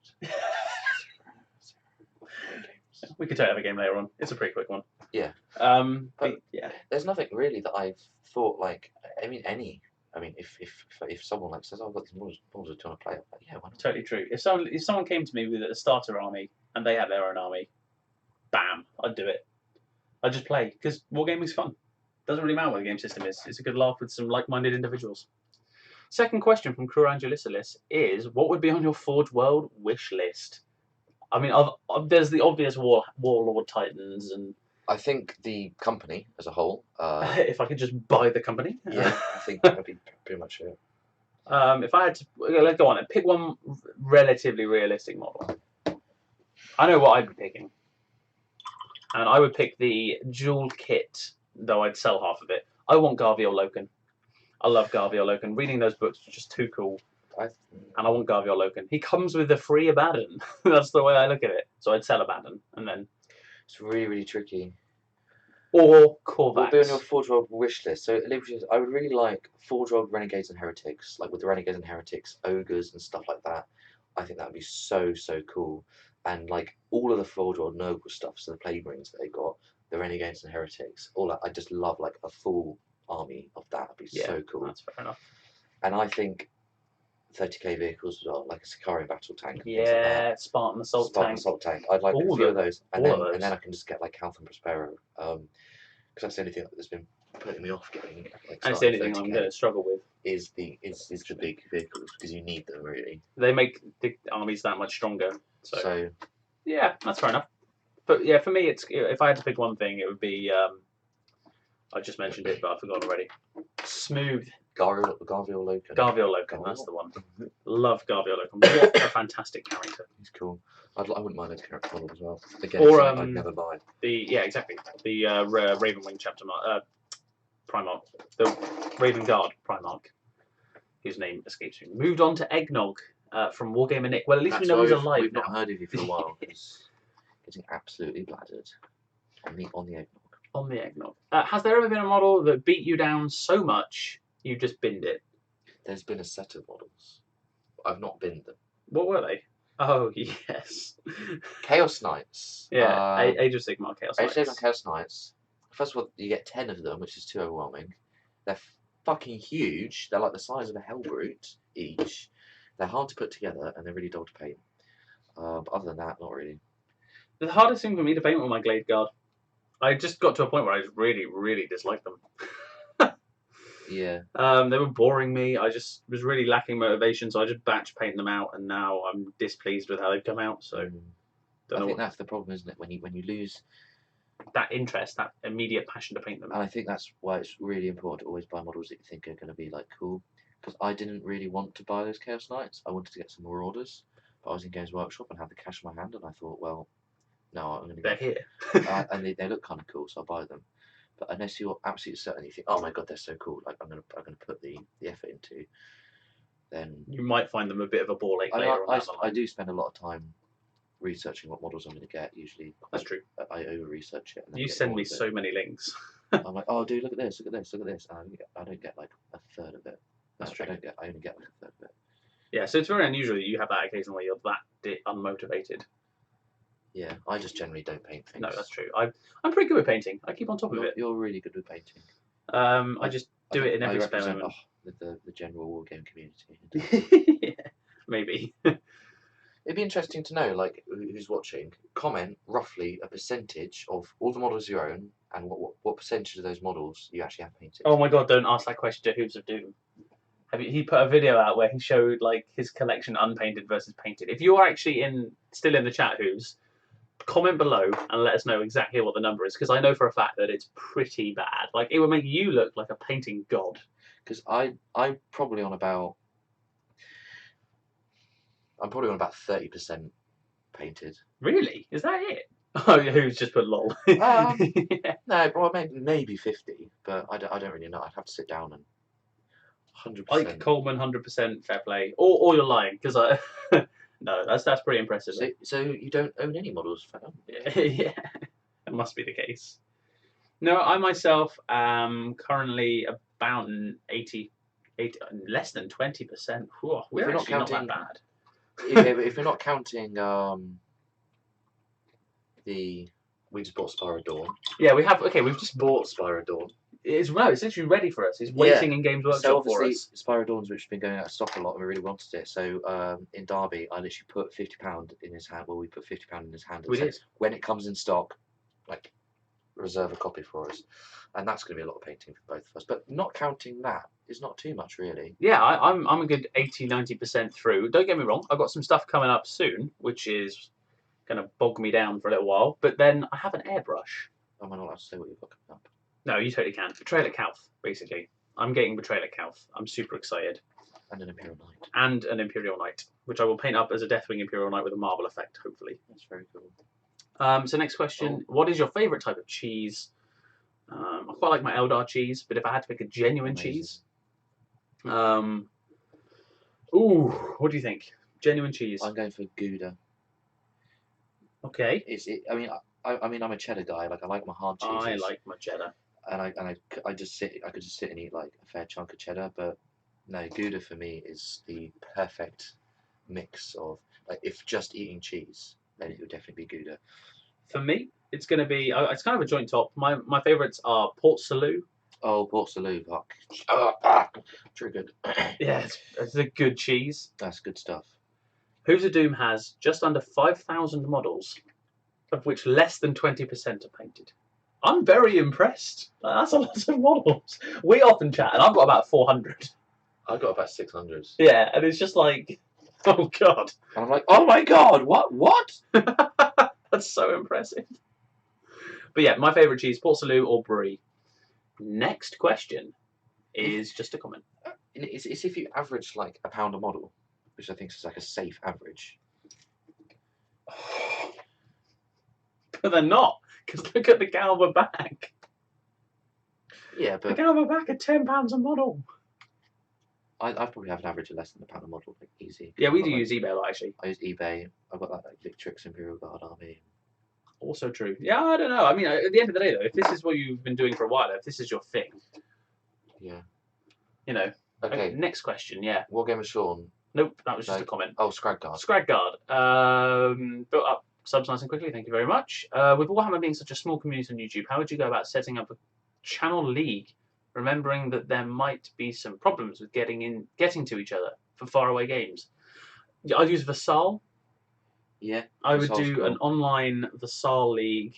We could totally have a game later on. It's a pretty quick one. Yeah. But yeah. There's nothing really that I've thought like. I mean, if someone like says, "Oh, I've got these models that you want to play," I'm like, yeah, why not? Totally true. If someone came to me with a starter army and they had their own army, bam, I'd do it. I'd just play because wargaming's fun. Doesn't really matter what the game system is. It's a good laugh with some like-minded individuals. Second question from Crew Angelisalis is, what would be on your Forge World wish list? I mean, there's the obvious Warlord Titans and... I think the company as a whole... if I could just buy the company? Yeah, I think that would be pretty much it. If I had to... Let's go on and pick one relatively realistic model. I know what I'd be picking. And I would pick the dual kit, though I'd sell half of it. I want Garviel Loken. I love Garviel Loken. Reading those books was just too cool. And I want Garviel Loken. He comes with a free Abaddon. That's the way I look at it. So I'd sell Abaddon, and then... It's really, really tricky. Or Korvax. What would be on your Forge World wish list? So, I would really like Forge World Renegades and Heretics, like with the Renegades and Heretics, Ogres and stuff like that. I think that would be so cool. And like all of the Floor noble stuff, so the plague marines that they got, the renegades and heretics, all that. I just love like a full army of that. Would be so cool. That's fair enough. And I think 30k vehicles as well, like a Sicario battle tank. And Yeah, things like that. Spartan assault Spartan tank. assault tank. I'd like All a few of of- those, all of those. and then I can just get like Calth and Prospero, because that's the only thing that's been putting me off getting. Like, That's the only starting thing I'm 30K going to struggle with. is the big vehicles because you need them really. They make the armies that much stronger. So yeah, that's fair enough. But yeah, for me, it's if I had to pick one thing, it would be I just mentioned it, but I forgot already. Smooth Garviel Loken. Garviel Loken, that's the one. Love Garviel Loken. What a fantastic character. He's cool. I wouldn't mind his character model as well. Again, Or, I'd never buy. Exactly. The Ravenwing chapter Primarch, the Raven Guard Primarch, whose name escapes me. Moved on to Eggnog from Wargamer Nick. Well, at least we know he's alive We've now. not heard of you for a while. He's getting absolutely bladdered on the Eggnog. On the Eggnog. Has there ever been a model that beat you down so much you just binned it? There's been a set of models. I've not binned them. What were they? Oh, yes. Chaos Knights. Yeah, Age of Sigmar Chaos Knights. Age of Sigmar Chaos Knights. First of all, you get 10 of them, which is too overwhelming. They're fucking huge. They're like the size of a Hellbrute each. They're hard to put together and they're really dull to paint. But other than that, not really. The hardest thing for me to paint was my Glade Guard. I just got to a point where I just really disliked them. Yeah. They were boring me. I just was really lacking motivation, so I just batch paint them out, and now I'm displeased with how they've come out. So I think that's the problem, isn't it? When you lose that interest, that immediate passion to paint them. And I think that's why it's really important to always buy models that you think are going to be like cool. Because I didn't really want to buy those Chaos Knights. I wanted to get some more orders, but I was in Games Workshop and had the cash in my hand, and I thought, well, no, I'm going to They're get. here. And they look kind of cool, so I'll buy them. But unless you're absolutely certain, you think, oh my god, they're so cool, like I'm gonna put the effort into, then You might find them a bit of a ball ache later on down the line. I do spend a lot of time researching what models I'm going to get. Usually, That's true. I over research it. And then You get send bored me of it. so many links. I'm like, oh, dude, look at this, look at this, look at this. And I don't get like a third of it. That's true. I only get like a third of it. Yeah, so it's very unusual that you have that occasion where you're that unmotivated. Yeah, I just generally don't paint things. No, that's true. I'm pretty good with painting. I keep on top of it. You're really good with painting. I just do it in every spare represent, moment. the general wargame community. Yeah, maybe. It'd be interesting to know, like, who's watching. Comment roughly a percentage of all the models you own, and what percentage of those models you actually have painted. Oh my god! Don't ask that question to Hooves of Doom. He put a video out where he showed like his collection unpainted versus painted. If you are actually still in the chat, Hooves, comment below and let us know exactly what the number is, because I know for a fact that it's pretty bad. Like, it would make you look like a painting god. Because I'm probably on about 30% painted. Really? Is that it? Oh, yeah, Who's just put lol. Yeah. No, well, maybe 50, but I don't really know. I'd have to sit down and 100%. Like Coleman, 100% fair play, or you're lying, because I. No, that's pretty impressive. So you don't own any models, fam? Yeah, it must be the case. No, I myself am currently about 80 less than 20%. We're not actually not counting- that bad. If we're not counting we just bought Spyro Dawn. Yeah, we have. Okay, we've just bought. Spyro Dawn. It's literally ready for us. It's waiting in Games Workshop So for obviously us. Spyro Dawn's, which has been going out of stock a lot, and we really wanted it. So in Derby, I literally put £50 in his hand. Well, we put £50 in his hand. And We said, did. when it comes in stock, like, reserve a copy for us. And that's going to be a lot of painting for both of us. But not counting that is not too much, really. Yeah, I'm a good 80-90% through. Don't get me wrong. I've got some stuff coming up soon, which is going to bog me down for a little while. But then I have an airbrush. Am I not allowed to say what you've got coming up? No, you totally can. Betrayal at Calth, basically. I'm getting Betrayal at Calth. I'm super excited. And an Imperial Knight. And an Imperial Knight, which I will paint up as a Deathwing Imperial Knight with a marble effect, hopefully. That's very cool. So next question. What is your favourite type of cheese? I quite like my Eldar cheese, but if I had to pick a genuine Amazing. cheese... Ooh, what do you think? Genuine cheese. I'm going for Gouda. Okay. I mean, I'm a cheddar guy. Like, I like my hard cheeses. I like my cheddar. And I could just sit and eat like a fair chunk of cheddar, but no, Gouda for me is the perfect mix of like if just eating cheese, then it would definitely be Gouda. For me, it's going to be. It's kind of a joint top. My favourites are Port Salut. Oh, Port Salut, fuck. Triggered. Yeah, it's a good cheese. That's good stuff. Hooves of Doom has just under 5,000 models, of which less than 20% are painted. I'm very impressed. That's a lot of models. We often chat, and I've got about 400. I've got about 600. Yeah, and it's just like, oh god. And I'm like, oh my god, what? That's so impressive. But yeah, my favourite cheese, Port Salut or Brie. Next question is just a comment. It's if you average like a pound a model, which I think is like a safe average. But they're not, because look at the Galva back. Yeah, The but Galva back are £10 a model. I probably have an average of less than a pound a model, like easy. Yeah, we I've do got, use eBay a lot, actually. I use eBay. I've got that like Victrix Imperial Guard army. Also true. Yeah, I don't know. I mean, at the end of the day, though, if this is what you've been doing for a while, if this is your thing, Yeah. you know. Okay. Next question, yeah. Wargame of Sean. Nope, that was just a comment. Oh, Scragguard. Scragguard. Built up subs nice and quickly, thank you very much. With Warhammer being such a small community on YouTube, how would you go about setting up a channel league, remembering that there might be some problems with getting to each other for faraway games? I'd use Vassal. Yeah. I would Vassal's do cool. an online Vassal league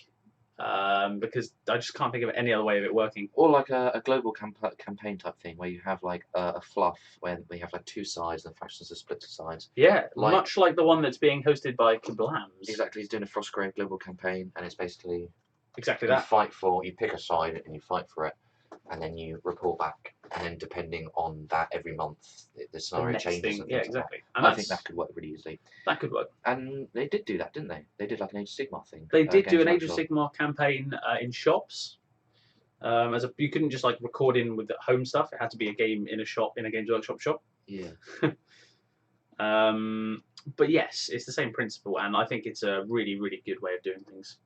because I just can't think of any other way of it working. Or like a global campaign type thing where you have like a fluff where we have like two sides and factions are split to sides. Yeah, much like the one that's being hosted by Kablams. Exactly, he's doing a Frostgrave global campaign, and it's basically exactly you that. you pick a side and you fight for it, and then you report back, and then depending on that, every month the scenario next changes. thing, And yeah, things exactly. like And that. I think that could work really easily. That could work. And they did do that, didn't they? They did like an Age of Sigmar thing. They did do an Games Age of Workshop. Sigmar campaign in shops. You couldn't just like record in with the home stuff. It had to be a game in a shop, in a Games Workshop shop. Yeah. But yes, it's the same principle, and I think it's a really, really good way of doing things.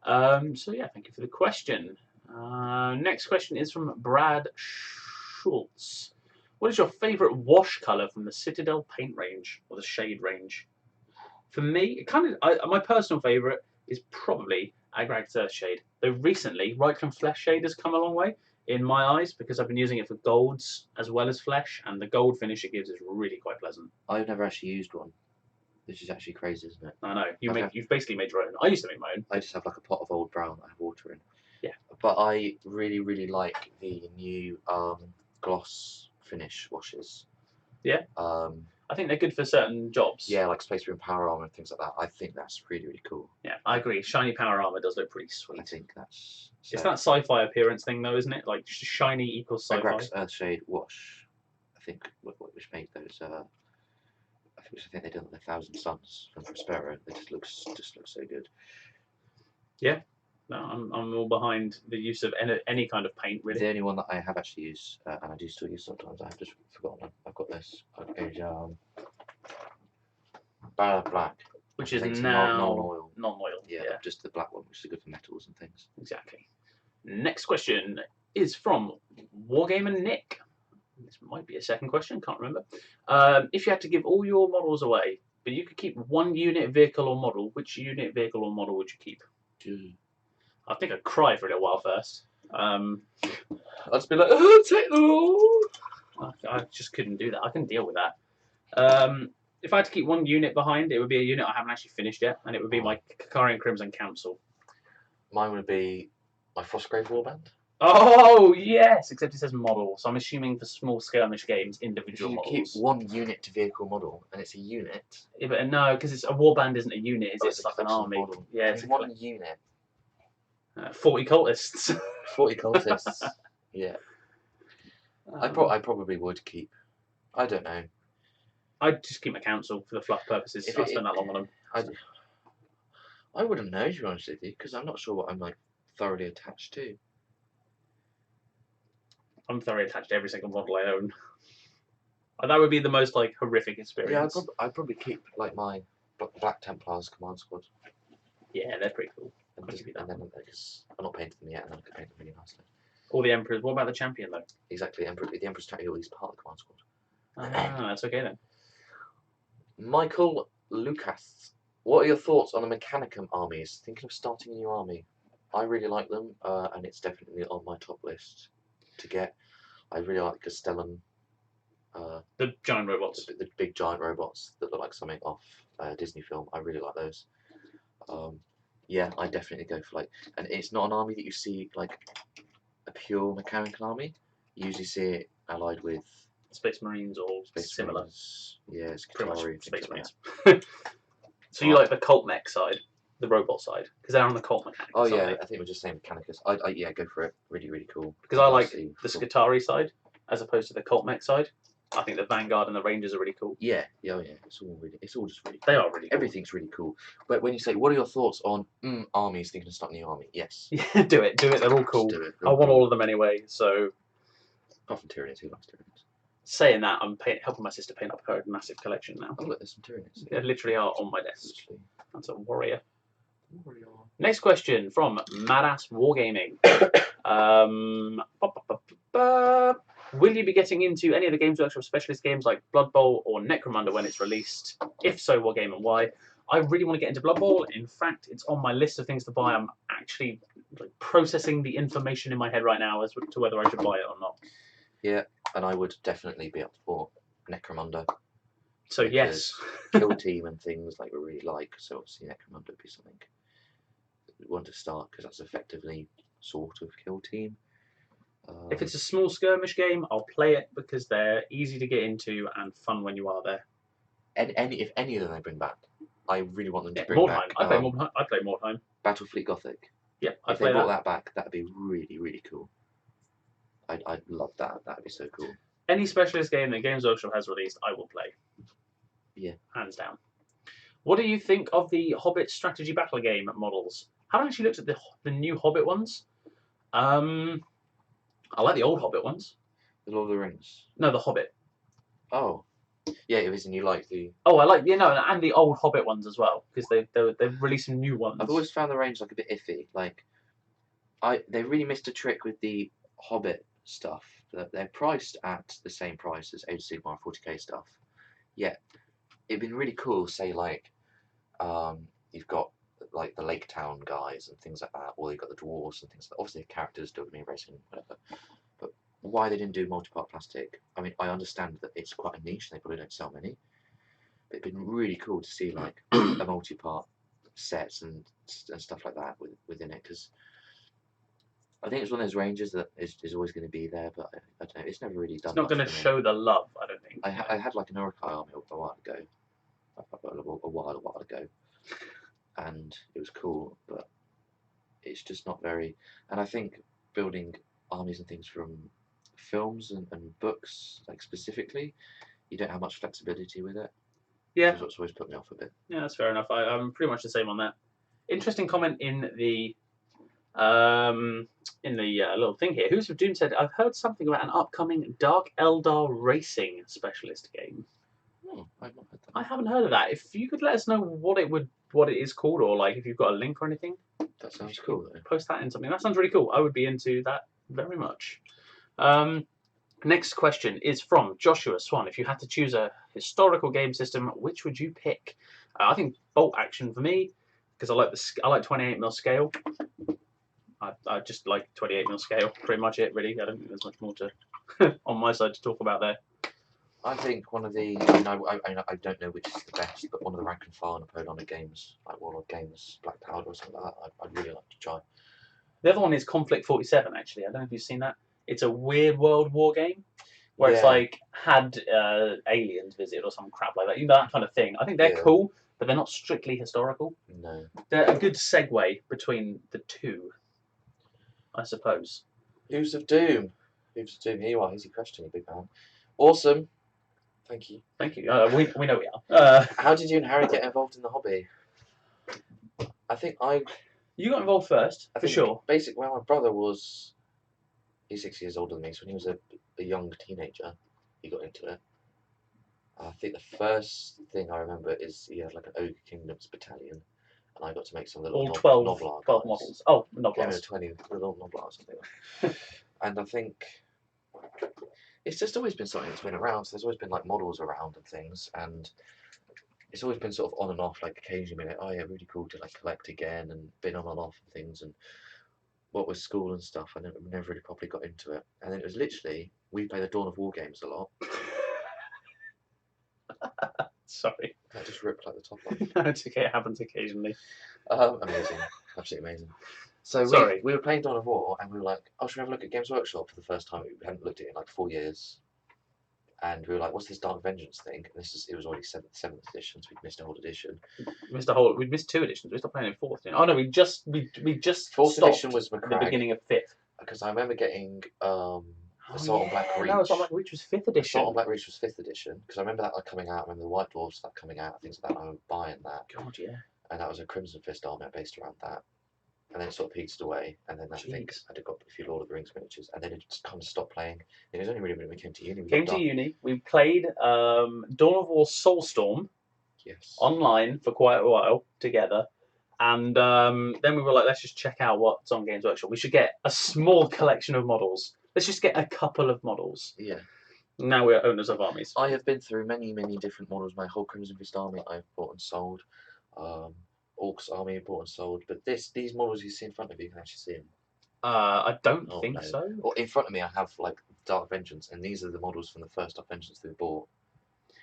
So yeah, thank you for the question. Next question is from Brad Schultz. What is your favourite wash colour from the Citadel paint range or the shade range? For me, my personal favourite is probably Agrag Thirstshade. Though recently, Reikland Flesh Shade has come a long way in my eyes because I've been using it for golds as well as flesh, and the gold finish it gives is really quite pleasant. I've never actually used one, which is actually crazy, isn't it? I know. You've basically made your own. I used to make my own. I just have like a pot of old brown that I have water in. Yeah. But I really, really like the new gloss finish washes. Yeah. I think they're good for certain jobs. Yeah, like Space Marine Power Armor and things like that. I think that's really, really cool. Yeah, I agree. Shiny power armor does look pretty sweet. I think that's... It's that sci-fi appearance thing, though, isn't it? Like shiny equals sci-fi. Agrax Earthshade Wash, I think, which made those. I think they did on the Thousand Suns from Prospero. They just looks so good. Yeah, no, I'm all behind the use of any kind of paint. Really, the only one that I have actually used, and I do still use sometimes. I have just forgotten one. I've got this. Ballad Black, which is now non-oil. Yeah, just the black one, which is good for metals and things. Exactly. Next question is from Wargamer Nick. This might be a second question, can't remember. If you had to give all your models away, but you could keep one unit, vehicle, or model, which unit, vehicle, or model would you keep? I think I'd cry for a little while first. I'd just be like, oh, take them all. I just couldn't do that. I couldn't deal with that. If I had to keep one unit behind, it would be a unit I haven't actually finished yet, and it would be my Kakarian Crimson Council. Mine would be my Frostgrave Warband. Oh, yes! Except it says model, so I'm assuming for small skirmish games, individual if you models. keep one unit to vehicle model, and it's a unit. Yeah, but no, because it's a warband isn't a unit, it's like an army. Model. Yeah, it's one unit. 40 cultists. 40 cultists. Yeah. I probably would keep. I don't know. I'd just keep my council for the fluff purposes. I spend that long on them. I wouldn't know, to be honest with you, because I'm not sure what I'm like thoroughly attached to. I'm thoroughly attached to every single model I own. That would be the most like horrific experience. Yeah, I'd probably keep like my Black Templars command squad. Yeah, they're pretty cool. And then because I'm not painted them yet, and then I could paint them really nicely. Or the Emperors. What about the Champion though? Exactly, the Emperor's technically always part of the command squad. Ah, that's okay then. Michael Lucas, what are your thoughts on the Mechanicum armies? Thinking of starting a new army. I really like them, and it's definitely on my top list to get. I really like Castellan. The giant robots. The big giant robots that look like something off a Disney film. I really like those. Yeah, I definitely go for and it's not an army that you see like a pure mechanical army. You usually see it allied with Space Marines or Space similar. Marines. Yeah, it's Pretty much Qatari, Space like Marines. So you like the cult mech side, the robot side, because they're on the cult mechanics. Oh yeah, I think we're just saying Mechanicus. Yeah, go for it. Really, really cool. Because I like the Skitarii side as opposed to the cult mech side. I think the Vanguard and the Rangers are really cool. Yeah. It's all just really cool. They are really cool. Everything's really cool. But when you say, what are your thoughts on armies, thinking of starting a new army? Yes. Yeah, do it. They're all cool. Just do it. I want all of them anyway, so... Apart from Tyranids, who likes Tyranids? Saying that, I'm helping my sister paint up her massive collection now. Oh look, there's some Tyranids. They literally are on my desk. Literally. That's a warrior. Next question from Madass Wargaming. Will you be getting into any of the Games Workshop specialist games like Blood Bowl or Necromunda when it's released? If so, what game and why? I really want to get into Blood Bowl. In fact, it's on my list of things to buy. I'm actually processing the information in my head right now as to whether I should buy it or not. Yeah, and I would definitely be up for Necromunda. So yes, Kill Team and things we really like. So obviously Necromunda would be something we want to start because that's effectively sort of Kill Team. If it's a small skirmish game, I'll play it because they're easy to get into and fun when you are there. If any of them they bring back, I really want them to bring back. I play Mordheim. Battlefleet Gothic. Yeah, if they brought that back, that'd be really, really cool. I'd love that. That'd be so cool. Any specialist game that Games Workshop has released, I will play. Yeah, hands down. What do you think of the Hobbit strategy battle game models? I haven't actually looked at the new Hobbit ones. I like the old Hobbit ones. The Lord of the Rings. No, the Hobbit. Oh, yeah, it is, and you like the. Oh, I like and the old Hobbit ones as well because they've released some new ones. I've always found the range a bit iffy. They really missed a trick with the Hobbit stuff. They're priced at the same price as Age of Sigmar 40k stuff. Yet, it'd been really cool. Say you've got the Lake Town guys and things like that, or you've got the dwarves and things like that. Obviously the characters still gonna be racing, whatever. But why they didn't do multi-part plastic? I mean, I understand that it's quite a niche, they probably don't sell many. But it'd been really cool to see a multi-part sets and stuff like that within it, because I think it's one of those ranges that is always going to be there, but I don't know, it's never really done. It's not going to show the love, I don't think. I had an Uruk-hai army a while ago, and it was cool, but it's just not very. And I think building armies and things from films and books, specifically, you don't have much flexibility with it. Yeah, that's what's always put me off a bit. Yeah, that's fair enough. I'm pretty much the same on that. Interesting comment in the little thing here. Who's of Doom said, I've heard something about an upcoming Dark Eldar racing specialist game. I've not heard that. I haven't heard of that. If you could let us know what it is called, or if you've got a link or anything. That sounds cool. Though. Post that in something. That sounds really cool. I would be into that very much. Next question is from Joshua Swan. If you had to choose a historical game system, which would you pick? I think Bolt Action for me, because I like 28mm scale. I just like 28mm scale. Pretty much it, really. I don't think there's much more to on my side to talk about there. I think one of the. I don't know which is the best, but one of the rank and file Napoleonic games, like Warlord Games, Black Powder or something like that, I'd really like to try. The other one is Conflict 47. Actually, I don't know if you've seen that. It's a weird World War game where it's had aliens visit or some crap like that. That kind of thing. I think they're cool, but they're not strictly historical. No. They're a good segue between the two, I suppose. Hooves of Doom. Hooves of Doom. Here you are. Easy question, you big man. Awesome. Thank you. Thank you. We know we are. How did you and Harry get involved in the hobby? I think You got involved first, for sure. Basically, my brother he's 6 years older than me, so when he was a young teenager, he got into it. I think the first thing I remember is he had an Ogre Kingdoms battalion, and I got to make some little 12 Noblar models. Oh, Noblars. Came with 20 little Noblar or something. And I think it's just always been something that's been around. So there's always been models around and things, and it's always been sort of on and off. Like occasionally, been like, oh yeah, really cool to like collect again, and been on and off and things. And what with school and stuff, I never really properly got into it. And then it was literally we play the Dawn of War games a lot. Sorry. That just ripped like the top off. No, it's okay. It happens occasionally. Amazing, absolutely amazing. So Sorry. we were playing Dawn of War, and we were like, oh, should we have a look at Games Workshop for the first time? We hadn't looked at it in like 4 years. And we were like, "What's this Dark Vengeance thing?" And it was already seventh edition, so we'd missed a whole edition. We missed 2 editions. We stopped playing in 4th. Oh no, we just Fourth stopped edition was at the McCrag, beginning of 5th. because I remember getting Assault on Black Reach. No, Assault on Black Reach was 5th edition. Assault on Black Reach was 5th edition, because I remember that like coming out. I remember the White Dwarfs that coming out, things like that. I remember buying that. God, yeah. And that was a Crimson Fist army based around that. And then it sort of petered away, and then I think I got a few Lord of the Rings miniatures, and then it just kind of stopped playing. And it was only really when we came to uni. We played Dawn of War Soulstorm online for quite a while together, and then we were like, let's just check out what's on Games Workshop. We should get a small collection of models. Let's just get a couple of models. Yeah. Now we're owners of armies. I have been through many different models. My whole Crimson Fist army I've bought and sold. Orcs army bought and sold, but these models you see in front of you, can actually see them. I don't think so. Well, in front of me I have like Dark Vengeance, and these are the models from the first Dark Vengeance that we bought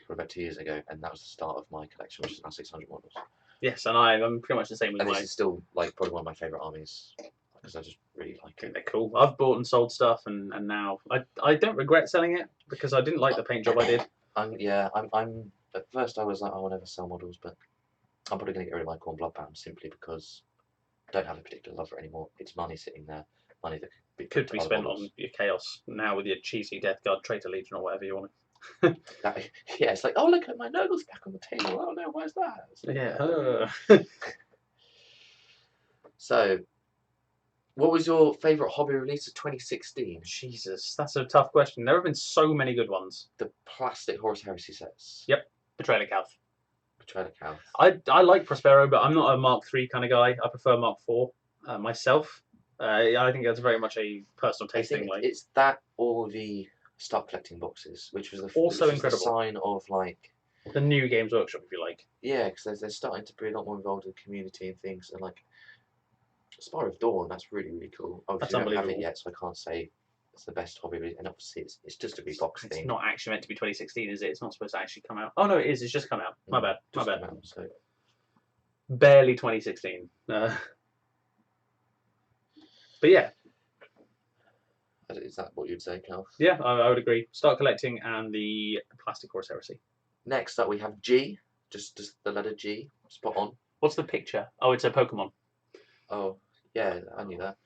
for about 2 years ago, and that was the start of my collection, which is now 600 models. Yes, and I'm pretty much the same with this is still like probably one of my favourite armies, because I just really like it. They're cool. I've bought and sold stuff, and now I don't regret selling it, because I didn't like the paint job I did. I'm at first I was like, oh, I'll never sell models, but I'm probably going to get rid of my Khorne Bloodbound simply because I don't have a particular love for it anymore. It's money sitting there, money that could be spent on your Chaos now with your cheesy Death Guard, Traitor Legion, or whatever you want. Yeah, it's like, oh, look at my Nurgle's back on the table. Oh no, where's that? Yeah. So, what was your favourite hobby release of 2016? Jesus, that's a tough question. There have been so many good ones. The plastic Horus Heresy sets. Yep, Betrayal of Calth. Betrayal of Calth. I like Prospero, but I'm not a Mark III kind of guy. I prefer Mark IV myself. I think that's very much a personal tasting. It's that or the Start Collecting boxes, which was incredible. The sign of like the new Games Workshop, if you like. Yeah, because they're starting to be a lot more involved in the community and things, and like Spire of Dawn, that's really cool. Obviously, I don't have it yet, so I can't say it's the best hobby, and obviously it's just a big box thing. It's not actually meant to be 2016, is it? It's not supposed to actually come out. Oh no, it is. It's just come out. My bad. So barely 2016. But yeah. Is that what you'd say, Cal? Yeah, I would agree. Start Collecting and the plastic Horus Heresy. Next up, we have G. Just the letter G. Spot on. What's the picture? Oh, it's a Pokemon. Oh, yeah, I knew that.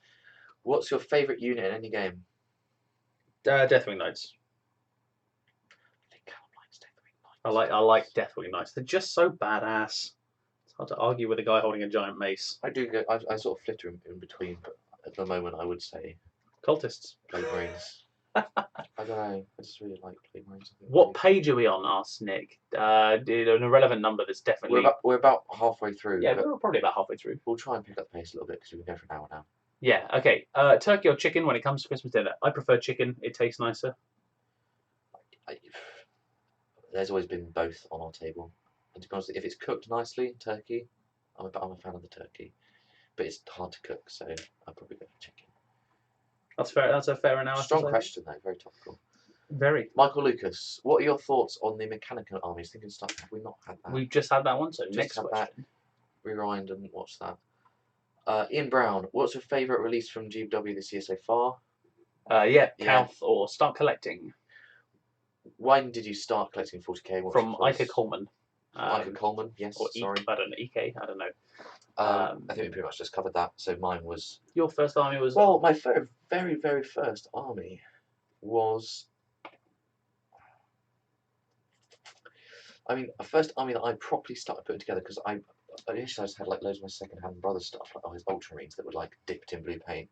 What's your favourite unit in any game? Deathwing Knights. I think Callum likes Deathwing Knights. I like Deathwing Knights. They're just so badass. It's hard to argue with a guy holding a giant mace. I do. I sort of flitter in between, but at the moment I would say Cultists. Plague Marines. I don't know. I just really like Plague Marines. What page are we on? Asked Nick. An irrelevant number. That's definitely. We're about halfway through. Yeah, we're probably about halfway through. We'll try and pick up the pace a little bit because we've been going for an hour now. Yeah. Okay. Turkey or chicken when it comes to Christmas dinner? I prefer chicken. It tastes nicer. There's always been both on our table, and to be honest, if it's cooked nicely, turkey. I'm a fan of the turkey, but it's hard to cook, so I'll probably go for chicken. That's fair. That's a fair analysis. Strong question though, very topical. Very. Michael Lucas, what are your thoughts on the mechanical armies? Thinking stuff. Have we not had that? We've just had that one. So just next had question. That. Rewind and watch that. Ian Brown, what's your favourite release from GW this year so far? Calth or Start Collecting. When did you start collecting 40k? From Iker Coleman. Iker Coleman, yes. Or sorry. I don't know. EK. I don't know. I think we pretty much just covered that. So mine was. Your first army was. Well, my very first army was. I mean, a first army that I properly started putting together because initially I just had like loads of my second-hand brother stuff, like his Ultramarines that were like dipped in blue paint.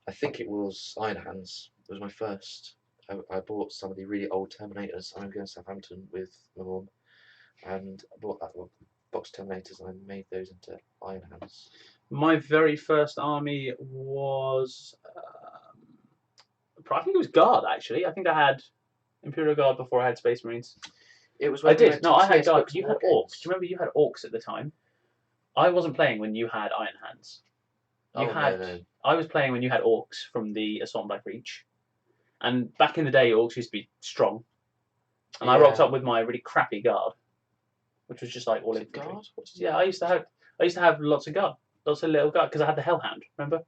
I think it was Iron Hands. It was my first. I bought some of the really old Terminators. I'm going to Southampton with my mum, and I bought that one. Box Terminators, and I made those into Iron Hands. My very first army was, I think it was Guard actually. I think I had Imperial Guard before I had Space Marines. It was. I When we did. went No, to I had TS guard Books because you and had War orcs. Games. Do you remember you had orcs at the time? I wasn't playing when you had Iron Hands. You Oh, had. no. I was playing when you had orcs from the Assault on Black Reach, and back in the day, orcs used to be strong. And I rocked Yeah. up with my really crappy guard, which was just like all Was it infantry. guard? What does it Yeah, I used to have lots of guard, lots of little guard because I had the Hellhound. Remember?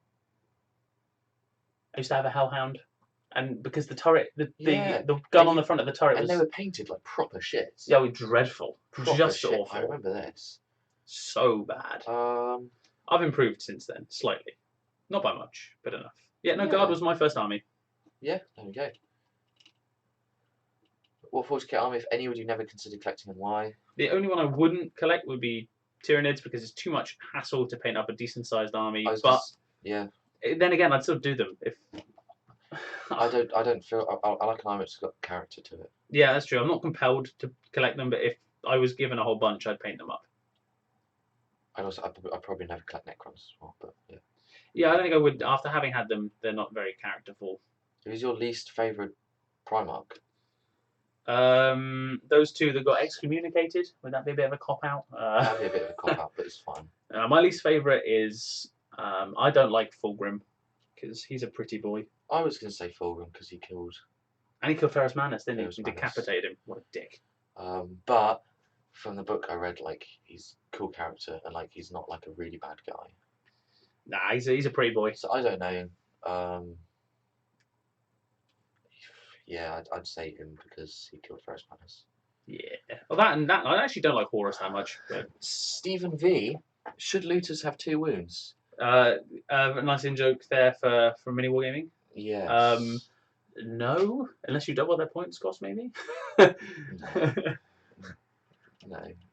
I used to have a Hellhound, and because the turret, Yeah. the gun And on the front of the turret And was they were painted like proper shit. yeah, it was dreadful, Proper just shit. awful, I remember this. so bad. Um. I've improved since then, slightly, not by much, but enough. Yeah, no, Yeah. guard was my first army. Yeah. There we go. What 40k army, if any, would you never consider collecting, and why? The only one I wouldn't collect would be Tyranids because it's too much hassle to paint up a decent sized army. But yeah. then again, I'd still do them if. I don't feel. I like an army that's got character to it. Yeah, that's true. I'm not compelled to collect them, but if I was given a whole bunch, I'd paint them up. And also, I probably never collect Necrons as well, but yeah. Yeah, I don't think I would. After having had them, they're not very characterful. Who's your least favourite Primarch? Those two that got excommunicated. Would that be a bit of a cop out? That'd be a bit of a cop out, but it's fine. My least favourite is I don't like Fulgrim because he's a pretty boy. I was going to say Fulgrim because he killed. And he killed Ferrus Manus, didn't he? Ferrus He Manus. decapitated him. What a dick. But from the book I read, like, he's a cool character and like he's not like a really bad guy. Nah, he's a pretty boy. So I don't know. Yeah, I'd say him because he killed Ferrus Manus. Yeah. Well, that and that. I actually don't like Horus that much. But, Stephen V. Should looters have 2 wounds? a nice in joke there for mini wargaming. Yes. No, unless you double their points cost, maybe. No.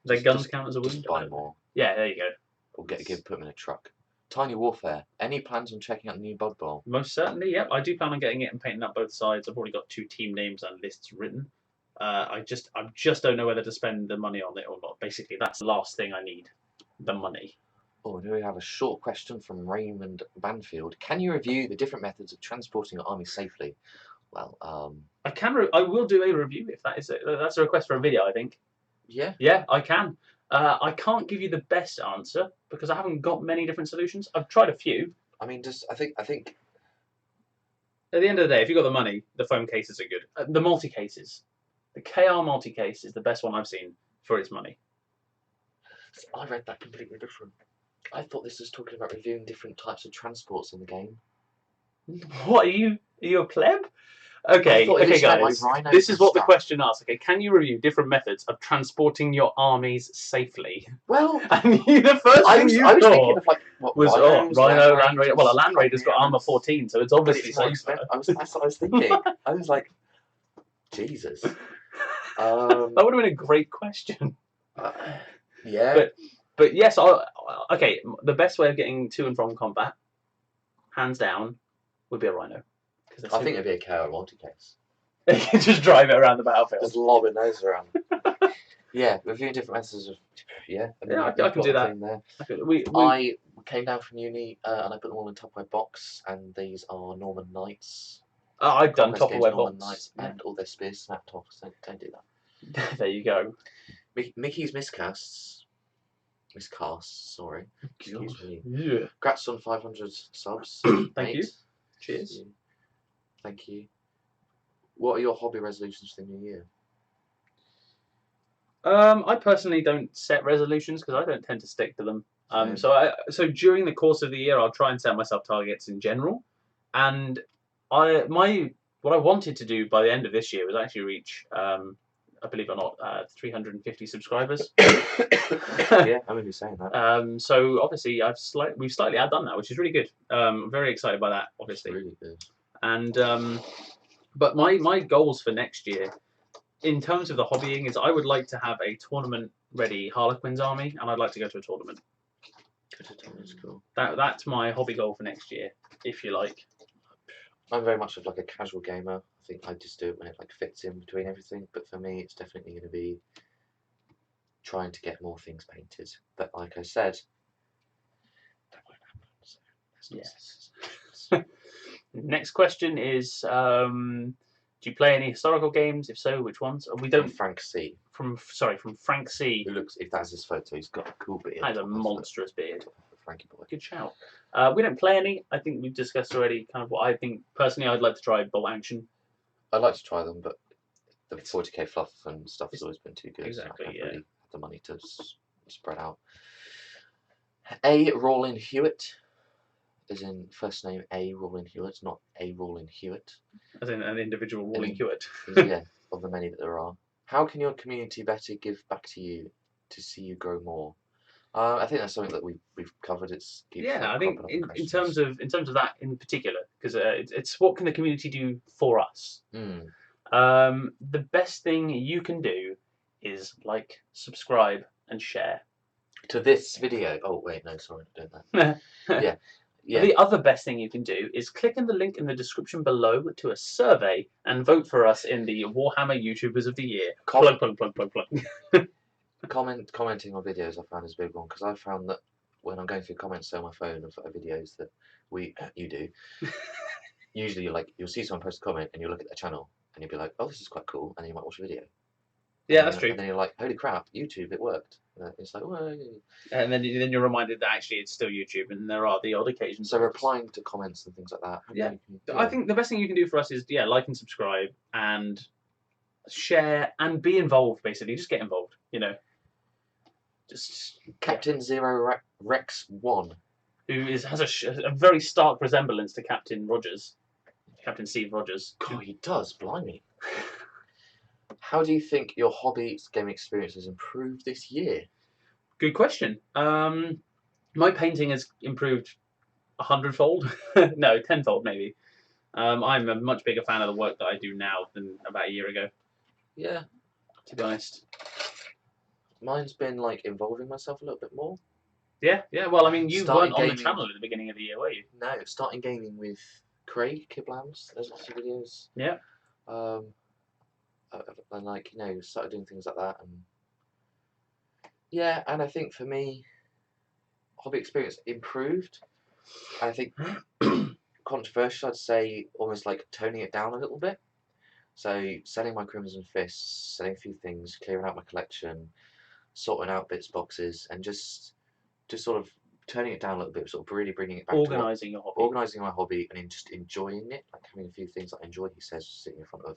Their guns count as a wound. Just buy more. Yeah, there you go. Or put them in a truck. Tiny Warfare. Any plans on checking out the new Blood Bowl? Most certainly, yep. I do plan on getting it and painting up both sides. I've already got 2 team names and lists written. I just don't know whether to spend the money on it or not. Basically, that's the last thing I need. The money. Oh, do we have a short question from Raymond Banfield? Can you review the different methods of transporting your army safely? Well, I will do a review if that's a request for a video. I think. Yeah. Yeah, I can. I can't give you the best answer because I haven't got many different solutions. I've tried a few. I mean, I think. At the end of the day, if you've got the money, the foam cases are good. The multi cases, the KR multi case is the best one I've seen for its money. I read that completely different. I thought this was talking about reviewing different types of transports in the game. What are you? Are you a pleb? Okay, guys. This is what the question asks. Okay, can you review different methods of transporting your armies safely? Well, and the first thing you thought thought of like was Rhino, Land Raider. Well, a Land Raider's got armor 14, so it's obviously safer. That's what I was thinking. I was like, Jesus. That would have been a great question. Yeah. But yes, okay. The best way of getting to and from combat, hands down, would be a Rhino. I think it'd be a KO multi-case. Just drive it around the battlefield. Just lobbing those around. Yeah, reviewing different methods of. Yeah, I can do that. I came down from uni and I put them all in Tupperware box, and these are Norman Knights. I've done Tupperware Norman box. Knights, and all their spears snapped off, so don't do that. There you go. Mickey's miscasts, sorry. Excuse me. Yeah. Congrats on 500 subs. Thank you. Cheers. Thank you. What are your hobby resolutions for the new year? I personally don't set resolutions because I don't tend to stick to them. So during the course of the year, I'll try and set myself targets in general. And what I wanted to do by the end of this year was actually reach, believe it or not, 350 subscribers. Yeah, I remember you saying that. So obviously we've slightly outdone that, which is really good. I'm very excited by that, obviously. It's really good. And but my goals for next year, in terms of the hobbying, is I would like to have a tournament-ready Harlequins army, and I'd like to go to a tournament. That's cool. That's my hobby goal for next year, if you like. I'm very much of like a casual gamer. I think I just do it when it like fits in between everything. But for me, it's definitely going to be trying to get more things painted. But like I said, that won't happen. So Yes. Next question is Do you play any historical games? If so, which ones? We don't. Frank C. From Frank C. Who looks, if that's his photo, he's got a cool beard. Has a monstrous beard. Frankie boy. Good shout. We don't play any. I think we've discussed already kind of what I think. Personally, I'd like to try Bolt Action. I'd like to try them, but the 40k fluff and stuff has always been too good. Exactly, so I yeah. haven't really had the money to spread out. A. Rollin Hewitt, as in first name A. Rollin Hewitt, not A. Rollin Hewitt. As in an individual Rollin Hewitt. Yeah, of the many that there are. How can your community better give back to you to see you grow more? I think that's something that we've covered. I think in terms of that in particular, because it's what can the community do for us. The best thing you can do is like, subscribe, and share to this video. Oh wait, no, sorry, I'm doing that. Yeah. The other best thing you can do is click in the link in the description below to a survey and vote for us in the Warhammer YouTubers of the Year. Plug. Commenting on videos I found is a big one, because I found that when I'm going through comments on my phone of videos that you do, usually you'll see someone post a comment and you'll look at their channel and you'll be like, oh, this is quite cool, and then you might watch a video. Yeah, that's true. And then you're like, holy crap, YouTube, it worked. It's like, well, and then you're reminded that actually it's still YouTube, and there are the odd occasions. So replying to comments and things like that. Yeah. I think the best thing you can do for us is like and subscribe and share and be involved. Basically, just get involved. Just Captain Zero Rex 1, who has a very stark resemblance to Captain Rogers, Captain Steve Rogers. God, he does. Blimey. How do you think your hobby gaming experience has improved this year? Good question. My painting has improved 100-fold. No, 10-fold maybe. I'm a much bigger fan of the work that I do now than about a year ago. Yeah. To be honest. Mine's been involving myself a little bit more. Yeah. Well, I mean, you weren't on the channel at the beginning of the year, were you? No, starting gaming with Craig Kiblams. There's lots of videos. Yeah. And started doing things like that, and yeah, and I think for me, hobby experience improved. I think controversial, I'd say, almost toning it down a little bit. So selling my Crimson Fists, selling a few things, clearing out my collection, sorting out bits, boxes, and just sort of turning it down a little bit, sort of really bringing it back organising your hobby. Organising my hobby and just enjoying it, having a few things that I enjoy. He says, sitting in front of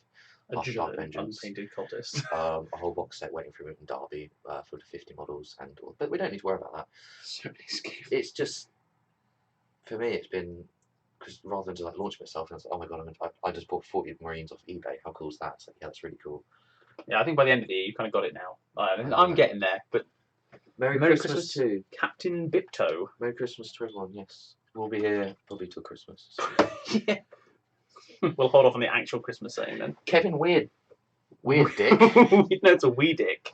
Sharp Engines, unpainted cultist. a whole box set waiting for him in Derby, full of 50 models, but we don't need to worry about that. So many schemes. It's just, for me, it's been, because rather than just launch myself and it's like, oh my god, I just bought 40 Marines off eBay. How cool is that? It's yeah, that's really cool. Yeah, I think by the end of the year you kind of got it now. I'm getting there, but Merry Christmas to Captain Bipto. Merry Christmas to everyone. Yes, we'll be here probably till Christmas. So. Yeah. We'll hold off on the actual Christmas saying then. Kevin Weird Dick. No, it's a wee dick.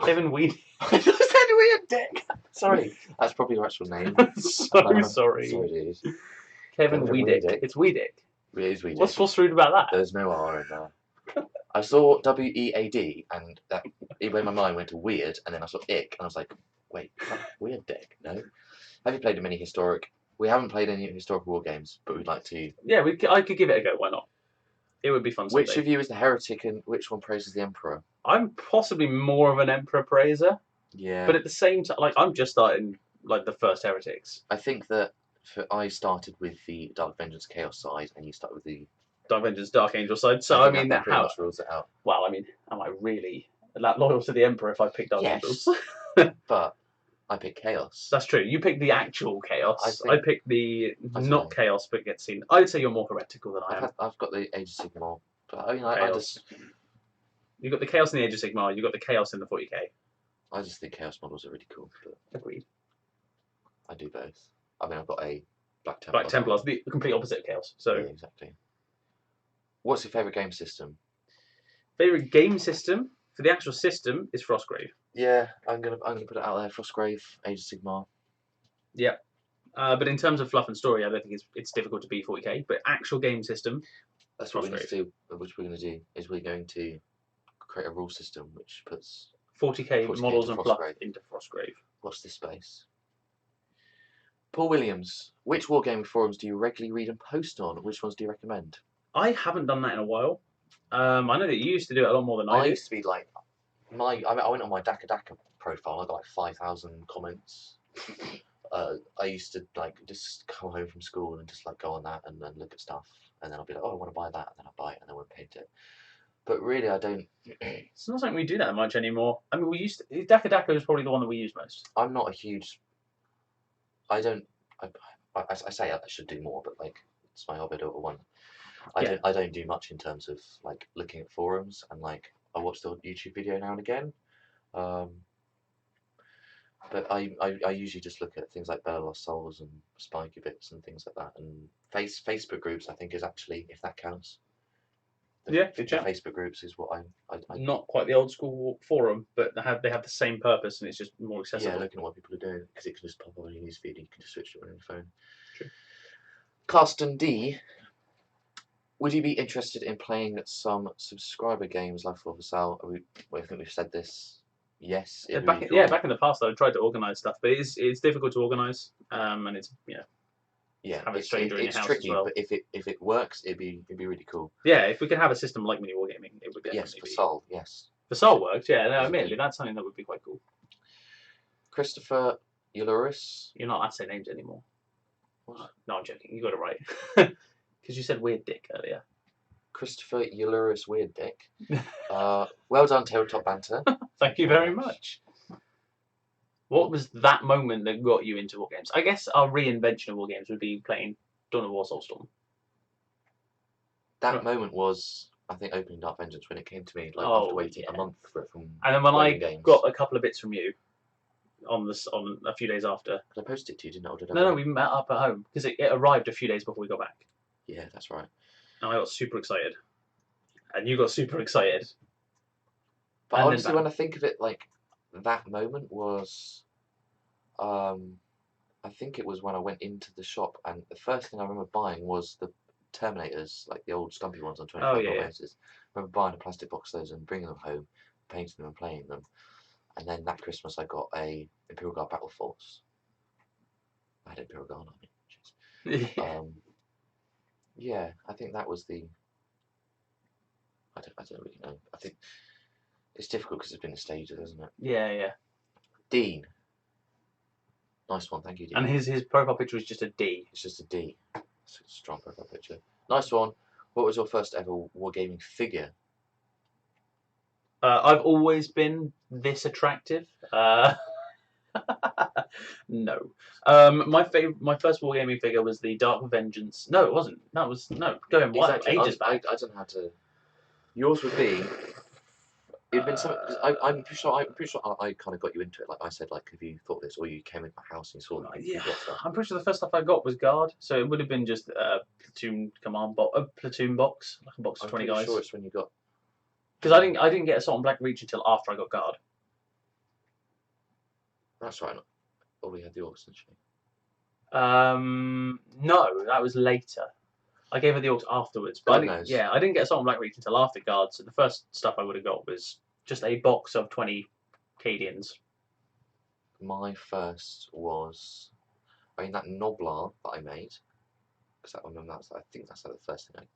Kevin Wee. I just said Weird Dick. Sorry, that's probably your actual name. So sorry. Sorry, dude. Kevin Wee Dick. It's Wee Dick. It is Wee Dick. What's rude about that? There's no R in there. I saw WEAD, and that my mind went to weird, and then I saw ick, and I was like, wait, Weird Dick? No. Have you played many historic? We haven't played any historical war games, but we'd like to. Yeah, I could give it a go. Why not? It would be fun. Which someday. of you is the heretic, and which one praises the emperor? I'm possibly more of an emperor praiser. Yeah. But at the same time, I'm just starting the first heretics. I think that I started with the Dark Vengeance Chaos side, and you started with the Dark Vengeance Dark Angel side. So I mean, that pretty much rules it out. Well, I mean, am I really that loyal to the emperor if I pick Dark Angels? But I picked Chaos. That's true. You picked the actual Chaos. I picked the not Chaos, but gets seen. I'd say you're more heretical than I am. I've got the Age of Sigmar, but I mean, You've got the Chaos in the Age of Sigmar. You've got the Chaos in the 40k. I just think Chaos models are really cool. But agreed. I do both. I mean, I've got a Black Templar. Black Templars, the complete opposite of Chaos. So yeah, exactly. What's your favourite game system? Favourite game system for the actual system is Frostgrave. Yeah, I'm gonna put it out there. Frostgrave, Age of Sigmar. Yeah, but in terms of fluff and story, I don't think it's difficult to beat 40k. But actual game system, that's what we're going to do. Which we're going to do is we're going to create a rule system which puts 40k models and fluff into Frostgrave. Watch this space. Paul Williams, which wargaming forums do you regularly read and post on? Which ones do you recommend? I haven't done that in a while. I know that you used to do it a lot more than I I do. used to be like I went on my Daka Daka profile. I got like 5,000 comments. I used to like just come home from school and just like go on that and then look at stuff, and then I'll be like, oh, I want to buy that, and then I buy it, and then I paint it. But really, I don't. It's not something we do that much anymore. I mean, we used to. Daka Daka is probably the one that we use most. I'm not a huge. I don't. I say I should do more, but like it's my hobby or one. Yeah. I don't do much in terms of like looking at forums, and like I watch the YouTube video now and again. But I usually just look at things like Bella Lost Souls and Spiky Bits and things like that. And Facebook groups, I think, is actually, if that counts. Yeah, good The chat. Facebook groups is what I Not quite the old school forum, but they have the same purpose, and it's just more accessible. yeah, looking at what people are doing, because it can just pop up on your newsfeed, you can just switch to it on your phone. True. Carsten D, would you be interested in playing some subscriber games like For Sale? I think we've said this. Yes, Back in the past, I tried to organise stuff, but it's difficult to organise, and it's have a stranger in your house tricky, as well. but if it works, it'd be really cool. Yeah, if we could have a system like mini wargaming, it would definitely yes, for Sol, yes. For Sol worked, yeah. No, admittedly, that's something that would be quite cool. Christopher Eulerus. You're not saying names anymore. What? No, I'm joking. You got it right. Because you said weird dick earlier. Christopher Eulerus Weird Dick. Well done, Tabletop Banter. Thank you very much. What was that moment that got you into war games? I guess our reinvention of war games would be playing Dawn of War Soulstorm. That moment was, I think, opening Dark Vengeance when it came to me, like after waiting a month for it from. And then when I games. got a couple of bits from you on a few days after. Did I post it to you? Didn't I? No, we met up at home because it arrived a few days before we got back. Yeah, that's right. And I got super excited, and you got super excited. But honestly, when I think of it, like that moment was, I think it was when I went into the shop, and the first thing I remember buying was the Terminators, like the old stumpy ones on 25 bases. I remember buying a plastic box of those and bringing them home, painting them and playing them. And then that Christmas I got a Imperial Guard Battle Force. I had Imperial Guard on me. Yeah, I think that was the. I don't really know. I think it's difficult because it's been in stages, isn't it? Yeah. Dean. Nice one, thank you, Dean. And his profile picture was just a D. It's just a D. It's a strong profile picture. Nice one. What was your first ever wargaming figure? I've always been this attractive. No. My first wargaming figure was the Dark Vengeance. No, it wasn't. That was going Exactly. ages back. I don't know how to. Yours would be. It'd been something. I'm pretty sure I kind of got you into it. Like I said, like if you thought this, or you came into my house and you saw that. Yeah, I'm pretty sure the first stuff I got was Guard, so it would have been just a platoon platoon box, like a box of 20 guys. I'm sure it's when you got. Because I didn't get Assault on Black Reach until after I got Guard. That's right. Or we had the Orcs, actually. No, that was later. I gave her the Orcs afterwards. But I didn't get Assault on Black Reach until after Guard, so the first stuff I would have got was just a box of 20 Cadians. My first was, that Noblar that I made, because I think that's like the first thing I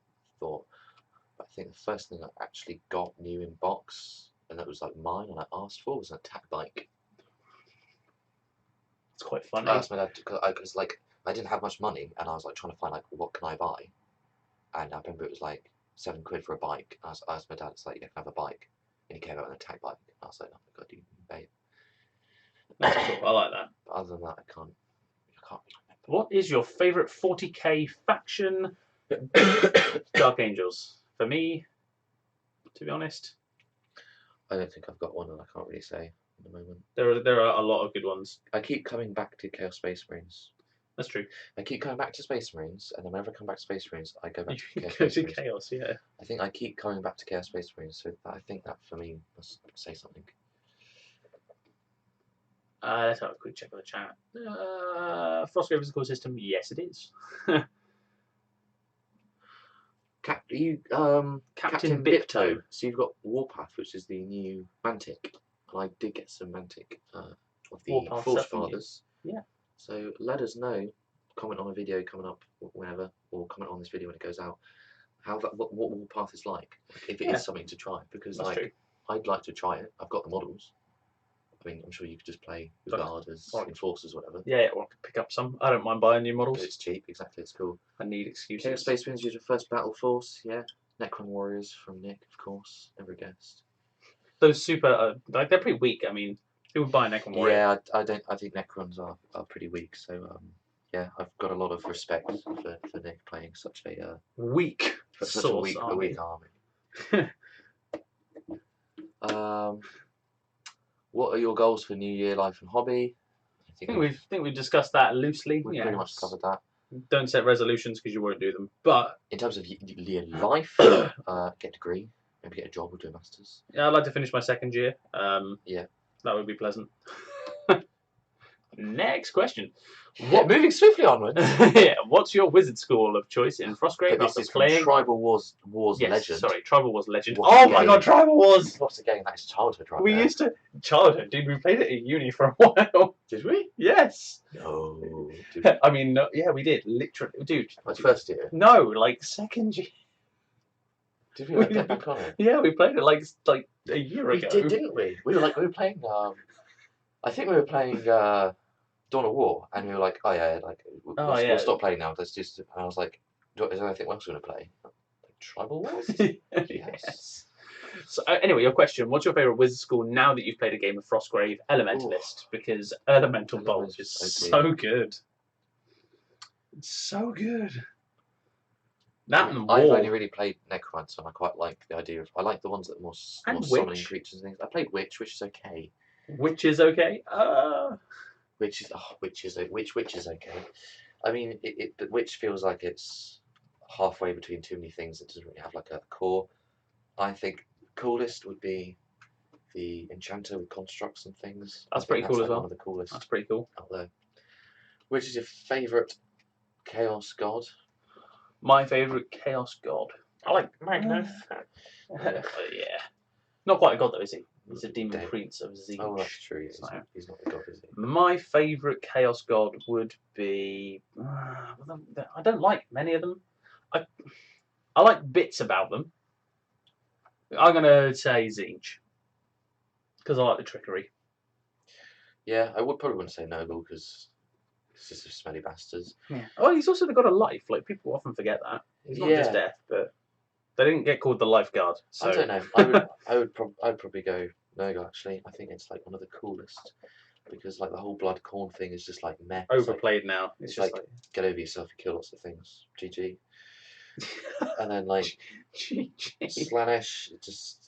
thought. But I think the first thing I actually got new in box, and that was like mine, and I asked for, was an attack bike. It's quite funny. I asked my dad because like I didn't have much money, and I was like trying to find like what can I buy, and I remember it was like £7 for a bike. I asked my dad, it's like, you can have a bike, and he came out with an attack bike, and I was like, oh my god, you can pay it. That's cool. I like that. But other than that, I can't remember. What is your favourite 40k faction? Dark Angels. For me, to be honest, I don't think I've got one, and I can't really say at the moment. There are a lot of good ones. I keep coming back to Chaos Space Marines. That's true. I keep coming back to Space Marines, and then whenever I come back to Space Marines, I go back to Chaos Go Space to Marines. Chaos, yeah. I think I keep coming back to Chaos Space Marines, so I think that for me must say something. Let's have a quick check of the chat. Frostgrave is a cool system. Yes, it is. Captain Bipto. So you've got Warpath, which is the new Mantic, and I did get some Mantic of the Warpath Forge stuff, Fathers. Yeah. So let us know. Comment on a video coming up whenever, or comment on this video when it goes out. how that what Warpath is like if it Yeah. is something to try, because That's like true. I'd like to try it. I've got the models. I mean, I'm sure you could just play with But- Guarders, or- Enforcers, whatever. Yeah, or I could pick up some. I don't mind buying new models. It's cheap, exactly. It's cool. I need Chaos excuses. Space Marines use your first battle force. Yeah. Necron Warriors from Nick, of course. Never guessed. Those super, like they're pretty weak. I mean, who would buy a Necron Warrior? Yeah, I don't. I think Necrons are pretty weak. So yeah, I've got a lot of respect for Nick playing such a Weak such source a army. weak army. What are your goals for New Year life and hobby? I think we've discussed that loosely. We've Yeah. pretty much covered that. Don't set resolutions because you won't do them. But In terms of year life, get a degree, maybe get a job or do a masters. yeah, I'd like to finish my second year. Yeah. That would be pleasant. Next question. What? Moving swiftly onwards. Yeah, what's your wizard school of choice in Frostgrave But this after is from playing? Tribal Wars Yes, Legend. sorry, Tribal Wars Legend. What Oh a my game. god, Tribal Wars! What's a game? That is childhood, right We there. used to childhood, dude. We played it at uni for a while. Did we? Yes. No. Did we? I mean, no, yeah, we did. Literally, dude. Like first year. No, like second year. Did we like, get back on it? Yeah, we played it like a year We ago. did, didn't we? We were playing. I think we were playing Dawn of War, and we were like, oh yeah, like we'll stop playing now. Let's just. And I was like, is there anything else we're gonna play? Like, Tribal Wars? Yes. So anyway, your question: what's your favorite wizard school now that you've played a game of Frostgrave Elementalist? Because Elemental Bolt is so good. It's so good. That and I've War. only really played Necromancer, and I quite like the idea of. I like the ones that are more And summoning Witch. creatures and things. I played Witch, which is okay. Which is okay. Which is okay. I mean, but Witch feels like it's halfway between too many things. It doesn't really have like a core. I think coolest would be the Enchanter with constructs and things. That's I think pretty cool like as well. One of the coolest That's pretty cool. out there. Which is your favourite Chaos God? My favourite Chaos God. I like Magnus. Yeah. Not quite a god though, is he? He's a demon Damn. prince of Zinch. Oh, that's true. Yeah, So- he's not the god, is he? My favourite Chaos God would be. I don't like many of them. I like bits about them. I'm gonna say Zinch because I like the trickery. Yeah, I would probably want to say Noble because it's just a smelly bastards. Yeah. Oh, he's also got a life. Like people often forget that he's not just Yeah. death, but they didn't get called the lifeguard. So I don't know. I'd probably go Noble actually. I think it's like one of the coolest because like the whole blood corn thing is just like meh. It's like, overplayed now. It's it's just like- get over yourself, you kill lots of things. GG. And then like Slaanesh, it's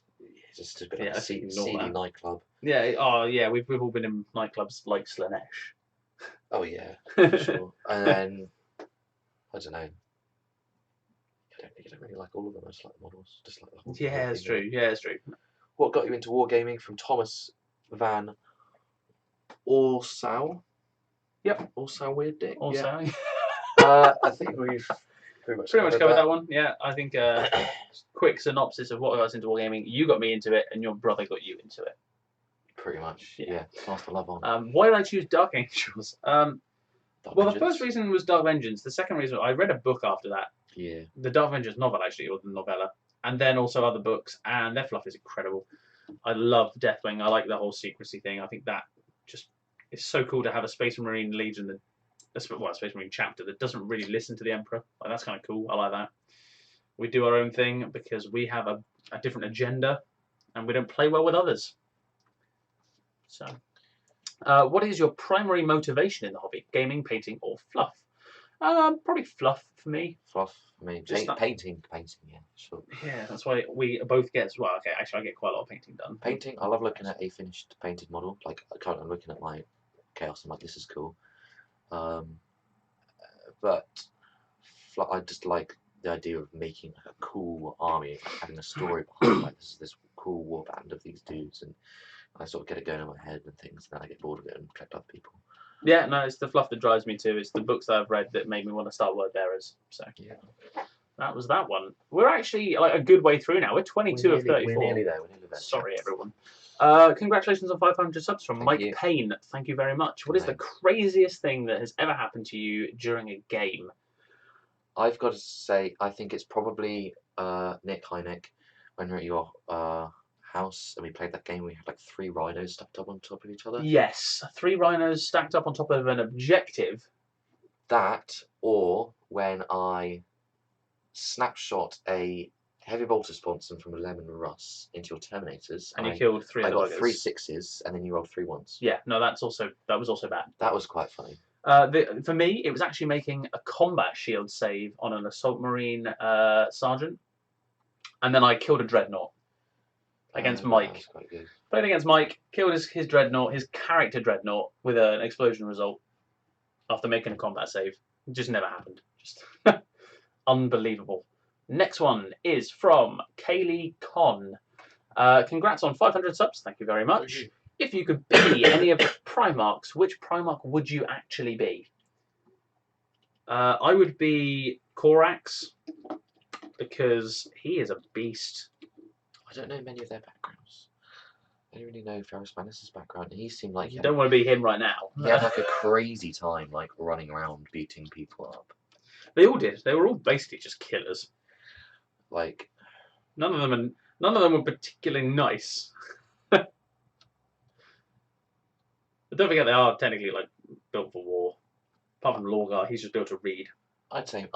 just a bit Yeah, like I a think ignore seedy that. nightclub. Yeah. Oh, yeah. We've all been in nightclubs like Slaanesh. Oh yeah, for sure. And then I don't know. I don't really like all of them. I just like the models. Just like the whole. Yeah, whole it's thing. true. Yeah, it's true. What got you into wargaming? From Thomas Van Orsau. Yep. Orsau Weird Dick. Also, I think we've pretty much covered that one. Yeah, I think quick synopsis of what got us into wargaming. You got me into it, and your brother got you into it. Pretty much. Yeah. Yeah. Pass the love on. Why did I choose Dark Angels? Dark Well, the Vengeance. first reason was Dark Vengeance. The second reason, I read a book after that, Yeah. the Dark Vengeance novel actually, or the novella, and then also other books, and their fluff is incredible. I love Deathwing. I like the whole secrecy thing. I think that just is so cool to have a Space Marine Legion, a Space Marine chapter that doesn't really listen to the Emperor. Like, that's kind of cool. I like that. We do our own thing because we have a different agenda, and we don't play well with others. So, what is your primary motivation in the hobby? Gaming, painting, or fluff? Probably fluff for me. Fluff. I mean, Just that- painting. Yeah. Sure. Yeah, that's why we both get as well. Okay, actually, I get quite a lot of painting done. Painting. I love looking at a finished painted model. Like currently, I'm looking at my Chaos. I'm like, this is cool. But I just like the idea of making like a cool army, like having a story behind. Like this cool war band of these dudes, and I sort of get it going in my head and things. And then I get bored of it and collect other people. Yeah, no, it's the fluff that drives me too. It's the books that I've read that made me want to start Word Bearers. So Yeah. that was that one. We're actually like a good way through now. We're 22 of 34. We're nearly there. We're nearly there. Sorry, everyone. Congratulations on 500 subs from Thank Mike you. Payne. Thank you very much. What is the Thanks. craziest thing that has ever happened to you during a game? I've got to say, I think it's probably Nick, hi Nick, when we were at your house and we played that game, we had like 3 rhinos stacked up on top of each other. Yes, 3 rhinos stacked up on top of an objective. That, or when I snapshot a heavy bolter sponsor from a Lemon Russ into your Terminators, And you killed 3 I of the got buggers. 3 6s, and then you rolled 3 1s. Yeah, no, that was also bad. That was quite funny. For me, it was actually making a combat shield save on an assault marine sergeant, and then I killed a dreadnought against Mike. That was quite good. Played against Mike, killed his dreadnought, his character dreadnought, with an explosion result after making a combat save. It just never happened. Just unbelievable. Next one is from Kaylee Con. Congrats on 500 subs. Thank you very much. If you could be any of the Primarchs, which Primarch would you actually be? I would be Corax, because he is a beast. I don't know many of their backgrounds. I don't really know Ferrus Manus' background. He seemed like You don't want to be him right now. he had like a crazy time, like running around beating people up. They all did. They were all basically just killers. Like None of them were particularly nice. But don't forget, they are technically like built for war. Apart from Lorgar, he's just built to read. I'd say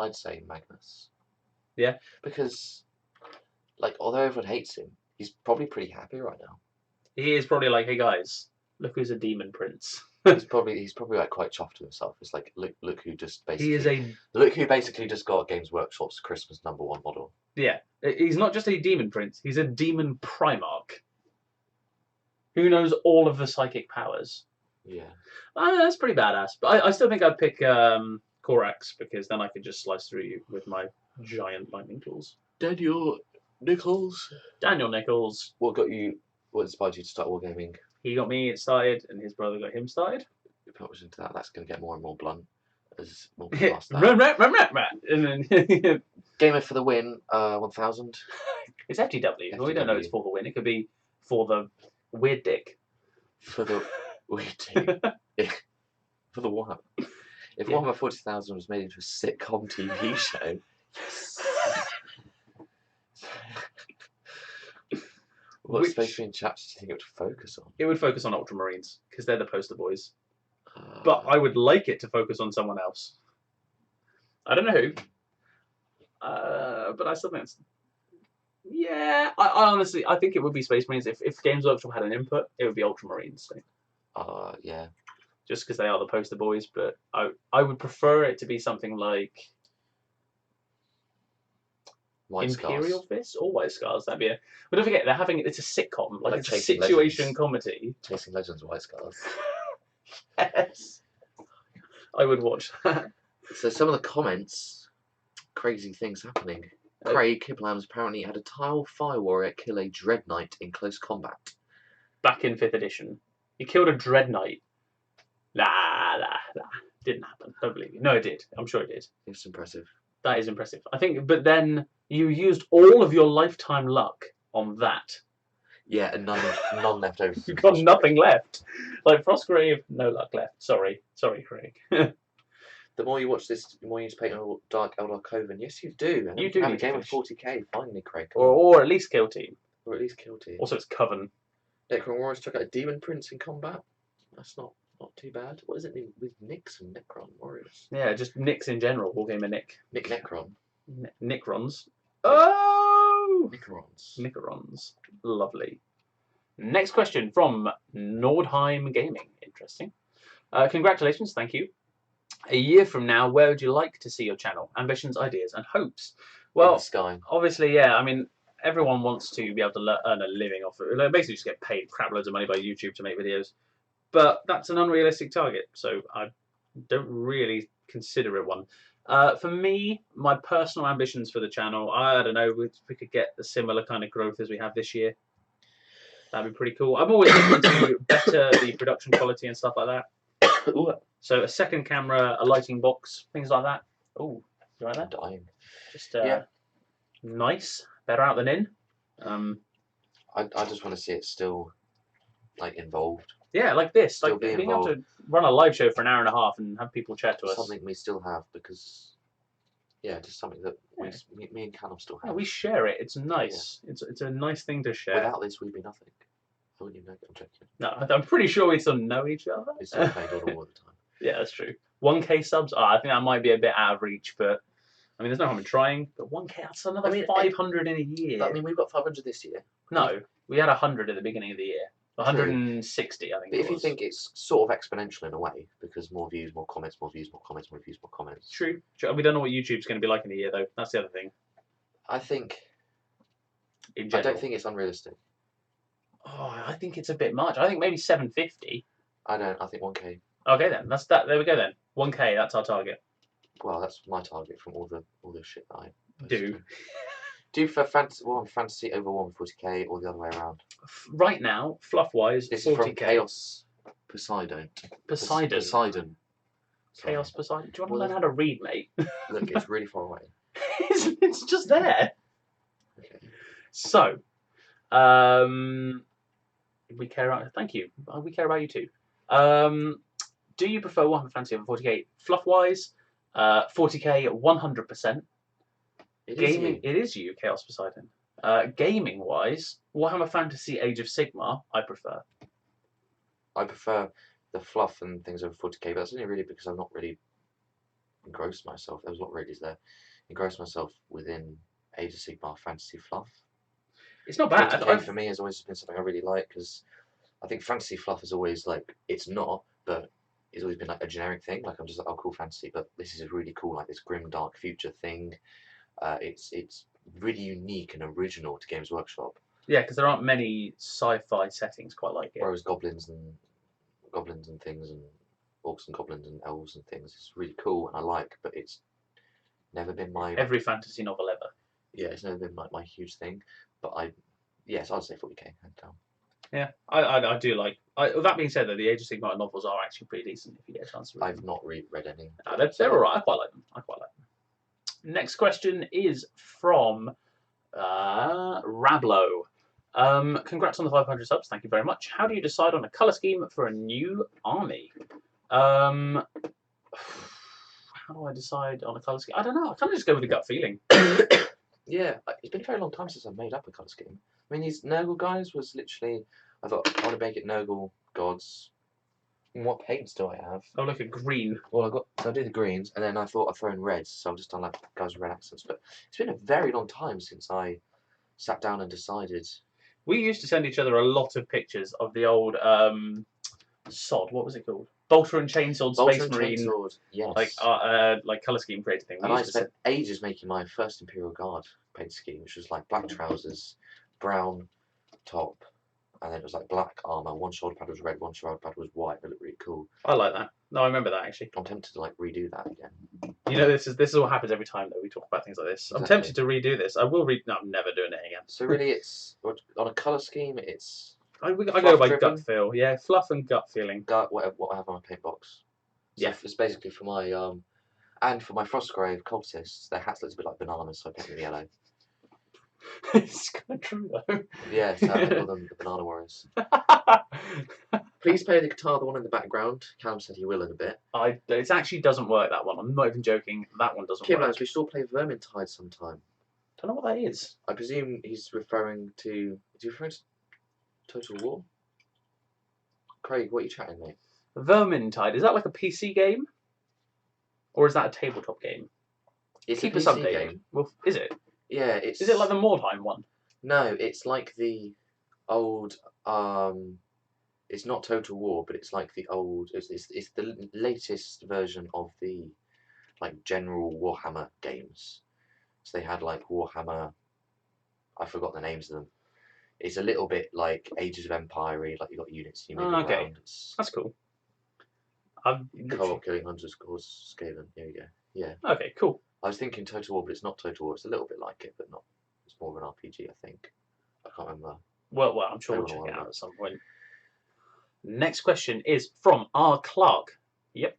Magnus. Yeah, because like although everyone hates him, he's probably pretty happy right now. he is probably like, hey guys, look who's a demon prince. he's probably like quite chuffed to himself. It's like look who just basically look who basically just got Games Workshop's Christmas #1 model. Yeah, he's not just a demon prince. He's a demon Primarch. Who knows all of the psychic powers? Yeah. That's pretty badass. But I still think I'd pick Corax, because then I could just slice through you with my giant lightning tools. Daniel Nichols. What inspired you to start wargaming? He got me started, and his brother got him started. If I was into that, that's going to get more and more blunt as more people ask that. And then Gamer for the win, 1000. It's FTW. Well, we don't know it's for the win. It could be for the weird dick. For the weird dick. For the Warhammer. If Warhammer 40,000 was made into a sitcom TV show, what Space Marine chapters do you think it would focus on? It would focus on Ultramarines, because they're the poster boys. But I would like it to focus on someone else. I don't know who. But I still think it's... Yeah, I honestly, I think it would be Space Marines. If Games Workshop had an input, it would be Ultramarines. Yeah. Just because they are the poster boys, but I would prefer it to be something like White Imperial Scars. Fist or White Scars. That'd be a... But don't forget, it's a sitcom. Like it's a Chasing situation Legends. comedy. Chasing Legends, White Scars. Yes. I would watch that. So some of the comments, crazy things happening. Craig Kiplams apparently had a Tile Fire Warrior kill a Dread Knight in close combat. Back in 5th edition. He killed a Dread Knight. Nah. Didn't happen. Don't believe you. No, it did. I'm sure it did. It's impressive. That is impressive. I think, but then you used all of your lifetime luck on that. Yeah, and none left over. You've got nothing left. Like Frostgrave, no luck left. Sorry, Craig. The more you watch this, the more you paint on Dark Eldar Coven. Yes, you do. And You do have a need to game of finish. 40k, finally, Craig. Or at least Kill Team. Or at least Kill Team. Also, it's Coven. Necron Warriors took out a Demon Prince in combat. That's not too bad. What is it with Nyx and Necron Warriors? Yeah, just Nyx in general. Wargamer Nick. Nick Necron. Necrons. Oh! Necrons. Lovely. Next question from Nordheim Gaming. Interesting. Congratulations, thank you. A year from now, where would you like to see your channel? Ambitions, ideas, and hopes? Well, Sky. obviously, yeah. I mean, everyone wants to be able to earn a living off it. Like, basically, just get paid crap loads of money by YouTube to make videos. But that's an unrealistic target, so I don't really consider it one. For me, my personal ambitions for the channel, I don't know, we could get a similar kind of growth as we have this year. That'd be pretty cool. I'm always looking to better the production quality and stuff like that. So a second camera, a lighting box, things like that. Oh, you like that? Dying. Just nice. Better out than in. I just want to see it still like involved. Yeah, like this. Still Like be being able involved. to run a live show for an hour and a half and have people chat to us. Something we still have because Yeah, just something that Yeah. me and Callum still Yeah, have. we share it. It's nice. It's a nice thing to share. Without this, we'd be nothing. I wouldn't even know. I'm joking. No, I'm pretty sure we still know each other. We still play God of War all the time. Yeah, that's true. 1K subs. I think that might be a bit out of reach, but I mean, there's no harm in trying. But 1K, that's another 500 in a year. But, I mean, we've got 500 this year. No, we had 100 at the beginning of the year. 160, I think. But if you think it's sort of exponential in a way, because more views, more comments, more views, more comments, more views, more comments. True. We don't know what YouTube's going to be like in a year, though. That's the other thing. I think. In general. I don't think it's unrealistic. Oh, I think it's a bit much. I think maybe 750. I don't. I think 1K. Okay then. That's that. There we go then. 1K. That's our target. Well, that's my target from all the shit that I do. Do for fantasy over 140k or the other way around. Right now, fluff wise, this 40K. Is from Chaos Poseidon. Poseidon. Sorry. Chaos Poseidon. Do you want to learn how to read, mate? Look, it's really far away. it's just there. Okay. So, we care about. Thank you. We care about you too. Do you prefer Warhammer Fantasy over 40k? Fluff wise, 40k 100%. Gaming, it is you, Chaos Poseidon. Gaming wise, Warhammer Fantasy Age of Sigmar, I prefer. I prefer the fluff and things over 40k, but that's only really because I'm not really engrossed myself. There was a lot of radios there. Engrossed myself within Age of Sigmar fantasy fluff. It's not bad. 40k for me has always been something I really like because I think fantasy fluff is always like it's not, but it's always been like a generic thing. Like I'm just like, oh, cool fantasy, but this is really cool, like this grim dark future thing. It's really unique and original to Games Workshop. Yeah, because there aren't many sci-fi settings quite like it. Whereas goblins and things and orcs and goblins and elves and things, it's really cool and I like, but it's never been my every fantasy novel ever. Yeah, it's never been my huge thing. But yes, I'd say 40k hand down. Yeah, I do like. That being said, though, the Age of Sigmar novels are actually pretty decent if you get a chance to read them. I've not read any. They're alright. I quite like them. Next question is from Rablo. Congrats on the 500 subs. Thank you very much. How do you decide on a colour scheme for a new army? How do I decide on a colour scheme? I don't know. I kind of just go with a gut feeling. Yeah, it's been a very long time since I've made up a colour scheme. I mean, these Nurgle guys was literally... I thought, I want to make it Nurgle gods. And what paints do I have? Oh, look at green. Well, I do the greens, and then I thought I'd throw in reds, so I've just done like guys with red accents. But it's been a very long time since I sat down and decided. We used to send each other a lot of pictures of the old sod. What was it called? Bolter and Chainsword Space Marine. Chainsword, yes. Like colour scheme created thing. And I spent ages making my first Imperial Guard paint scheme, which was like black trousers, brown top, and then it was like black armour. One shoulder pad was red, one shoulder pad was white. It looked really cool. I like that. No, I remember that actually. I'm tempted to like redo that again. You know, this is what happens every time that we talk about things like this. Exactly. I'm tempted to redo this. I will read. No, I'm never doing it again. So really, it's on a colour scheme. It's I go by gut feel. Yeah, fluff and gut feeling. Gut, what I have on my paint box. So yeah, it's basically for my and for my Frostgrave cultists. Their hats look a bit like bananas, so I paint them yellow. It's kind of true though. Yeah, so I call them the Banana Warriors. Please play the guitar, the one in the background. Callum said he will in a bit. It actually doesn't work, that one. I'm not even joking. That one doesn't work. We should all play Vermintide sometime. Don't know what that is. I presume he's referring to... Is he referring to Total War? Craig, what are you chatting, mate? Vermintide, is that like a PC game? Or is that a tabletop game? It's Keep a us PC updated. game. Well, is it? Yeah, it's... Is it like the Mordheim one? No, it's like the old... It's not Total War, but it's like the old... It's the latest version of the like general Warhammer games. So they had like Warhammer... I forgot the names of them. It's a little bit like Ages of Empire, like you got units you move around. That's cool. Co-op killing hunters cause Skaven. Here we go. Yeah. Okay, cool. I was thinking Total War, but it's not Total War. It's a little bit like it, but not. It's more of an RPG, I think. I can't remember. Well, I'm sure we'll check it out at some point. Next question is from R. Clark. Yep.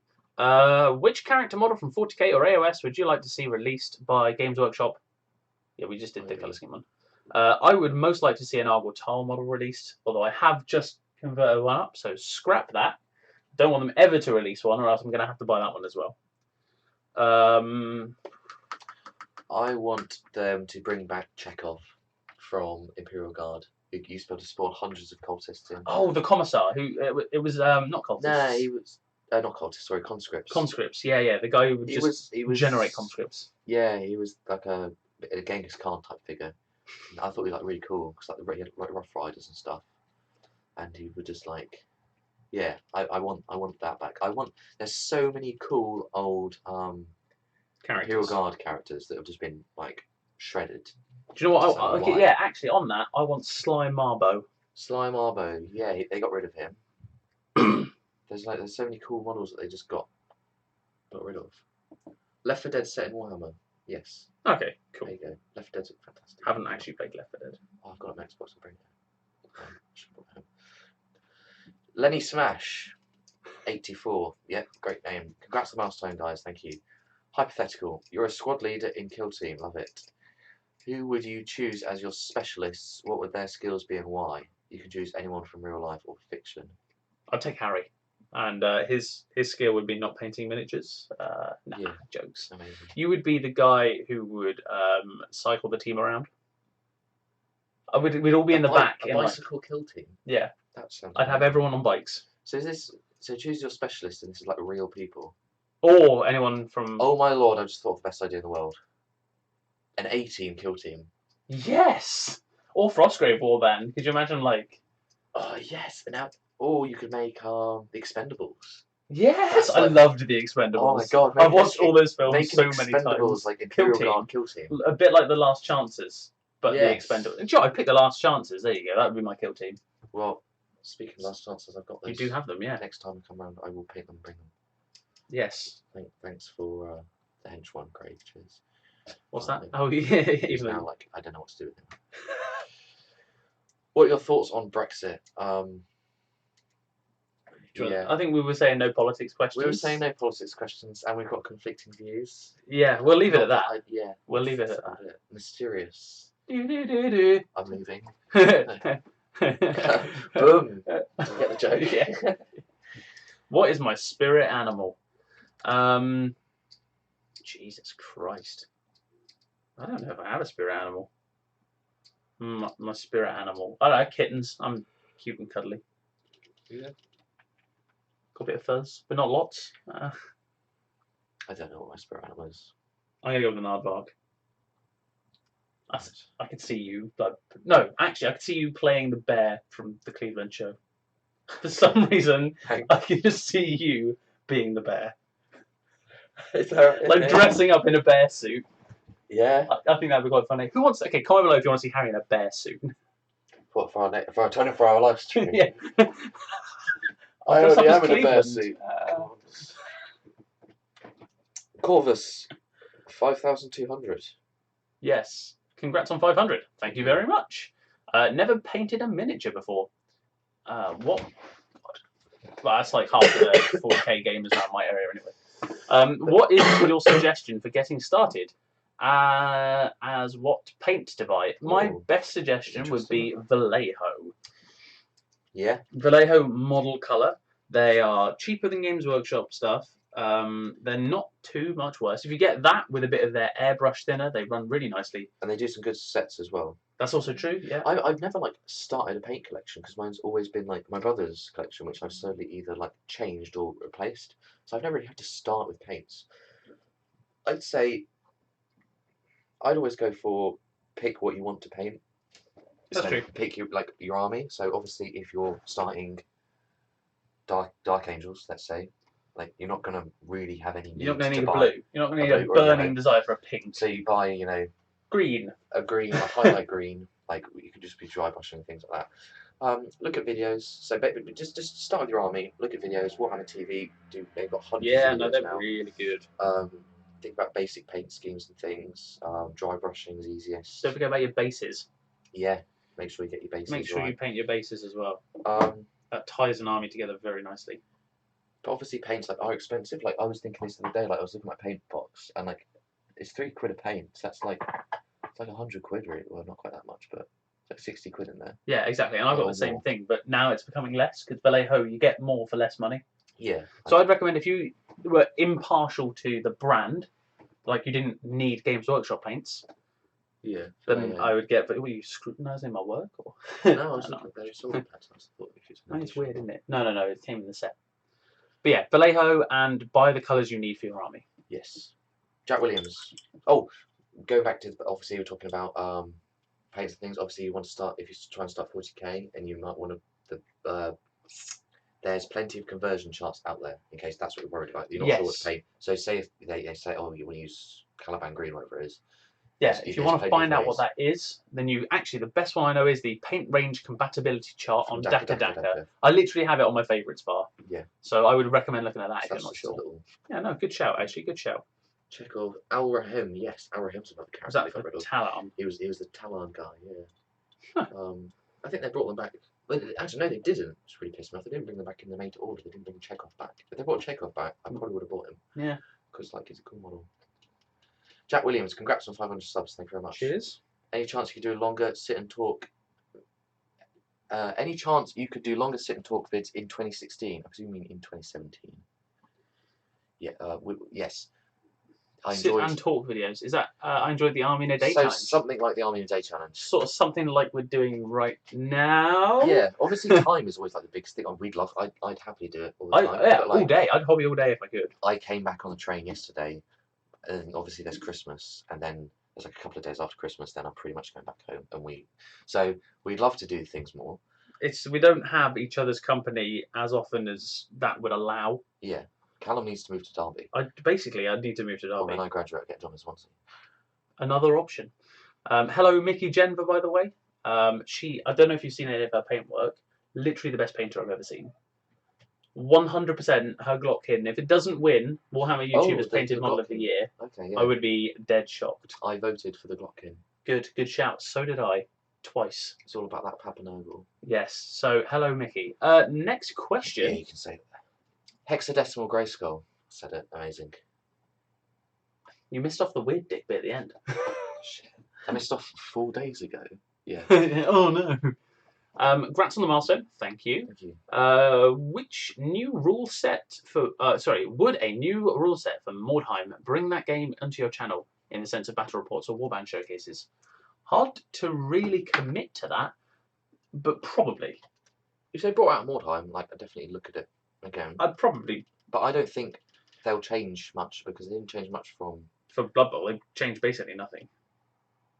Which character model from 40k or AOS would you like to see released by Games Workshop? Yeah, we just did the colour scheme one. I would most like to see an Argor Tal model released, although I have just converted one up, so scrap that. Don't want them ever to release one, or else I'm going to have to buy that one as well. I want them to bring back Chekhov from Imperial Guard. Who used to be able to spawn hundreds of cultists in. Oh, the commissar who it was not cultists. Nah, he was not cultists. Sorry, conscripts. Conscripts. Yeah. The guy who would just generate conscripts. Yeah, he was like a Genghis Khan type figure. And I thought he was like really cool because like he had like Rough Riders and stuff, and he would just like, yeah, I want that back. There's so many cool old Imperial Guard characters that have just been like shredded. Do you know what? Yeah, actually, on that, I want Sly Marbo. Sly Marbo, yeah, they got rid of him. There's so many cool models that they just got rid of. Left 4 Dead set in Warhammer, yes. Okay, cool. There you go. Left 4 Dead's fantastic. Haven't actually played Left 4 Dead. Oh, I've got an Xbox to bring it. Lenny Smash, 84. Yep, great name. Congrats on the milestone, guys. Thank you. Hypothetical. You're a squad leader in Kill Team. Love it. Who would you choose as your specialists? What would their skills be and why? You can choose anyone from real life or fiction. I'd take Harry. And his skill would be not painting miniatures. Nah, jokes. Amazing. You would be the guy who would cycle the team around. We'd all be in the back. A bicycle kill team? Yeah. That sounds I'd have everyone on bikes. So choose your specialist and this is like real people? Or anyone from... Oh my lord, I just thought of the best idea in the world. An A-team kill team. Yes! Or Frostgrave Warband. Could you imagine like... Oh yes, and now... Oh, you could make the Expendables. Yes, I loved the Expendables. Oh my god, I've watched all those films so many times. Like Imperial Guard Kill Team. A bit like the Last Chances, but the Expendables. Sure, I'd pick the Last Chances. There you go. That would be my kill team. Well, speaking of Last Chances, I've got those. You do have them, yeah. Next time I come around, I will paint them, bring them. Yes. Thanks for the hench one, Craig. Cheers. What's that? Oh yeah. Even now, like I don't know what to do with him. What are your thoughts on Brexit? Yeah. I think we were saying no politics questions. We were saying no politics questions, and we've got conflicting views. Yeah, we'll leave it at that. Yeah, we'll leave it at that. Mysterious. I'm moving. Boom. Get the joke. Yeah. What is my spirit animal? Jesus Christ. I don't know if I have a spirit animal. My spirit animal. I don't know, kittens. I'm cute and cuddly. Yeah. Got a bit of fuzz, but not lots. I don't know what my spirit animal is. I'm going to go with an aardvark. I could see you, but no, actually, I could see you playing the bear from the Cleveland show. For some reason, I can just see you being the bear. Like dressing up in a bear suit. Yeah. I think that'd be quite funny. Who wants? Okay, comment below if you want to see Harry in a bear suit. What for our 24-hour live stream? Yeah. I already am in a bear suit. Corvus, 5,200. Yes. Congrats on 500. Thank you very much. Never painted a miniature before. What? Well, that's like half the 4K gamers around my area anyway. What is your suggestion for getting started? As what paint to buy? My best suggestion would be Vallejo. Yeah. Vallejo model colour. They are cheaper than Games Workshop stuff. They're not too much worse. If you get that with a bit of their airbrush thinner, they run really nicely. And they do some good sets as well. That's also true, yeah. I've never like started a paint collection because mine's always been like my brother's collection, which I've slowly either like changed or replaced. So I've never really had to start with paints. I'd say I'd always go for pick what you want to paint. That's true. Pick your army. So obviously, if you're starting Dark Angels, let's say, like you're not gonna really have any. You're not gonna need a blue. You're not gonna need a burning desire for a pink. So you buy, green. A highlight green. Like you could just be dry brushing and things like that. Look at videos. So just start with your army. Look at videos. Warhammer TV. They've got hundreds. Yeah, of videos they're now. really good. Think about basic paint schemes and things. Dry brushing is easiest. Don't forget about your bases. Yeah, make sure you get your bases. Make sure right. you paint your bases as well. That ties an army together very nicely. But obviously paints are expensive. Like I was thinking this the other day. Like I was looking at my paint box and like it's £3 a paint. So that's like it's like £100 really. Well, not quite that much, but it's like 60 quid in there. Yeah, exactly. And I've got the same thing, but now it's becoming less because Vallejo you get more for less money. Yeah. So I'd recommend if you were impartial to the brand, like you didn't need Games Workshop paints, Yeah. then I would get. But were you scrutinising my work or? No, I was looking at those solar panels. I thought if it's an It's addition. weird, isn't it? No. It came in the set. But yeah, Vallejo, and buy the colours you need for your army. Yes. Jack Williams. Oh, going back to obviously we're talking about paints and things. Obviously, you want to start if you try and start 40k, and you might want to. There's plenty of conversion charts out there in case that's what you're worried about. You're not sure what to paint. So say if they say, oh, you want to use Caliban Green, whatever it is. Yeah, if you want to find out what that is, then you actually the best one I know is the paint range compatibility chart on Daka. I literally have it on my favourites bar. Yeah. So I would recommend looking at that if you're not sure. Little... Yeah, no, good shout actually, good shout. Chekhov, Al Rahim, yes, Al Rahim's another character. Was that for Talon? He was the Talon guy, yeah. I think they brought them back. Well, actually, no, they didn't. It's really pissed me off. They didn't bring them back in the main to order. They didn't bring Chekhov back. If they brought Chekhov back, I probably would have bought him. Yeah. Because like he's a cool model. Jack Williams, congrats on 500 subs. Thank you very much. Cheers. Any chance you could do a longer sit and talk? Any chance you could do longer sit and talk vids in 2016? I presume you mean in 2017. Yeah. Yes. Sit and talk videos. Is that I enjoyed the Army in a Day challenge? Something like the Army in a Day challenge. Sort of something like we're doing right now. Yeah, obviously time is always like the biggest thing. We'd love. I'd happily do it all the time. Yeah, all day. I'd hobby all day if I could. I came back on the train yesterday, and obviously there's Christmas, and then there's like a couple of days after Christmas. Then I'm pretty much going back home, and we'd love to do things more. We don't have each other's company as often as that would allow. Yeah. Callum needs to move to Derby. I'd need to move to Derby. Or when I graduate, I'll get a job in Swansea. Another option. Hello, Mickey Jenver, by the way. I don't know if you've seen any of her paint work. Literally the best painter I've ever seen. 100% her Glockin. If it doesn't win Warhammer YouTuber's Painted Model of the Year, okay, yeah. I would be dead shocked. I voted for the Glockin. Good shout. So did I. Twice. It's all about that Papanogle. Yes. So, hello, Mickey. Next question. Yeah, you can say that. Hexadecimal Grayskull. Said it. Amazing. You missed off the weird dick bit at the end. Shit. I missed off 4 days ago. Yeah. Oh no. Congrats on the milestone. Thank you. Thank you. Which new rule set for? Would a new rule set for Mordheim bring that game onto your channel in the sense of battle reports or warband showcases? Hard to really commit to that, but probably. If they brought out Mordheim, like I'd definitely look at it again. I'd probably. But I don't think they'll change much because they didn't change much from. For Blood Bowl, they changed basically nothing.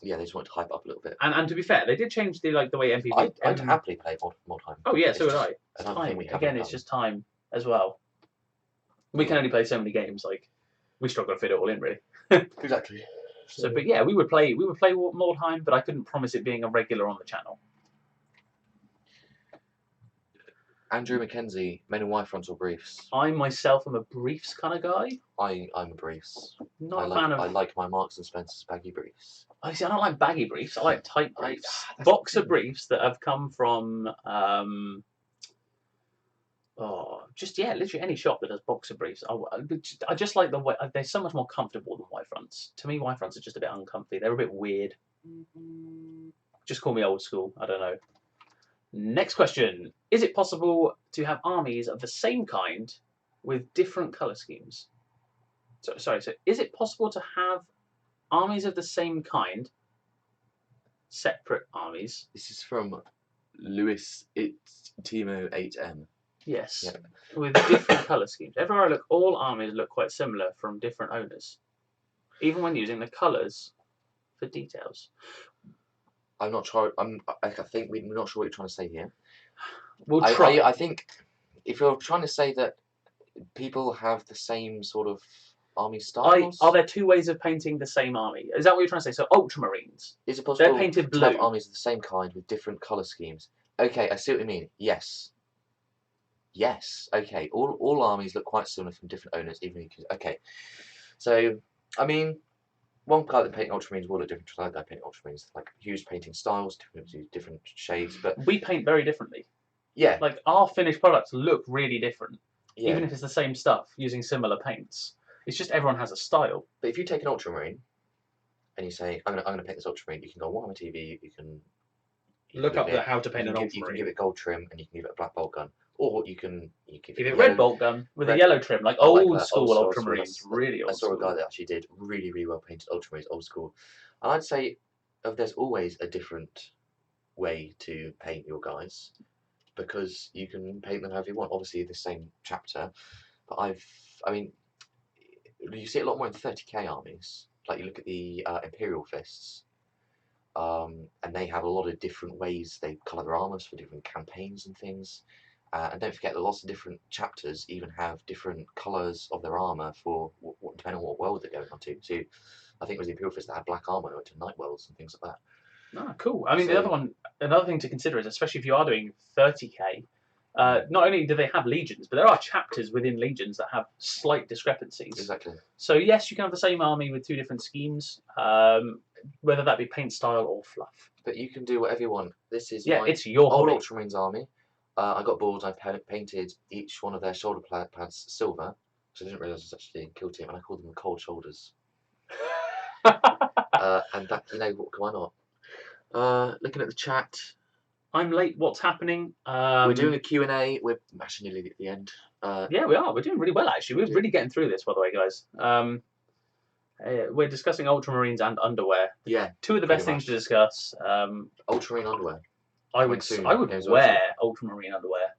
Yeah, they just want to hype up a little bit. And to be fair, they did change the way MPV. I'd happily play Mordheim. Oh yeah, so would I. It's time. Again, it's just time as well. We can only play so many games. Like we struggle to fit it all in, really. Exactly. So, but yeah, we would play Mordheim, but I couldn't promise it being a regular on the channel. Andrew McKenzie, Men in Y fronts or briefs? I myself am a briefs kind of guy. I'm a briefs. Not a fan of. I like my Marks and Spencer's baggy briefs. I don't like baggy briefs. I like tight briefs. Boxer briefs that have come from literally any shop that does boxer briefs. I just like the way they're so much more comfortable than Y fronts. To me, Y fronts are just a bit uncomfy. They're a bit weird. Just call me old school. I don't know. Next question. Is it possible to have armies of the same kind with different colour schemes? So is it possible to have armies of the same kind, separate armies? This is from Lewis Timo 8M. Yes, yeah. With different colour schemes. Everywhere I look, all armies look quite similar from different owners, even when using the colours for details. I'm not sure. I think we're not sure what you're trying to say here. We'll try. I think if you're trying to say that people have the same sort of army styles, are there two ways of painting the same army? Is that what you're trying to say? So Ultramarines. Is it possible they're painted blue. To have armies of the same kind with different colour schemes? Okay, I see what you mean. Yes. Yes. Okay. All armies look quite similar from different owners, even if you can. Okay. So I mean. One guy that painting Ultramarines will look different to another guy painting Ultramarines. Like huge painting styles, different shades, but we paint very differently. Yeah. Like our finished products look really different, yeah. Even if it's the same stuff using similar paints. It's just everyone has a style. But if you take an Ultramarine and you say, "I'm gonna paint this Ultramarine," you can go on Warhammer TV. You can look up how to paint an Ultramarine. You can give it gold trim and you can give it a black bolt gun. Or you can Give it yellow- red bolt gun with a red- yellow trim, like I like old that, school old school, Ultramarines, that's- really I old saw school. a guy that actually did really well painted Ultramarines, old school. And I'd say there's always a different way to paint your guys, because you can paint them however you want. Obviously, the same chapter, but I mean, you see it a lot more in 30k armies. Like you look at the Imperial Fists, and they have a lot of different ways they colour their armours for different campaigns and things. And don't forget that lots of different chapters even have different colours of their armour for depending on what world they're going on to. So I think it was the Imperial Fist that had black armour and went to night worlds and things like that. Ah, cool. I mean, So- another thing to consider is, especially if you are doing 30k, not only do they have legions, but there are chapters within legions that have slight discrepancies. Exactly. So yes, you can have the same army with two different schemes, whether that be paint style or fluff. But you can do whatever you want. This is Yeah, my it's your old hobby. Ultramarines army. I got bored. I painted each one of their shoulder pads silver, which I didn't realise was actually a kill team, and I called them the Cold Shoulders. And that, why not? Looking at the chat, I'm late. What's happening? we're doing a Q&A. We're actually nearly at the end. Yeah, we are. We're doing really well, actually. We're really getting through this, by the way, guys. We're discussing Ultramarines and underwear. Yeah, Two of the pretty best things much. to discuss. Ultramarine underwear. I would soon, Games wear Ultramarine underwear.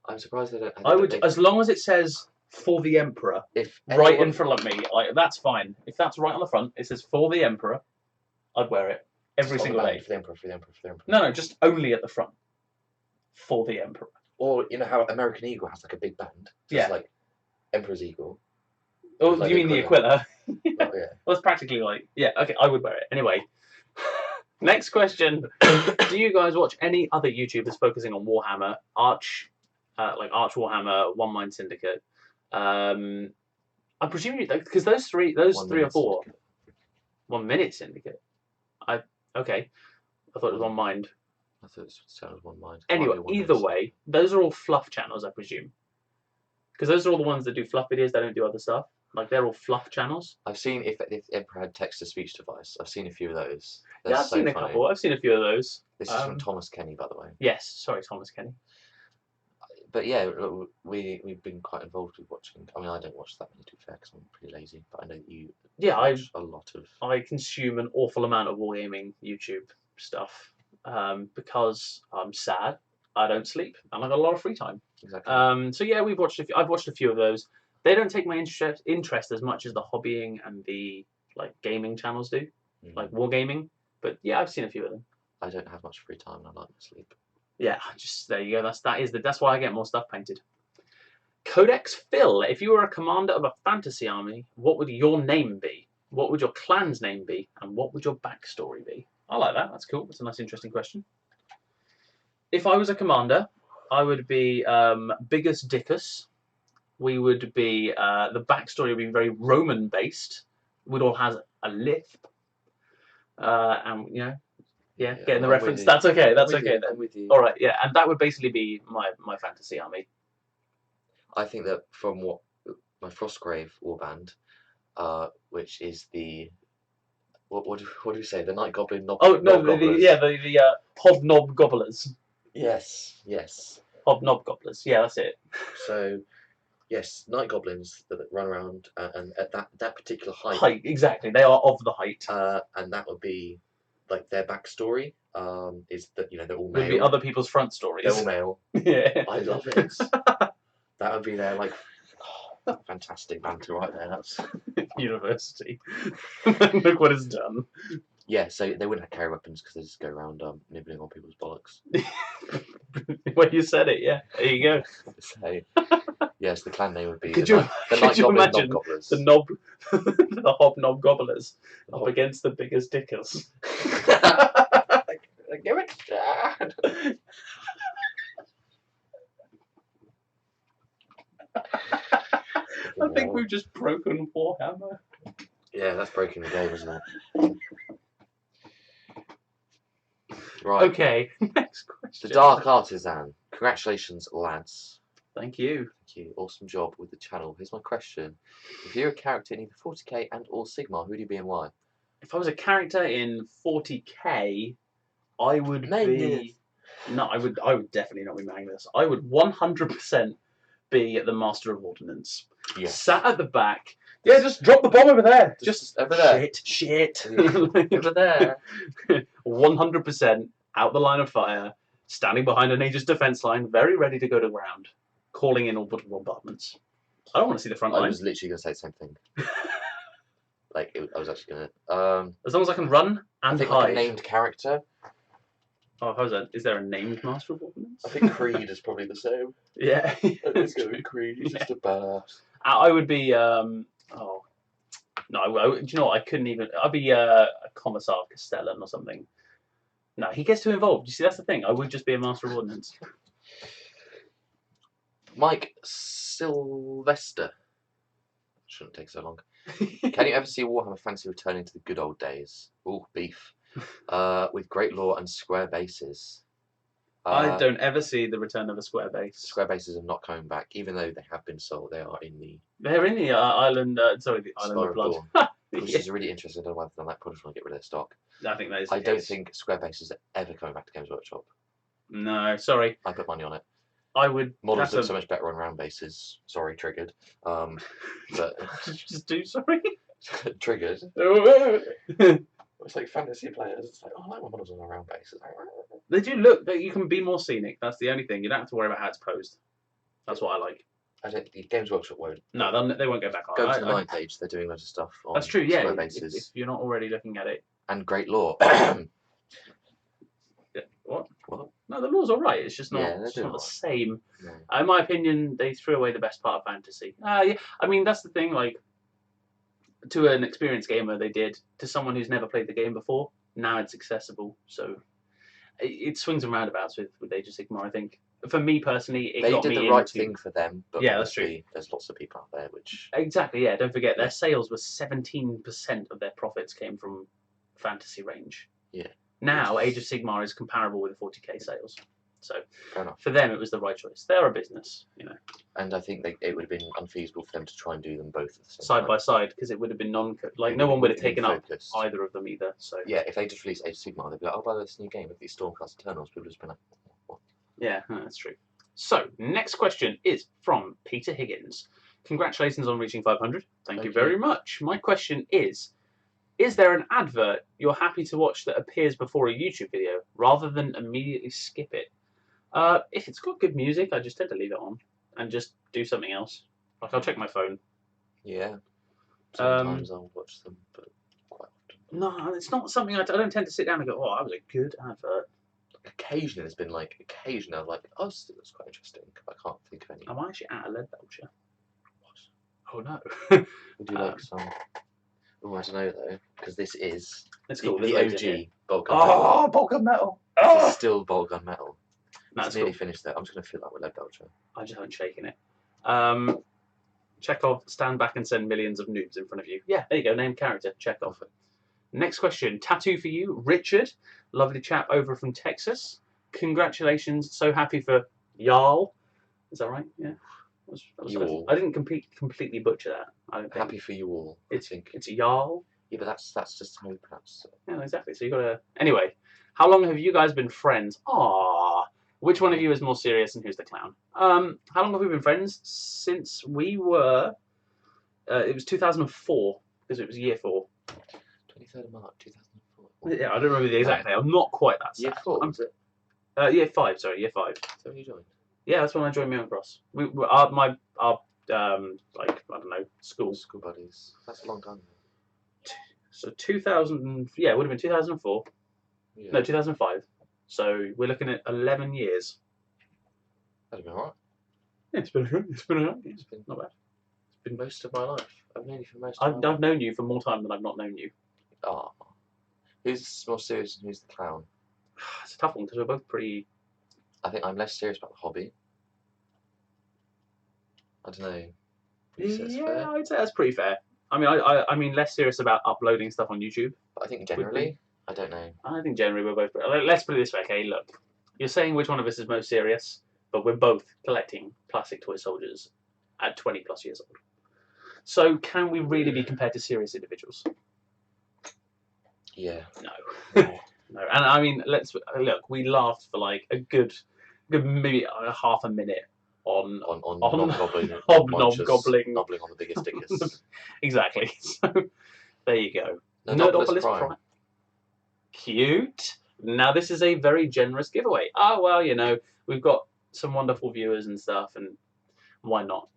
I'm surprised they don't. I would, as long as it says "For the Emperor" If right anyone- in front of me, that's fine. If that's right on the front, it says "For the Emperor," I'd wear it every just on single the day. back, for the Emperor, for the Emperor, for the Emperor. No, just only at the front. For the Emperor. Or you know how American Eagle has like a big band. So Yeah. It's like Emperor's Eagle. Oh, Like do you mean the Aquila? Oh, yeah. Well, it's practically like, yeah, okay, I would wear it. Anyway, next question. Do you guys watch any other YouTubers focusing on Warhammer, Arch Warhammer, One Mind Syndicate? I'm presuming, because those three or 1 four, Syndicate. 1 Minute Syndicate. Okay. I thought it was One Mind. I thought it sounded One Mind. Anyway, either way, those are all fluff channels, I presume. Because those are all the ones that do fluff videos, they don't do other stuff. Like, they're all fluff channels. I've seen if Emperor had text-to-speech device. I've seen a few of those. Yeah, I've seen a couple. I've seen a few of those. This is from Thomas Kenny, by the way. Yes, sorry, Thomas Kenny. But yeah, look, we've been quite involved with watching. I mean, I don't watch that many, to be fair, because I'm pretty lazy. But I know that you watch a lot of. I consume an awful amount of wargaming YouTube stuff because I'm sad. I don't sleep, and I've got a lot of free time. Exactly. So yeah, I've watched a few of those. They don't take my interest as much as the hobbying and the gaming channels do, like wargaming. But yeah, I've seen a few of them. I don't have much free time, and I like my sleep. Yeah, just there you go. That's why I get more stuff painted. Codex Phil, if you were a commander of a fantasy army, what would your name be? What would your clan's name be? And what would your backstory be? I like that. That's cool. That's a nice, interesting question. If I was a commander, I would be Bigus Dickus. We would be the backstory would be very Roman based. We'd all have a lisp, and getting the reference. That's okay. That's okay then. I'm with you. All right, yeah, and that would basically be my fantasy army. I think that from what my Frostgrave warband, which is the what do you say? The Night Goblin Knob. Oh no, Gobblers. the Hobnob Gobblers. Yes. Hobnob Gobblers. Yeah, that's it. So, yes, Night Goblins that run around and at that particular height. Height, exactly. They are of the height. And that would be like their backstory. Is that they're all male. Would be other people's front stories. They're all male. Yeah. I love it. That would be their fantastic banter right there. That's University. Look what it's done. yeah. So they wouldn't carry weapons because they just go around nibbling on people's bollocks. When you said it, yeah. There you go. So yes, the clan name would be Could the you Night Goblin imagine Knob Gobblers. the Hobnob Gobblers up against the biggest dickers? Give it a shot. I think we've just broken Warhammer. Yeah, that's breaking the game, isn't it? Right. Okay, next question. The Dark Artisan. Congratulations, lads. Thank you. Thank you. Awesome job with the channel. Here's my question. If you're a character in either 40k and or Sigmar, who would you be and why? If I was a character in 40k, I would Magnus. be... No, I would definitely not be Magnus. I would 100% be the Master of Ordnance. Yes. Sat at the back. Yeah, just drop the bomb over there. Just over there. Shit. Over there. 100% out the line of fire, standing behind an Aegis defense line, very ready to go to ground, calling in orbital bombardments. I don't want to see the front line. I was literally going to say the same thing. I was actually going to. As long as I can run and I think hide. like a named character. Oh, how's that? Is there a named Master of Ordnance? I think Creed is probably the same. Yeah. It's going to be Creed. He's just a badass. I would be. No, do you know what? I couldn't even. I'd be a Commissar Castellan or something. No, he gets too involved. You see, that's the thing. I would just be a Master of Ordnance. Mike Sylvester. Shouldn't take so long. Can you ever see Warhammer Fantasy returning to the good old days? Ooh, beef. With great lore and square bases. I don't ever see the return of a square base. Square bases are not coming back, even though they have been sold. They are in the. They're in the island. Sorry, the Island Spire of Blood. Dawn, which is really interesting. I don't know whether that probably want to get rid of their stock. I think that is. I don't think square bases are ever coming back to Games Workshop. No, sorry. I put money on it. I would. Models look so much better on round bases. Sorry, triggered. But Did you just do sorry? triggered. It's like fantasy players. It's like, oh, I like my models on a round basis. They do look. You can be more scenic. That's the only thing. You don't have to worry about how it's posed. That's what I like. I don't. The Games Workshop won't. No, they won't go back on. Go to the 9th page. They're doing loads of stuff on that's true. Yeah, square bases. if you're not already looking at it. And great lore. What? What? No, the law's all right. It's just not. Yeah, it's not the same. No. In my opinion, they threw away the best part of fantasy. Yeah, I mean that's the thing. Like, to an experienced gamer, they did. To someone who's never played the game before, now it's accessible. So it swings and roundabouts with Age of Sigmar. I think for me personally, they got did me the right into... thing for them. But yeah, that's true. There's lots of people out there which exactly. Yeah, don't forget their sales was 17% of their profits came from fantasy range. Yeah. Now, Age of Sigmar is comparable with 40k sales. So, fair enough. For them, it was the right choice. They're a business, you know. And I think it would have been unfeasible for them to try and do them both at the same side time. by side, because it would have been no one would have taken up either of them either. So yeah, if they just released Age of Sigmar, they'd be like, oh, by the way, this new game with these Stormcast Eternals, people would just be like, what? Yeah, that's true. So, next question is from Peter Higgins. Congratulations on reaching 500. Thank you very much. My question is there an advert you're happy to watch that appears before a YouTube video rather than immediately skip it? If it's got good music, I just tend to leave it on and just do something else. Like, I'll check my phone. Yeah. Sometimes I'll watch them, but quite often. No, it's not something I don't tend to sit down and go, oh, that was a good advert. Occasionally, there's been like, I'm like, oh, this looks quite interesting. I can't think of any. Am I actually at a lead belcher? Oh, no. Would you like some? Oh, I don't know though, because this is cool. the OG Bolt Gun Metal. Oh, Bolt Gun Metal! This is still Bolt Gun Metal. That's it's nearly cool. finished there. I'm just going to fill that with lead belcher. I just haven't shaken it. Chekhov, stand back and send millions of noobs in front of you. Yeah, there you go. Named character, Chekhov. Next question. Tattoo for you, Richard. Lovely chap over from Texas. Congratulations. So happy for Jarl. Is that right? Yeah. I didn't completely butcher that. I don't think. Happy for you all. It's Jarl. Yeah, but that's just how you pronounce it. Yeah, exactly. So you got to. Anyway, how long have you guys been friends? Ah, which one of you is more serious and who's the clown? How long have we been friends? Since we were. It was 2004 because it was year 4. 23rd of March 2004. Yeah, I don't remember the exact name. I'm not quite that sad. Year 4. Was it? Year 5. Sorry, year 5. So when you joined? Yeah, that's when I joined Meon Cross. Our like I don't know, school buddies. That's a long time. So 2000, yeah, it would have been 2004. Yeah. No, 2005. So we're looking at 11 years. That'd be alright. Yeah, it's been alright. It's been Not bad. It's been most of my life. I've known you for most I've of my life. known you for more time than I've not known you. Ah. Who's more serious and who's the clown? It's a tough one because we're both pretty. I think I'm less serious about the hobby. I don't know. Yeah, I'd say that's pretty fair. I mean, I mean, less serious about uploading stuff on YouTube. But I think generally, I don't know. I think generally we're both. Let's put it this way, okay? Look, you're saying which one of us is most serious, but we're both collecting plastic toy soldiers at 20+ years old. So can we really be compared to serious individuals? Yeah. No. No, and I mean, let's look. We laughed for like a good maybe half a minute on hobgobbling, hobgobbling. nobbling on the biggest dickers. Exactly. So there you go. Nerdopolis Prime. Cute. Now this is a very generous giveaway. Oh well, you know, we've got some wonderful viewers and stuff, and why not?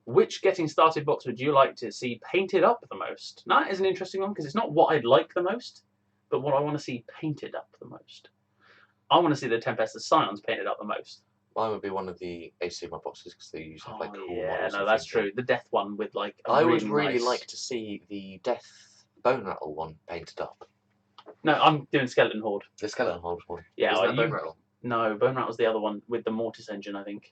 Which getting started box would you like to see painted up the most? Now, that is an interesting one because it's not what I'd like the most, but what I want to see painted up the most. I want to see the Tempestus Scions painted up the most. Mine would be one of the Age of Sigmar boxes because they usually have like cool yeah, models. no, that's true. The Death one with like. I would really like to see the Death Bone Rattle one painted up. No, I'm doing Skeleton Horde. The Skeleton Horde one. Yeah, Isn't that Bone Rattle? No, Bone Rattle's the other one with the Mortis engine, I think.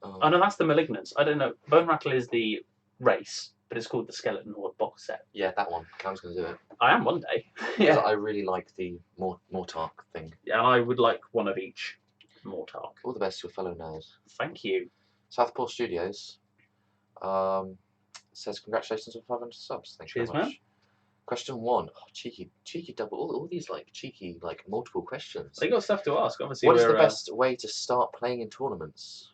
Oh no, that's the Malignance. I don't know. Bone Rattle is the race, but it's called the Skeleton Horde box set. Yeah, that one. Cam's going to do it. I am one day. Yeah. I really like the Mortarch thing. Yeah, and I would like one of each. Mortarch. All the best to your fellow nerds. Thank you. Southpaw Studios says congratulations on 500 subs. Thank you very much. Man. Question 1. Oh, cheeky double. All these like cheeky multiple questions. They got stuff to ask. Obviously, what is the best way to start playing in tournaments?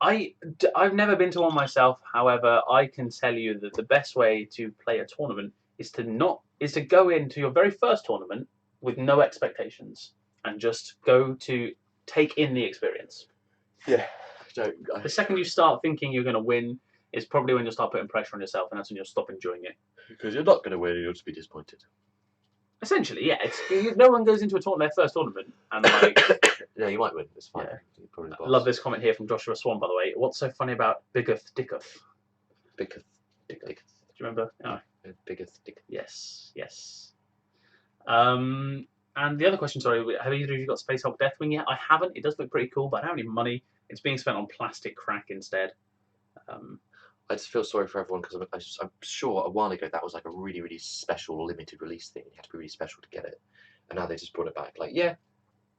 I've never been to one myself. However, I can tell you that the best way to play a tournament is to go into your very first tournament with no expectations and just go to take in the experience. Yeah. The second you start thinking you're going to win is probably when you'll start putting pressure on yourself, and that's when you'll stop enjoying it. Because you're not going to win, you'll just be disappointed. Essentially, yeah. No one goes into their first tournament and like. Yeah, you might win. It's fine. Yeah. I love this comment here from Joshua Swan, by the way. What's so funny about Biggeth Dicketh? Biggeth. Do you remember? Oh. Biggeth Dicketh. Yes. And the other question, sorry, have either of you got Space Hulk Deathwing yet? I haven't. It does look pretty cool, but I don't have any money. It's being spent on plastic crack instead. I just feel sorry for everyone because I'm sure a while ago that was like a really, really special limited release thing. You had to be really special to get it. And now they just brought it back. Like, yeah,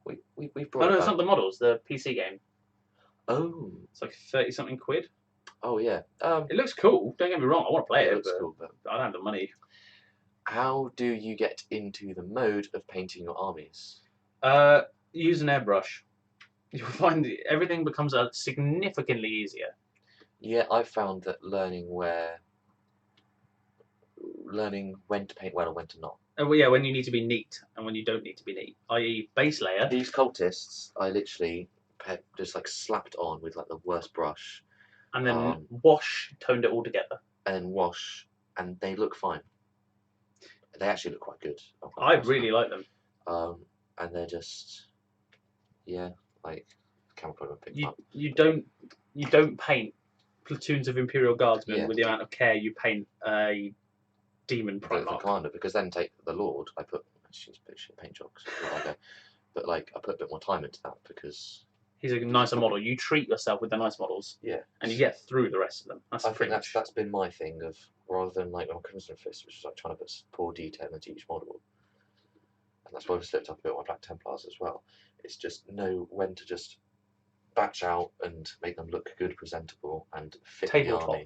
we've brought it back. No, it's not the models, the PC game. Oh. It's like 30-something quid. Oh, yeah. It looks cool. Don't get me wrong. I want to play it. It looks cool, but I don't have the money. How do you get into the mode of painting your armies? Use an airbrush. You'll find everything becomes significantly easier. Yeah, I've found that learning when to paint well and when to not. Well, yeah, when you need to be neat and when you don't need to be neat, i.e. base layer. These cultists, I literally just slapped on with the worst brush. And then toned it all together. And then wash, and they look fine. They actually look quite good. I really like them. And they're just, yeah, camera probably won't pick them up. You don't paint platoons of Imperial Guardsmen with the amount of care you paint a demon Primarch. Commander, because then take the Lord. I put paint jobs, but I put a bit more time into that because he's a nicer model. You treat yourself with the nice models, and you get through the rest of them. I think that's been my thing of rather than on Crimson Fist, which is trying to put poor detail into each model, and that's why we've slipped up a bit on Black Templars as well. It's just know when to just batch out and make them look good, presentable, and fit the army.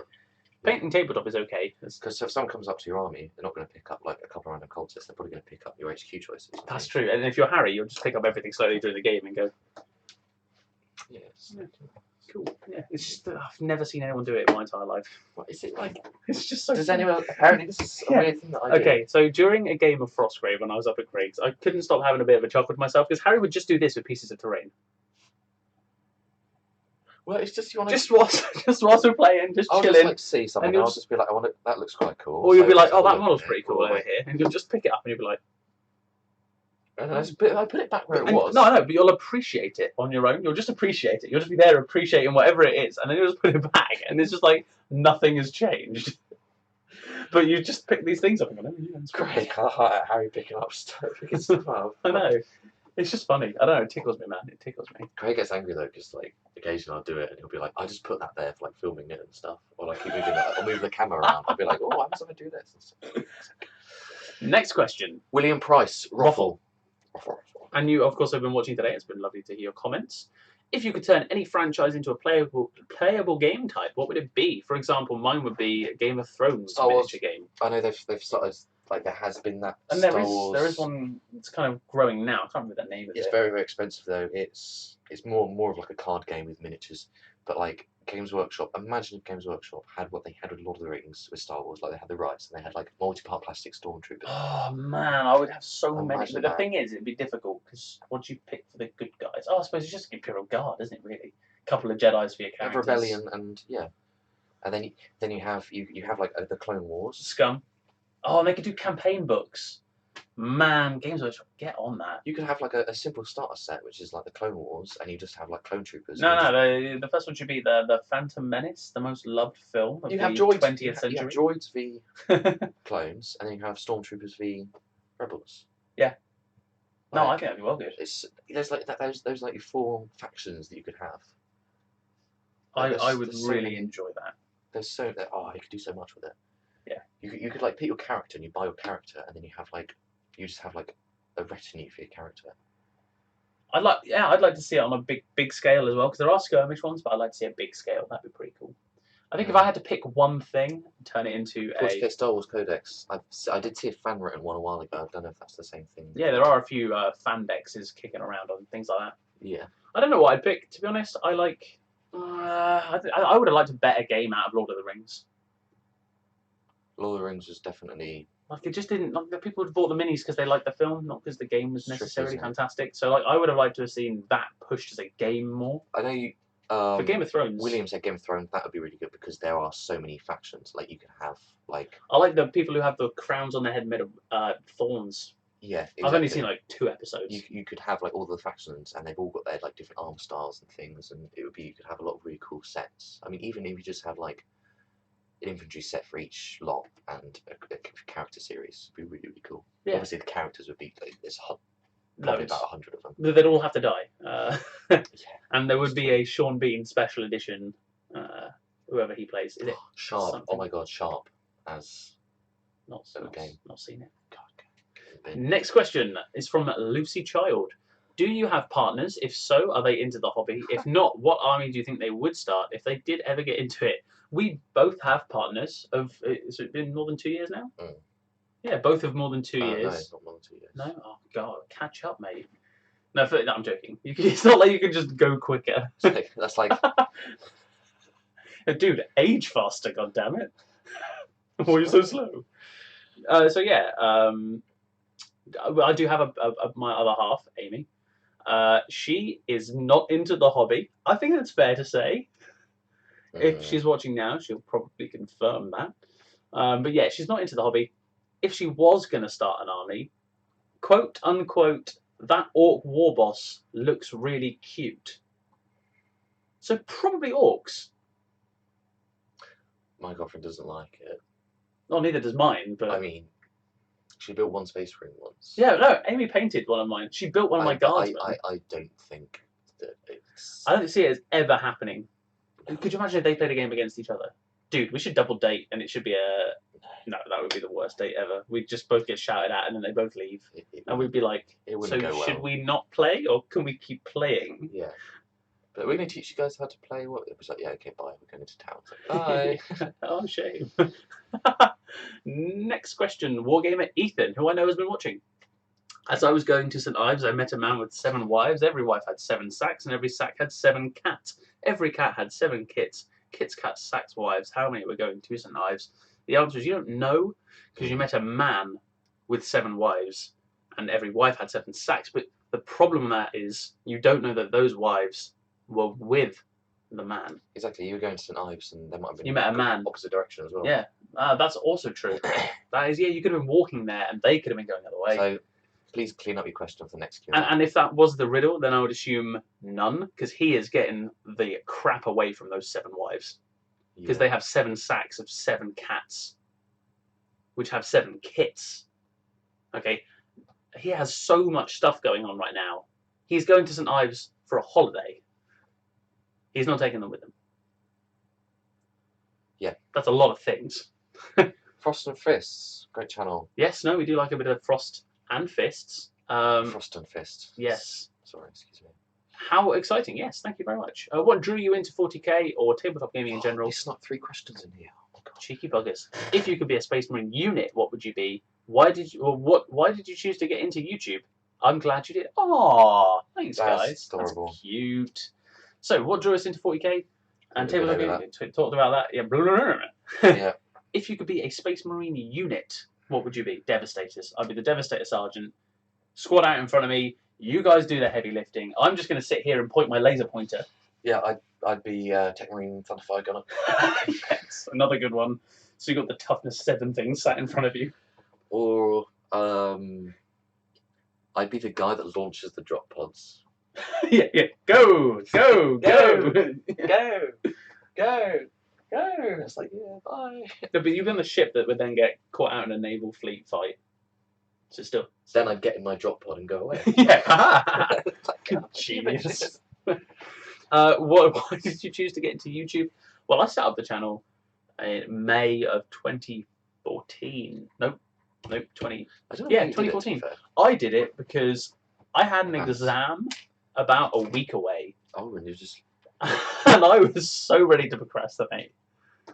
Painting tabletop is okay. Because if someone comes up to your army, they're not going to pick up a couple of random cultists. They're probably going to pick up your HQ choices. That's true. And if you're Harry, you'll just pick up everything slowly during the game and go. Yes. Cool. Yeah. It's just I've never seen anyone do it in my entire life. What is it like? It's just so. Does anyone? Apparently, this is a weird thing that I do. Okay, so during a game of Frostgrave when I was up at Craig's, I couldn't stop having a bit of a chuckle to myself because Harry would just do this with pieces of terrain. Well, it's just you want to just whilst we're playing, just chilling. I'll just see something. And I'll just be like, that looks quite cool. Or you'll be like, oh, that model's pretty cool over here, and you'll just pick it up and you'll be like. And I put it back where it was. No, but you'll appreciate it on your own. You'll just appreciate it. You'll just be there appreciating whatever it is, and then you'll just put it back, and it's just like nothing has changed. But you just pick these things up and go, oh, yeah, it's great. Harry picking up stuff. I know. It's just funny. I don't know. It tickles me, man. It tickles me. Craig gets angry though, because occasionally I'll do it, and he'll be like, "I just put that there for filming it and stuff," or keep moving it. I'll move the camera around. I'll be like, "Oh, I'm going to do this." Next question. William Price, Roffle. And you, of course, have been watching today. It's been lovely to hear your comments. If you could turn any franchise into a playable game type, what would it be? For example, mine would be Game of Thrones miniature game. I know they've started like there has been that. And there is one that's kind of growing now. I can't remember the name of it. It's very, very expensive though. It's more of like a card game with miniatures. But like Games Workshop, imagine if Games Workshop had what they had with Lord of the Rings with Star Wars, like they had the rights and they had like multi-part plastic stormtroopers. Oh man, I would have so many. Imagine But the that. thing is, it'd be difficult because what do you pick for the good guys? Oh, I suppose it's just Imperial Guard, isn't it? Really, a couple of Jedi's for your A characters. Rebellion and yeah, and then you have like the Clone Wars. Scum. Oh, and they could do campaign books. Man, Games Workshop, get on that. You could have like a simple starter set, which is like the Clone Wars, and you just have like clone troopers. No, the first one should be the Phantom Menace, the most loved film of You the have droids, 20th century. You have droids v clones, and then you have stormtroopers v rebels. Yeah. No, I Like, think that'd be well good. There's like those like 4 factions that you could have. I would there's so really many. enjoy that. There's you could do so much with it. Yeah. You could like pick your character and you buy your character, and then you just have like a retinue for your character. I'd like to see it on a big scale as well, because there are skirmish ones, but I'd like to see a big scale. That'd be pretty cool. I think if I had to pick one thing, turn it into 40k Star Wars Codex. I did see a fan written one a while ago. I don't know if that's the same thing. Yeah, there are a few fan dexes kicking around on things like that. Yeah. I don't know what I'd pick, to be honest. I like. I would have liked a better game out of Lord of the Rings. Lord of the Rings was definitely. Like, it just didn't. Like, the people bought the minis because they liked the film, not because the game was It's tricky, necessarily isn't it? fantastic. So, like, I would have liked to have seen that pushed as a game more. I know you. For Game of Thrones, William said Game of Thrones. That would be really good because there are so many factions. Like you could have like. I like the people who have the crowns on their head made of thorns. Yeah. Exactly. I've only seen like 2 episodes. You could have like all the factions, and they've all got their like different arm styles and things, and you could have a lot of really cool sets. I mean, even if you just have like an infantry set for each lot and a character series, it'd be really, really cool. Yeah. Obviously, the characters would be like probably Loads. about 100 of them. They'd all have to die. And there would be a Sean Bean special edition, whoever he plays. Is it Sharp? something? Oh my God, Sharp as not game. not seen it. God. Next question is from Lucy Child. Do you have partners? If so, are they into the hobby? If not, what army do you think they would start if they did ever get into it? We both have partners of. Has it been more than 2 years now? Mm. Yeah, both of more than 2 years. No, it's not more than 2 years. No? Oh, God. Catch up, mate. No, I'm joking. It's not like you can just go quicker. That's like. Dude, age faster, goddammit. Why are you so slow? So, yeah. I do have my other half, Amy. She is not into the hobby. I think that's fair to say. If she's watching now, she'll probably confirm that. But yeah, she's not into the hobby. If she was going to start an army, quote unquote, that orc war boss looks really cute. So probably orcs. My girlfriend doesn't like it. Well, neither does mine, but... I mean, she built one Space Marine once. Yeah, no, Amy painted one of mine. She built one of my guardsmen. I don't think that it's... I don't see it as ever happening. Could you imagine if they played a game against each other? Dude, we should double date, and it should be a... No, that would be the worst date ever. We'd just both get shouted at, and then they both leave. And we'd be like, so should we not play, or can we keep playing? Yeah. But we're going to teach you guys how to play. What? It was like, yeah, okay, bye. We're going into town. Like, bye. Oh, shame. Next question. Wargamer Ethan, who I know has been watching. As I was going to St. Ives, I met a man with 7 wives. Every wife had 7 sacks, and every sack had 7 cats. Every cat had 7 kits. Kits, cats, sacks, wives. How many were going to St. Ives? The answer is you don't know, because you met a man with 7 wives, and every wife had 7 sacks. But the problem with that is you don't know that those wives were with the man. Exactly. You were going to St. Ives, and there might have been... You met a man. Opposite direction as well. Yeah, that's also true. That is, yeah, you could have been walking there, and they could have been going the other way. So, please clean up your question for the next Q&A. And if that was the riddle, then I would assume none, because he is getting the crap away from those 7 wives. Because they have 7 sacks of 7 cats, which have 7 kits. Okay, he has so much stuff going on right now. He's going to St. Ives for a holiday. He's not taking them with him. Yeah. That's a lot of things. Frost and Fists, great channel. Yes, no, we do like a bit of Frost and Fists. Frost and Fist. Yes. Sorry, excuse me. How exciting, yes, thank you very much. What drew you into 40k or tabletop gaming in general? It's not 3 questions in here. Oh my God. Cheeky buggers. If you could be a Space Marine unit, what would you be? Why did you? Well, why did you choose to get into YouTube? I'm glad you did. Oh, thanks, That's guys. adorable. That's cute. So, what drew us into 40k? And We've been tabletop over gaming. Talked about that. Yeah. Yeah. If you could be a Space Marine unit, what would you be? Devastators. I'd be the Devastator Sergeant. Squad out in front of me. You guys do the heavy lifting. I'm just going to sit here and point my laser pointer. Yeah, I'd be Tech Marine Thunderfire Gunner. Yes, another good one. So you got the toughness 7 thing sat in front of you. Or I'd be the guy that launches the drop pods. Yeah. Go. Go, go. It's like, yeah, bye. No, but you've been the ship that would then get caught out in a naval fleet fight. So still. Then I'd get in my drop pod and go away. Yeah. Like, Genius. Why did you choose to get into YouTube? Well, I set up the channel in May of 2014. Nope, 20. I don't know Yeah, how you did it, to be 2014. fair. I did it because I had an exam about a week away, Oh, and you just and I was so ready to procrastinate.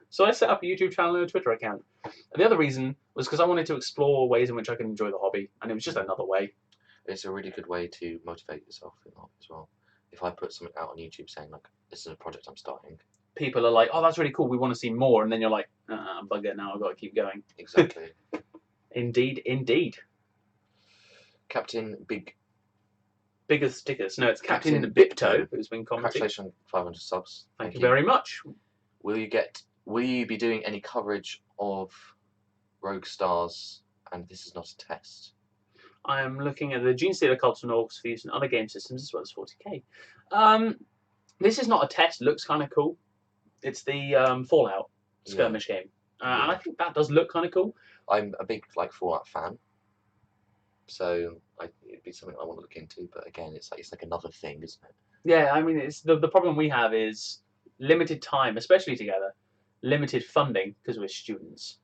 So I set up a YouTube channel and a Twitter account. And the other reason was because I wanted to explore ways in which I can enjoy the hobby, and it was just another way. it's a really good way to motivate yourself in life as well. If I put something out on YouTube saying like this is a project I'm starting, People are like, "Oh, that's really cool. We want to see more," and then you're like, "Bugger! Now I've got to keep going." exactly. Indeed. Captain Big, Bigger stickers. No, it's Captain Captain Bipto Bipto. who's been commenting. congratulations on 500 subs. Thank you very much. Will you be doing any coverage of Rogue Stars? And this is not a test. I am looking at the Gene Stealer Cults and Orcs for use in other game systems as well as 40k. This is not a test. Looks kind of cool. It's the Fallout skirmish game, and I think that does look kind of cool. I'm a big Fallout fan, so it'd be something I want to look into. But again, it's like another thing, isn't it? Yeah, I mean, it's the problem we have is limited time, especially together, limited funding because we're students,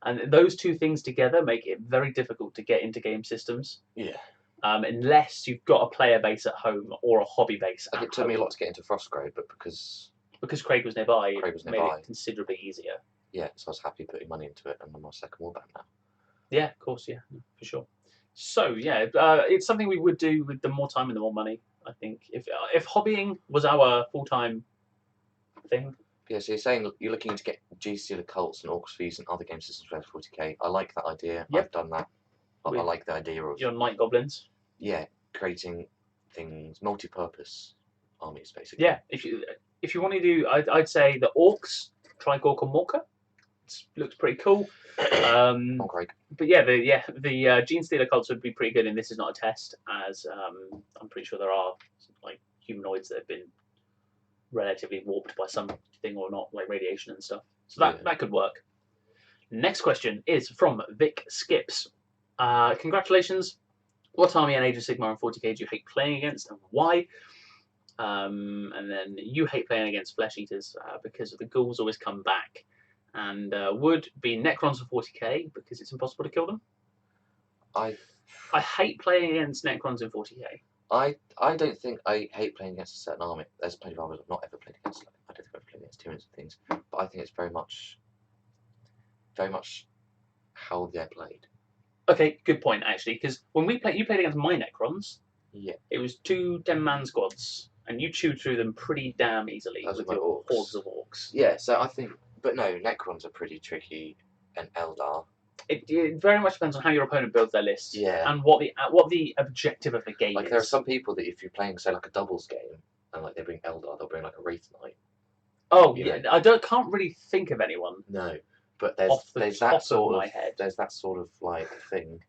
and those two things together make it very difficult to get into game systems. Yeah. Unless you've got a player base at home or a hobby base. Like it took me a lot to get into Frostgrave, but because Craig was nearby, Craig was it nearby. made it considerably easier. Yeah, so I was happy putting money into it, and I'm on second warband now. Yeah, of course, yeah, for sure. So yeah, it's something we would do with the more time and the more money. I think if hobbying was our full-time thing. Yeah, so you're saying you're looking to get Gene Stealer Cults and Orcs for use in other game systems for 40k. I like that idea. Yep. I've done that. I With like the idea of your Night Goblins. yeah, creating things, multi-purpose armies basically. Yeah, if you want to do, I'd say the Orcs, Trigorka Morka. It looks pretty cool. Come on, Craig. But yeah, the Gene Stealer Cults would be pretty good, and this is not a test, as I'm pretty sure there are like humanoids that have been relatively warped by something or not, like radiation and stuff. So that could work. Next question is from Vic Skips. Congratulations. What army and Age of Sigmar and 40k do you hate playing against, and why? And then you hate playing against Flesh Eaters because the ghouls always come back. And would be Necrons for 40k because it's impossible to kill them. I hate playing against Necrons in 40k. I don't think I hate playing against a certain army. There's plenty of armies I've not ever played against. I don't think I've played against too many things, but I think it's very much how they're played. Okay, good point actually, because when you played against my Necrons. Yeah. It was 2 10-man squads, and you chewed through them pretty damn easily with your hordes of orcs. Yeah, so I think, but no, Necrons are pretty tricky, and Eldar. It very much depends on how your opponent builds their lists. Yeah. And what the objective of the game is. There are some people that if you're playing, say, like a doubles game, and they bring Eldar, they'll bring like a Wraith Knight. Oh yeah, I can't really think of anyone. No, but there's that sort of like thing.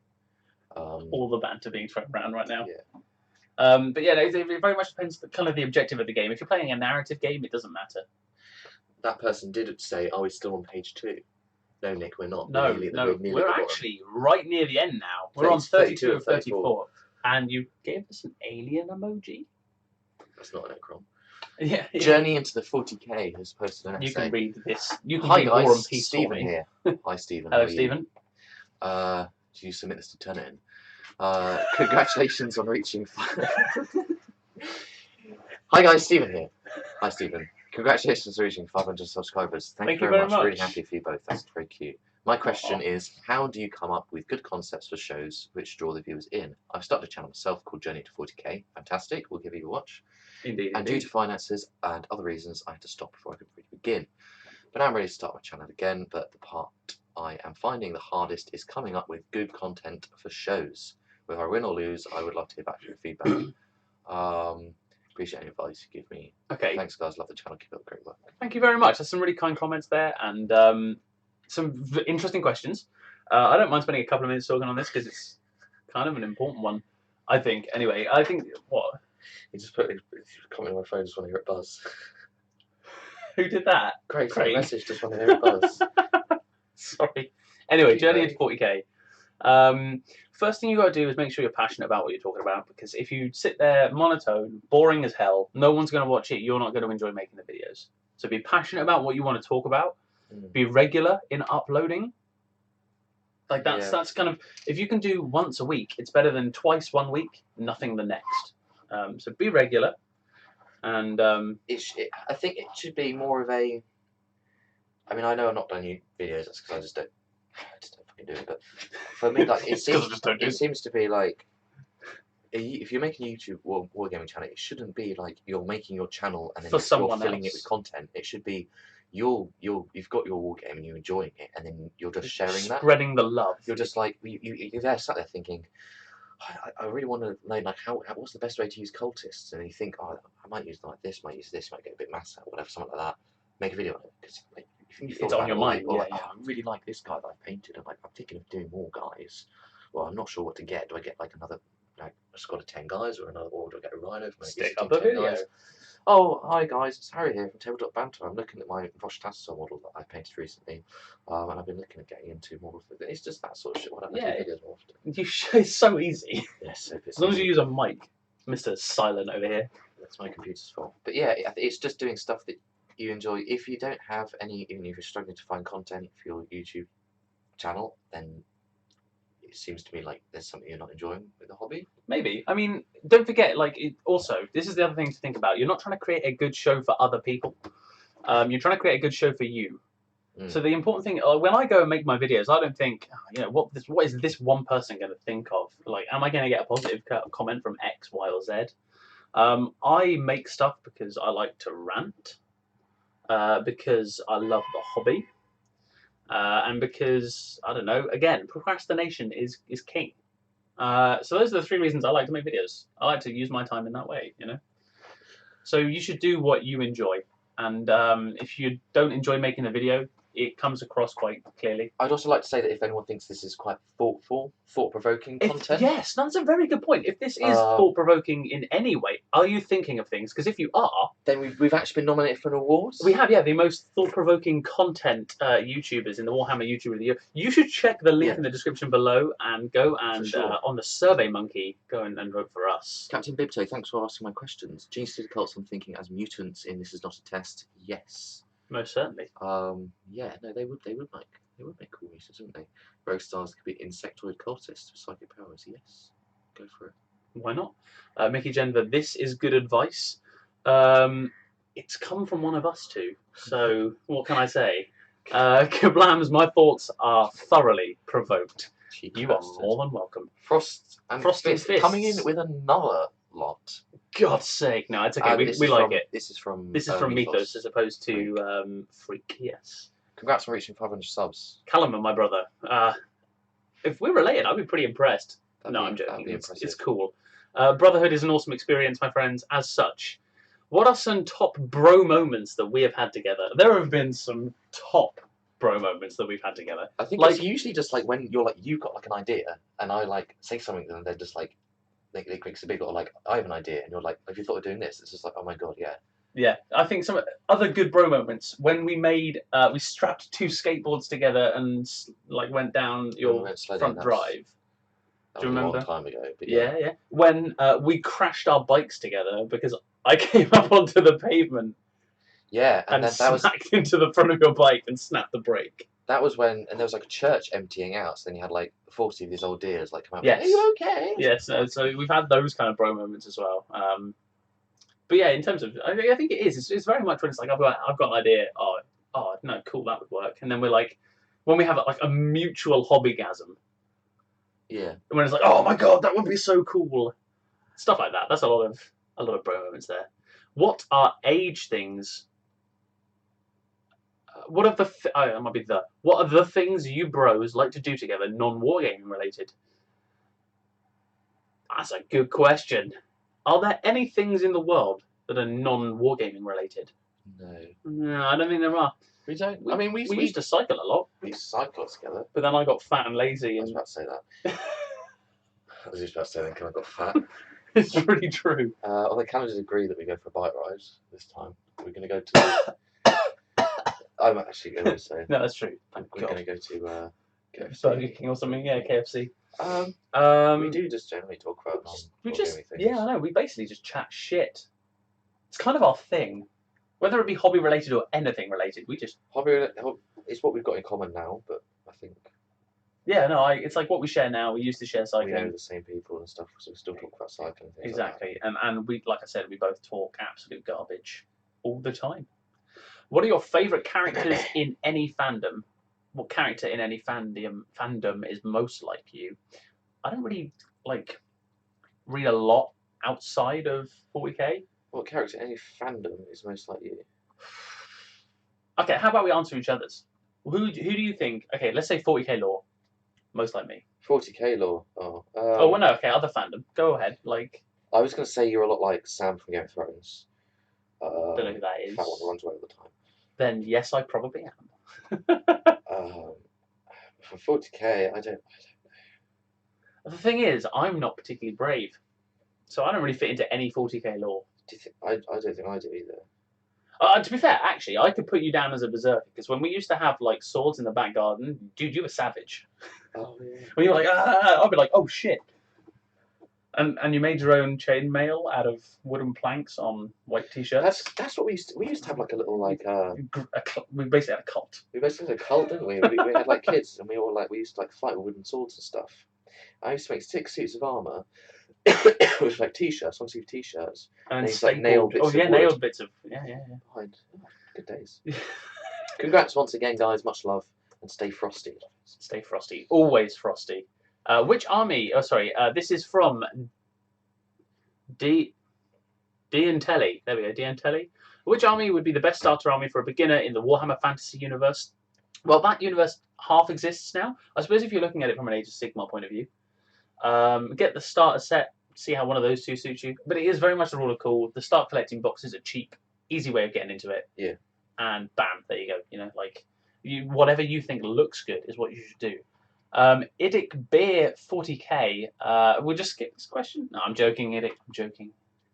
All the banter being thrown around right now. Yeah. But yeah, it very much depends on kind of the objective of the game. If you're playing a narrative game, it doesn't matter. That person did say, "Are we still on page 2?" No, Nick, we're not. No, we're actually right near the end now. We're on 32 of 34. And you gave us an alien emoji. That's not an Necron. Yeah. Journey into the 40k has posted an essay. You can read this. You can Hi read guys, War and Peace Stephen here. Hi Stephen. Hello Stephen. Did you submit this to turn it in? Congratulations on reaching. Hi guys, Stephen here. Hi Stephen. Congratulations on reaching 500 subscribers. Thank you very much. Really happy for you both. That's very cute. My question is, how do you come up with good concepts for shows which draw the viewers in? I've started a channel myself called Journey to 40k. Fantastic, we'll give you a watch. Indeed. And due to finances and other reasons, I had to stop before I could really begin. But now I'm ready to start my channel again, but the part I am finding the hardest is coming up with good content for shows. Whether I win or lose, I would love to hear back your feedback. Appreciate any advice you give me. Okay. Thanks, guys. Love the channel. Keep up the great work. Thank you very much. There's some really kind comments there and some interesting questions. I don't mind spending a couple of minutes talking on this because it's kind of an important one, I think. Anyway, I think what? He just put a comment on my phone. Just want to hear it buzz. Who did that? Craig sent a message. Just want to hear it buzz. Sorry. Anyway, Keep Journey going. into 40k. First thing you got to do is make sure you're passionate about what you're talking about, because if you sit there monotone, boring as hell, no one's going to watch it. You're not going to enjoy making the videos. So be passionate about what you want to talk about. Be regular in uploading. Like that's kind of, if you can do once a week, it's better than twice one week, nothing the next. So be regular. And I think it should be more of a. I mean, I know I've not done new videos. That's because I just don't fucking do it. But for me, like it seems to be like, if you're making a YouTube wargaming channel, it shouldn't be like you're making your channel and then you're filling it with content. It should be you've got your wargame and you're enjoying it, and then you're just sharing that, spreading the love. You're just like you're there sat there thinking, I really want to know like what's the best way to use cultists, and you think, oh, I might use like this, might use this, might get a bit mass out, whatever, something like that. Make a video on it because like, it's on your mind. Or, I really like this guy that I painted, and like I'm thinking of doing more guys. Well, I'm not sure what to get. Do I get like another like a squad of 10 guys, or do I get a rhino from stick up a video? Guys? Oh, hi guys, it's Harry here from Tabletop Banter. I'm looking at my Rosh Tassaar model that I painted recently, and I've been looking at getting into models. It's just that sort of shit. Why don't I do videos more often? It's so easy. Yes, as long as you use a mic, Mr. Silent over here. That's my computer's fault. But yeah, it's just doing stuff that you enjoy. If you don't have any, even if you're struggling to find content for your YouTube channel, then it seems to me like there's something you're not enjoying with the hobby. Maybe. I mean, don't forget, like, also, this is the other thing to think about. You're not trying to create a good show for other people. You're trying to create a good show for you. So the important thing, when I go and make my videos, I don't think, what is this one person going to think of? Like, am I going to get a positive comment from X, Y, or Z? I make stuff because I like to rant, because I love the hobby, and because, I don't know, again, procrastination is king. So those are the 3 reasons I like to make videos. I like to use my time in that way, So you should do what you enjoy. And if you don't enjoy making a video, it comes across quite clearly. I'd also like to say that if anyone thinks this is quite thought-provoking content... Yes, that's a very good point. If this is thought-provoking in any way, are you thinking of things? Because if you are... Then we've actually been nominated for an award. We have, yeah, the most thought-provoking content YouTubers in the Warhammer YouTuber of the Year. You should check the link in the description below and go and, on the Survey Monkey, go and vote for us. Captain Bibto, thanks for asking my questions. Genius to the cults I'm thinking as mutants in This Is Not a Test. Yes. Most certainly. Yeah, no, they would make cool mutants, wouldn't they? Rogue stars could be insectoid cultists with psychic powers. Yes, go for it. Why not? Mickey Jenver, this is good advice. It's come from one of us two, so what can I say? Kablams, my thoughts are thoroughly provoked. You are more than welcome. Frost and Fist coming in with another lot. God's sake, no, it's okay. We like it. This is from Mythos as opposed to Freak. Yes. Congrats on reaching 500 subs. Callum and my brother. If we're related, I'd be pretty impressed. I'm joking. That'd be impressive. It's cool. Brotherhood is an awesome experience, my friends. As such, what are some top bro moments that we have had together? There have been some top bro moments that we've had together. I think it's usually just like when you're like you've got like an idea, and I like say something, and they're just like. It makes a big or like I have an idea, and you're like, have you thought of doing this? It's just like, oh my god, yeah. Yeah, I think some other good bro moments when we made we strapped 2 skateboards together and like went down your front drive. Do you remember? A long time ago, but yeah. When we crashed our bikes together because I came up onto the pavement. Yeah, and then smacked into the front of your bike and snapped the brake. That was when, and there was like a church emptying out, so then you had like 40 of these old deers like come out. Yes. Are you okay? Yes, so we've had those kind of bro moments as well. But yeah, in terms of, I think it is. It's very much when it's like I've got an idea. Oh no, cool, that would work. And then we're like, When we have like a mutual hobbygasm. Yeah. When it's like, oh my god, that would be so cool. Stuff like that. That's a lot of bro moments there. What are age things? What are the things you bros like to do together, non-wargaming related? That's a good question. Are there any things in the world that are non-wargaming related? No, I don't think there are. We don't. I mean, we used to cycle a lot. We used to cycle together. But then I got fat and lazy. I was And about to say that. I was just about to say then, I got fat. It's really true. Although can I just agree that we go for a bike ride this time? We're going to go to. I'm actually going to say. No, that's true. We're going to go to KFC. Burger King or something. Yeah, KFC. We do just generally talk about things. Yeah, I know. We basically just chat shit. It's kind of our thing. Whether it be hobby related or anything related, we just hobby. It's what we've got in common now, but I think. Yeah, no, it's like what we share now. We used to share cycling. We know the same people and stuff, so we still talk about cycling. Things exactly, like and we, like I said, we both talk absolute garbage all the time. What are your favourite characters in any fandom? What character in any fandom is most like you? I don't really read a lot outside of 40k. What character in any fandom is most like you? Okay, how about we answer each other's? Who do you think? Okay, let's say 40k lore. Most like me. 40k lore. Oh well, no. Okay, other fandom. Go ahead. I was going to say you're a lot like Sam from Game of Thrones. Don't know who that is. That one runs away all the time. Then yes, I probably am. For 40k, I don't know. The thing is, I'm not particularly brave, so I don't really fit into any 40k lore. I don't think I do either. To be fair, actually, I could put you down as a berserker because when we used to have swords in the back garden, dude, you were savage. Oh yeah. When you were like, I'd be like, oh shit. And you made your own chainmail out of wooden planks on white t-shirts. That's what we used to have a little we basically had a cult. We basically had a cult, didn't we? We had kids, and we used to fight with wooden swords and stuff. I used to make 6 suits of armor with t-shirts, long sleeve t-shirts, and nailed bits. Nailed bits of yeah. Behind. Good days. Congrats once again, guys. Much love, and stay frosty. Stay frosty. Always frosty. Which army? Oh, sorry. This is from Diantelli. There we go, Diantelli. Which army would be the best starter army for a beginner in the Warhammer Fantasy universe? Well, that universe half exists now. I suppose if you're looking at it from an Age of Sigmar point of view, get the starter set. See how one of those two suits you. But it is very much the rule of cool. The start collecting boxes are cheap, easy way of getting into it. Yeah. And bam, there you go. You know, whatever you think looks good is what you should do. Idic Beer 40k. We'll just skip this question. No, I'm joking, Idic. I'm joking.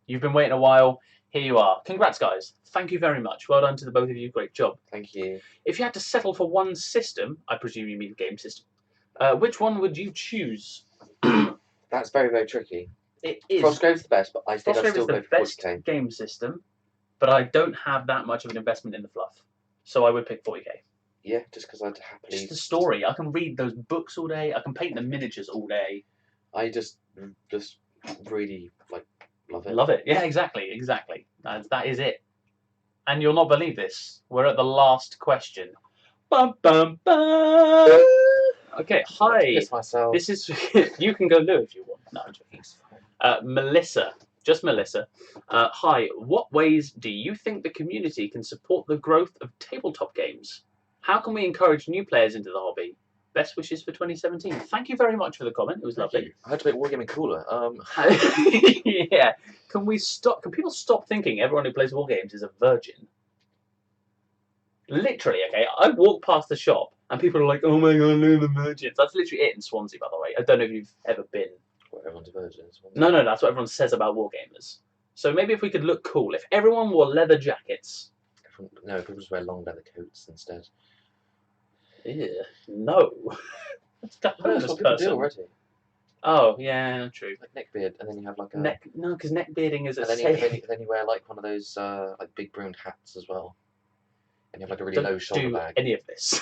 You've been waiting a while. Here you are. Congrats, guys. Thank you very much. Well done to the both of you. Great job. Thank you. If you had to settle for one system, I presume you mean game system, which one would you choose? That's very, very tricky. It is. Frostgrave's the best, but I think I'd still go for 40k. Game system, but I don't have that much of an investment in the fluff, so I would pick 40k. Yeah, just because I'd happily. Just the story. I can read those books all day. I can paint the miniatures all day. I just really love it. Love it. Yeah, exactly. That is it. And you'll not believe this. We're at the last question. Bum, bum, bum. Okay, hi. Piss myself. This is. You can go Lou if you want. No, I'm joking. Melissa. Just Melissa. Hi. What ways do you think the community can support the growth of tabletop games? How can we encourage new players into the hobby? Best wishes for 2017. Thank you very much for the comment. It was lovely. I had to make wargaming cooler. Yeah. Can people stop thinking everyone who plays war games is a virgin? Literally, okay. I walk past the shop and people are like, "Oh my god, look at the virgins." That's literally it in Swansea, by the way. I don't know if you've ever been. Well, everyone's a virgin. No, that's what everyone says about wargamers. So maybe if we could look cool, if everyone wore leather jackets. No, people just wear long leather coats instead. Yeah, no. That's what people do already. Oh yeah, true. Like neckbeard, and then you have a neck. No, because neckbearding is a. And then you wear one of those big brimmed hats as well, and you have a really low shoulder bag. Any of this.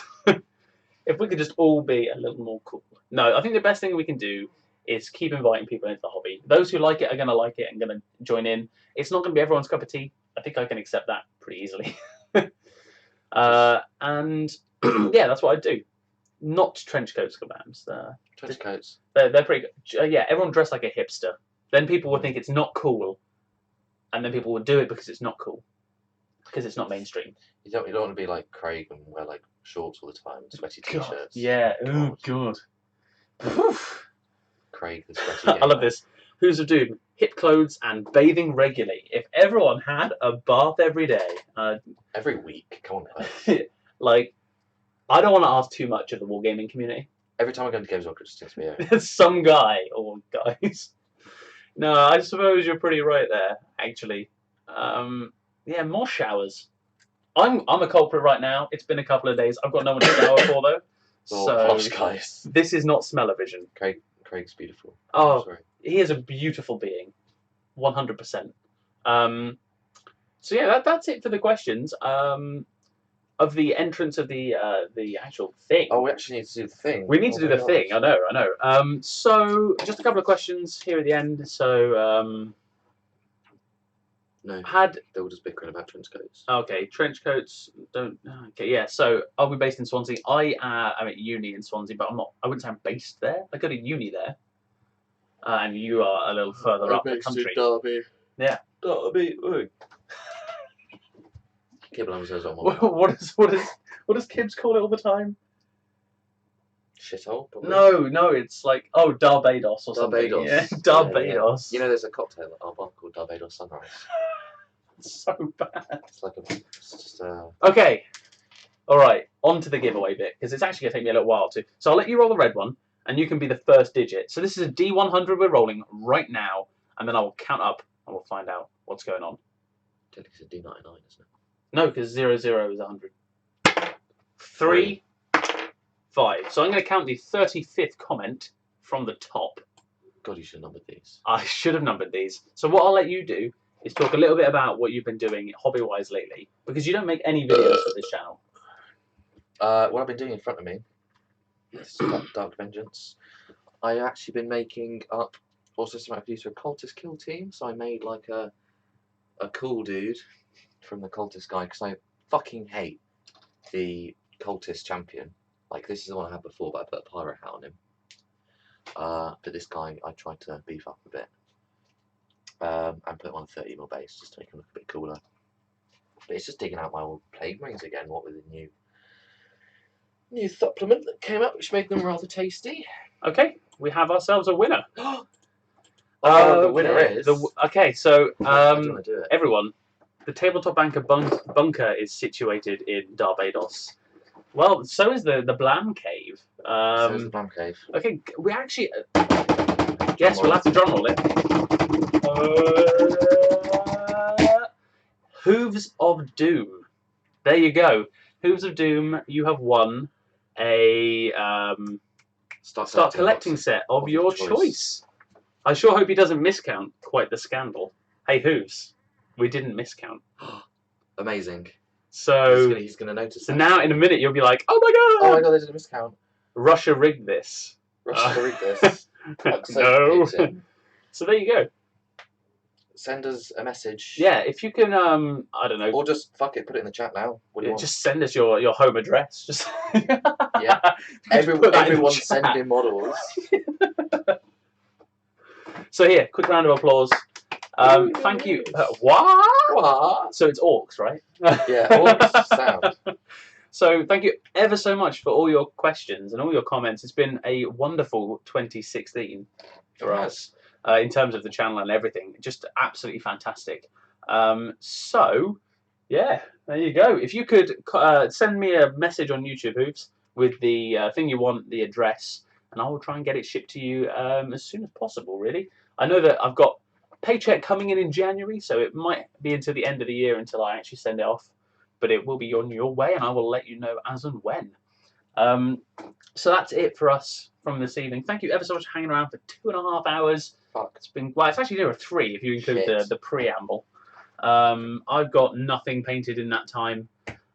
If we could just all be a little more cool. No, I think the best thing we can do is keep inviting people into the hobby. Those who like it are going to like it and going to join in. It's not going to be everyone's cup of tea. I think I can accept that pretty easily. And yeah, that's what I'd do. not trench coats kebabs. Trench coats. They're pretty good. Yeah, everyone dressed like a hipster. Then people would think it's not cool, and then people would do it because it's not cool, because it's not mainstream. You don't want to be like Craig and wear like shorts all the time, and sweaty t-shirts. Yeah. Oh god. Craig the sweaty. I love this. Hooves of Doom, hip clothes and bathing regularly. If everyone had a bath every day, every week. Come on, guys. like, I don't want to ask too much of the wargaming community. Every time I go to Games Workshop, it's just me. There's some guy or guys. No, I suppose you're pretty right there, actually. Yeah, more showers. I'm a culprit right now. It's been a couple of days. I've got no one to shower for though. So posh guys. This is not smell-o-vision. Craig's beautiful. Oh, sorry. He is a beautiful being, 100%. So yeah, that's it for the questions. Of the entrance of the actual thing. Oh, we actually need to do the thing. We need to do the thing. I know. So just a couple of questions here at the end. So no, they were just bickering about trench coats. Okay, trench coats don't. Okay, yeah. So I'll be based in Swansea. I'm at uni in Swansea, but I'm not. I wouldn't say I'm based there. I go to uni there, and you are a little further up the country. Derby. Yeah, Derby. Kibble says on my what does Kibbs call it all the time? Shithole? Probably. No, it's like Barbados or something. Barbados. Yeah, Barbados. Yeah. You know, there's a cocktail at our bar called Barbados Sunrise. So bad. It's just Okay. All right. On to the giveaway bit because it's actually gonna take me a little while to. So I'll let you roll the red one, and you can be the first digit. So this is a D100 we're rolling right now, and then I will count up and we'll find out what's going on. I think it's a D99, isn't it? No, because 00 is 100. 3, 5. So I'm going to count the 35th comment from the top. God, you should have numbered these. I should have numbered these. So what I'll let you do is talk a little bit about what you've been doing hobby-wise lately, because you don't make any videos for this channel. What I've been doing in front of me, this is Dark Vengeance. I've actually been making up all systematic use for a cultist kill team. So I made like a cool dude from the cultist guy, because I fucking hate the cultist champion. Like, this is the one I had before, but I put a pyro hat on him. But this guy I tried to beef up a bit, and put him on a 30mm base just to make him look a bit cooler. But it's just digging out my old plague rings again, what with the new supplement that came out, which made them rather tasty. Okay, we have ourselves a winner. The winner is... Okay, so everyone, the Tabletop Banker bunker is situated in Barbados. Well, so is the Blam Cave. So is the Blam Cave. Okay, we actually... Guess we'll have to drum roll it. Hooves of Doom. There you go. Hooves of Doom, you have won a start collecting set of your choice. I sure hope he doesn't miscount quite the scandal. Hey, Hooves, we didn't miscount. Amazing. So he's gonna notice. So now in a minute you'll be like, oh my god! Oh my god, they did a miscount. Russia rigged this. Russia rigged this. No. So there you go. Send us a message. Yeah, if you can, I don't know. Or just fuck it, put it in the chat now. What do you want? Just send us your home address. Just yeah. Everyone send in models. So here, quick round of applause. Thank you. What? So it's orcs, right? Yeah, orcs sound. So thank you ever so much for all your questions and all your comments. It's been a wonderful 2016 for us in terms of the channel and everything. Just absolutely fantastic. So yeah, there you go. If you could send me a message on YouTube, Hooves, with the thing you want, the address, and I will try and get it shipped to you as soon as possible, really. I know that I've got paycheck coming in January, so it might be until the end of the year until I actually send it off, but it will be on your way, and I will let you know as and when. So that's it for us from this evening. Thank you ever so much for hanging around for 2.5 hours. Fuck. It's been, well, it's actually nearer 3 if you include the preamble. I've got nothing painted in that time,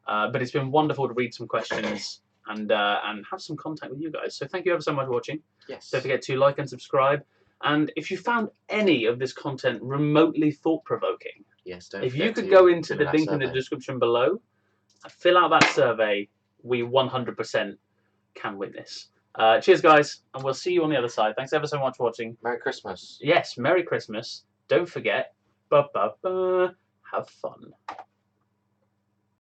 but it's been wonderful to read some questions and have some contact with you guys. So thank you ever so much for watching. Yes. Don't forget to like and subscribe. And if you found any of this content remotely thought-provoking, yes, if you could go into the link in the description below, fill out that survey, we 100% can win this. Cheers, guys, and we'll see you on the other side. Thanks ever so much for watching. Merry Christmas. Yes, Merry Christmas. Don't forget, have fun.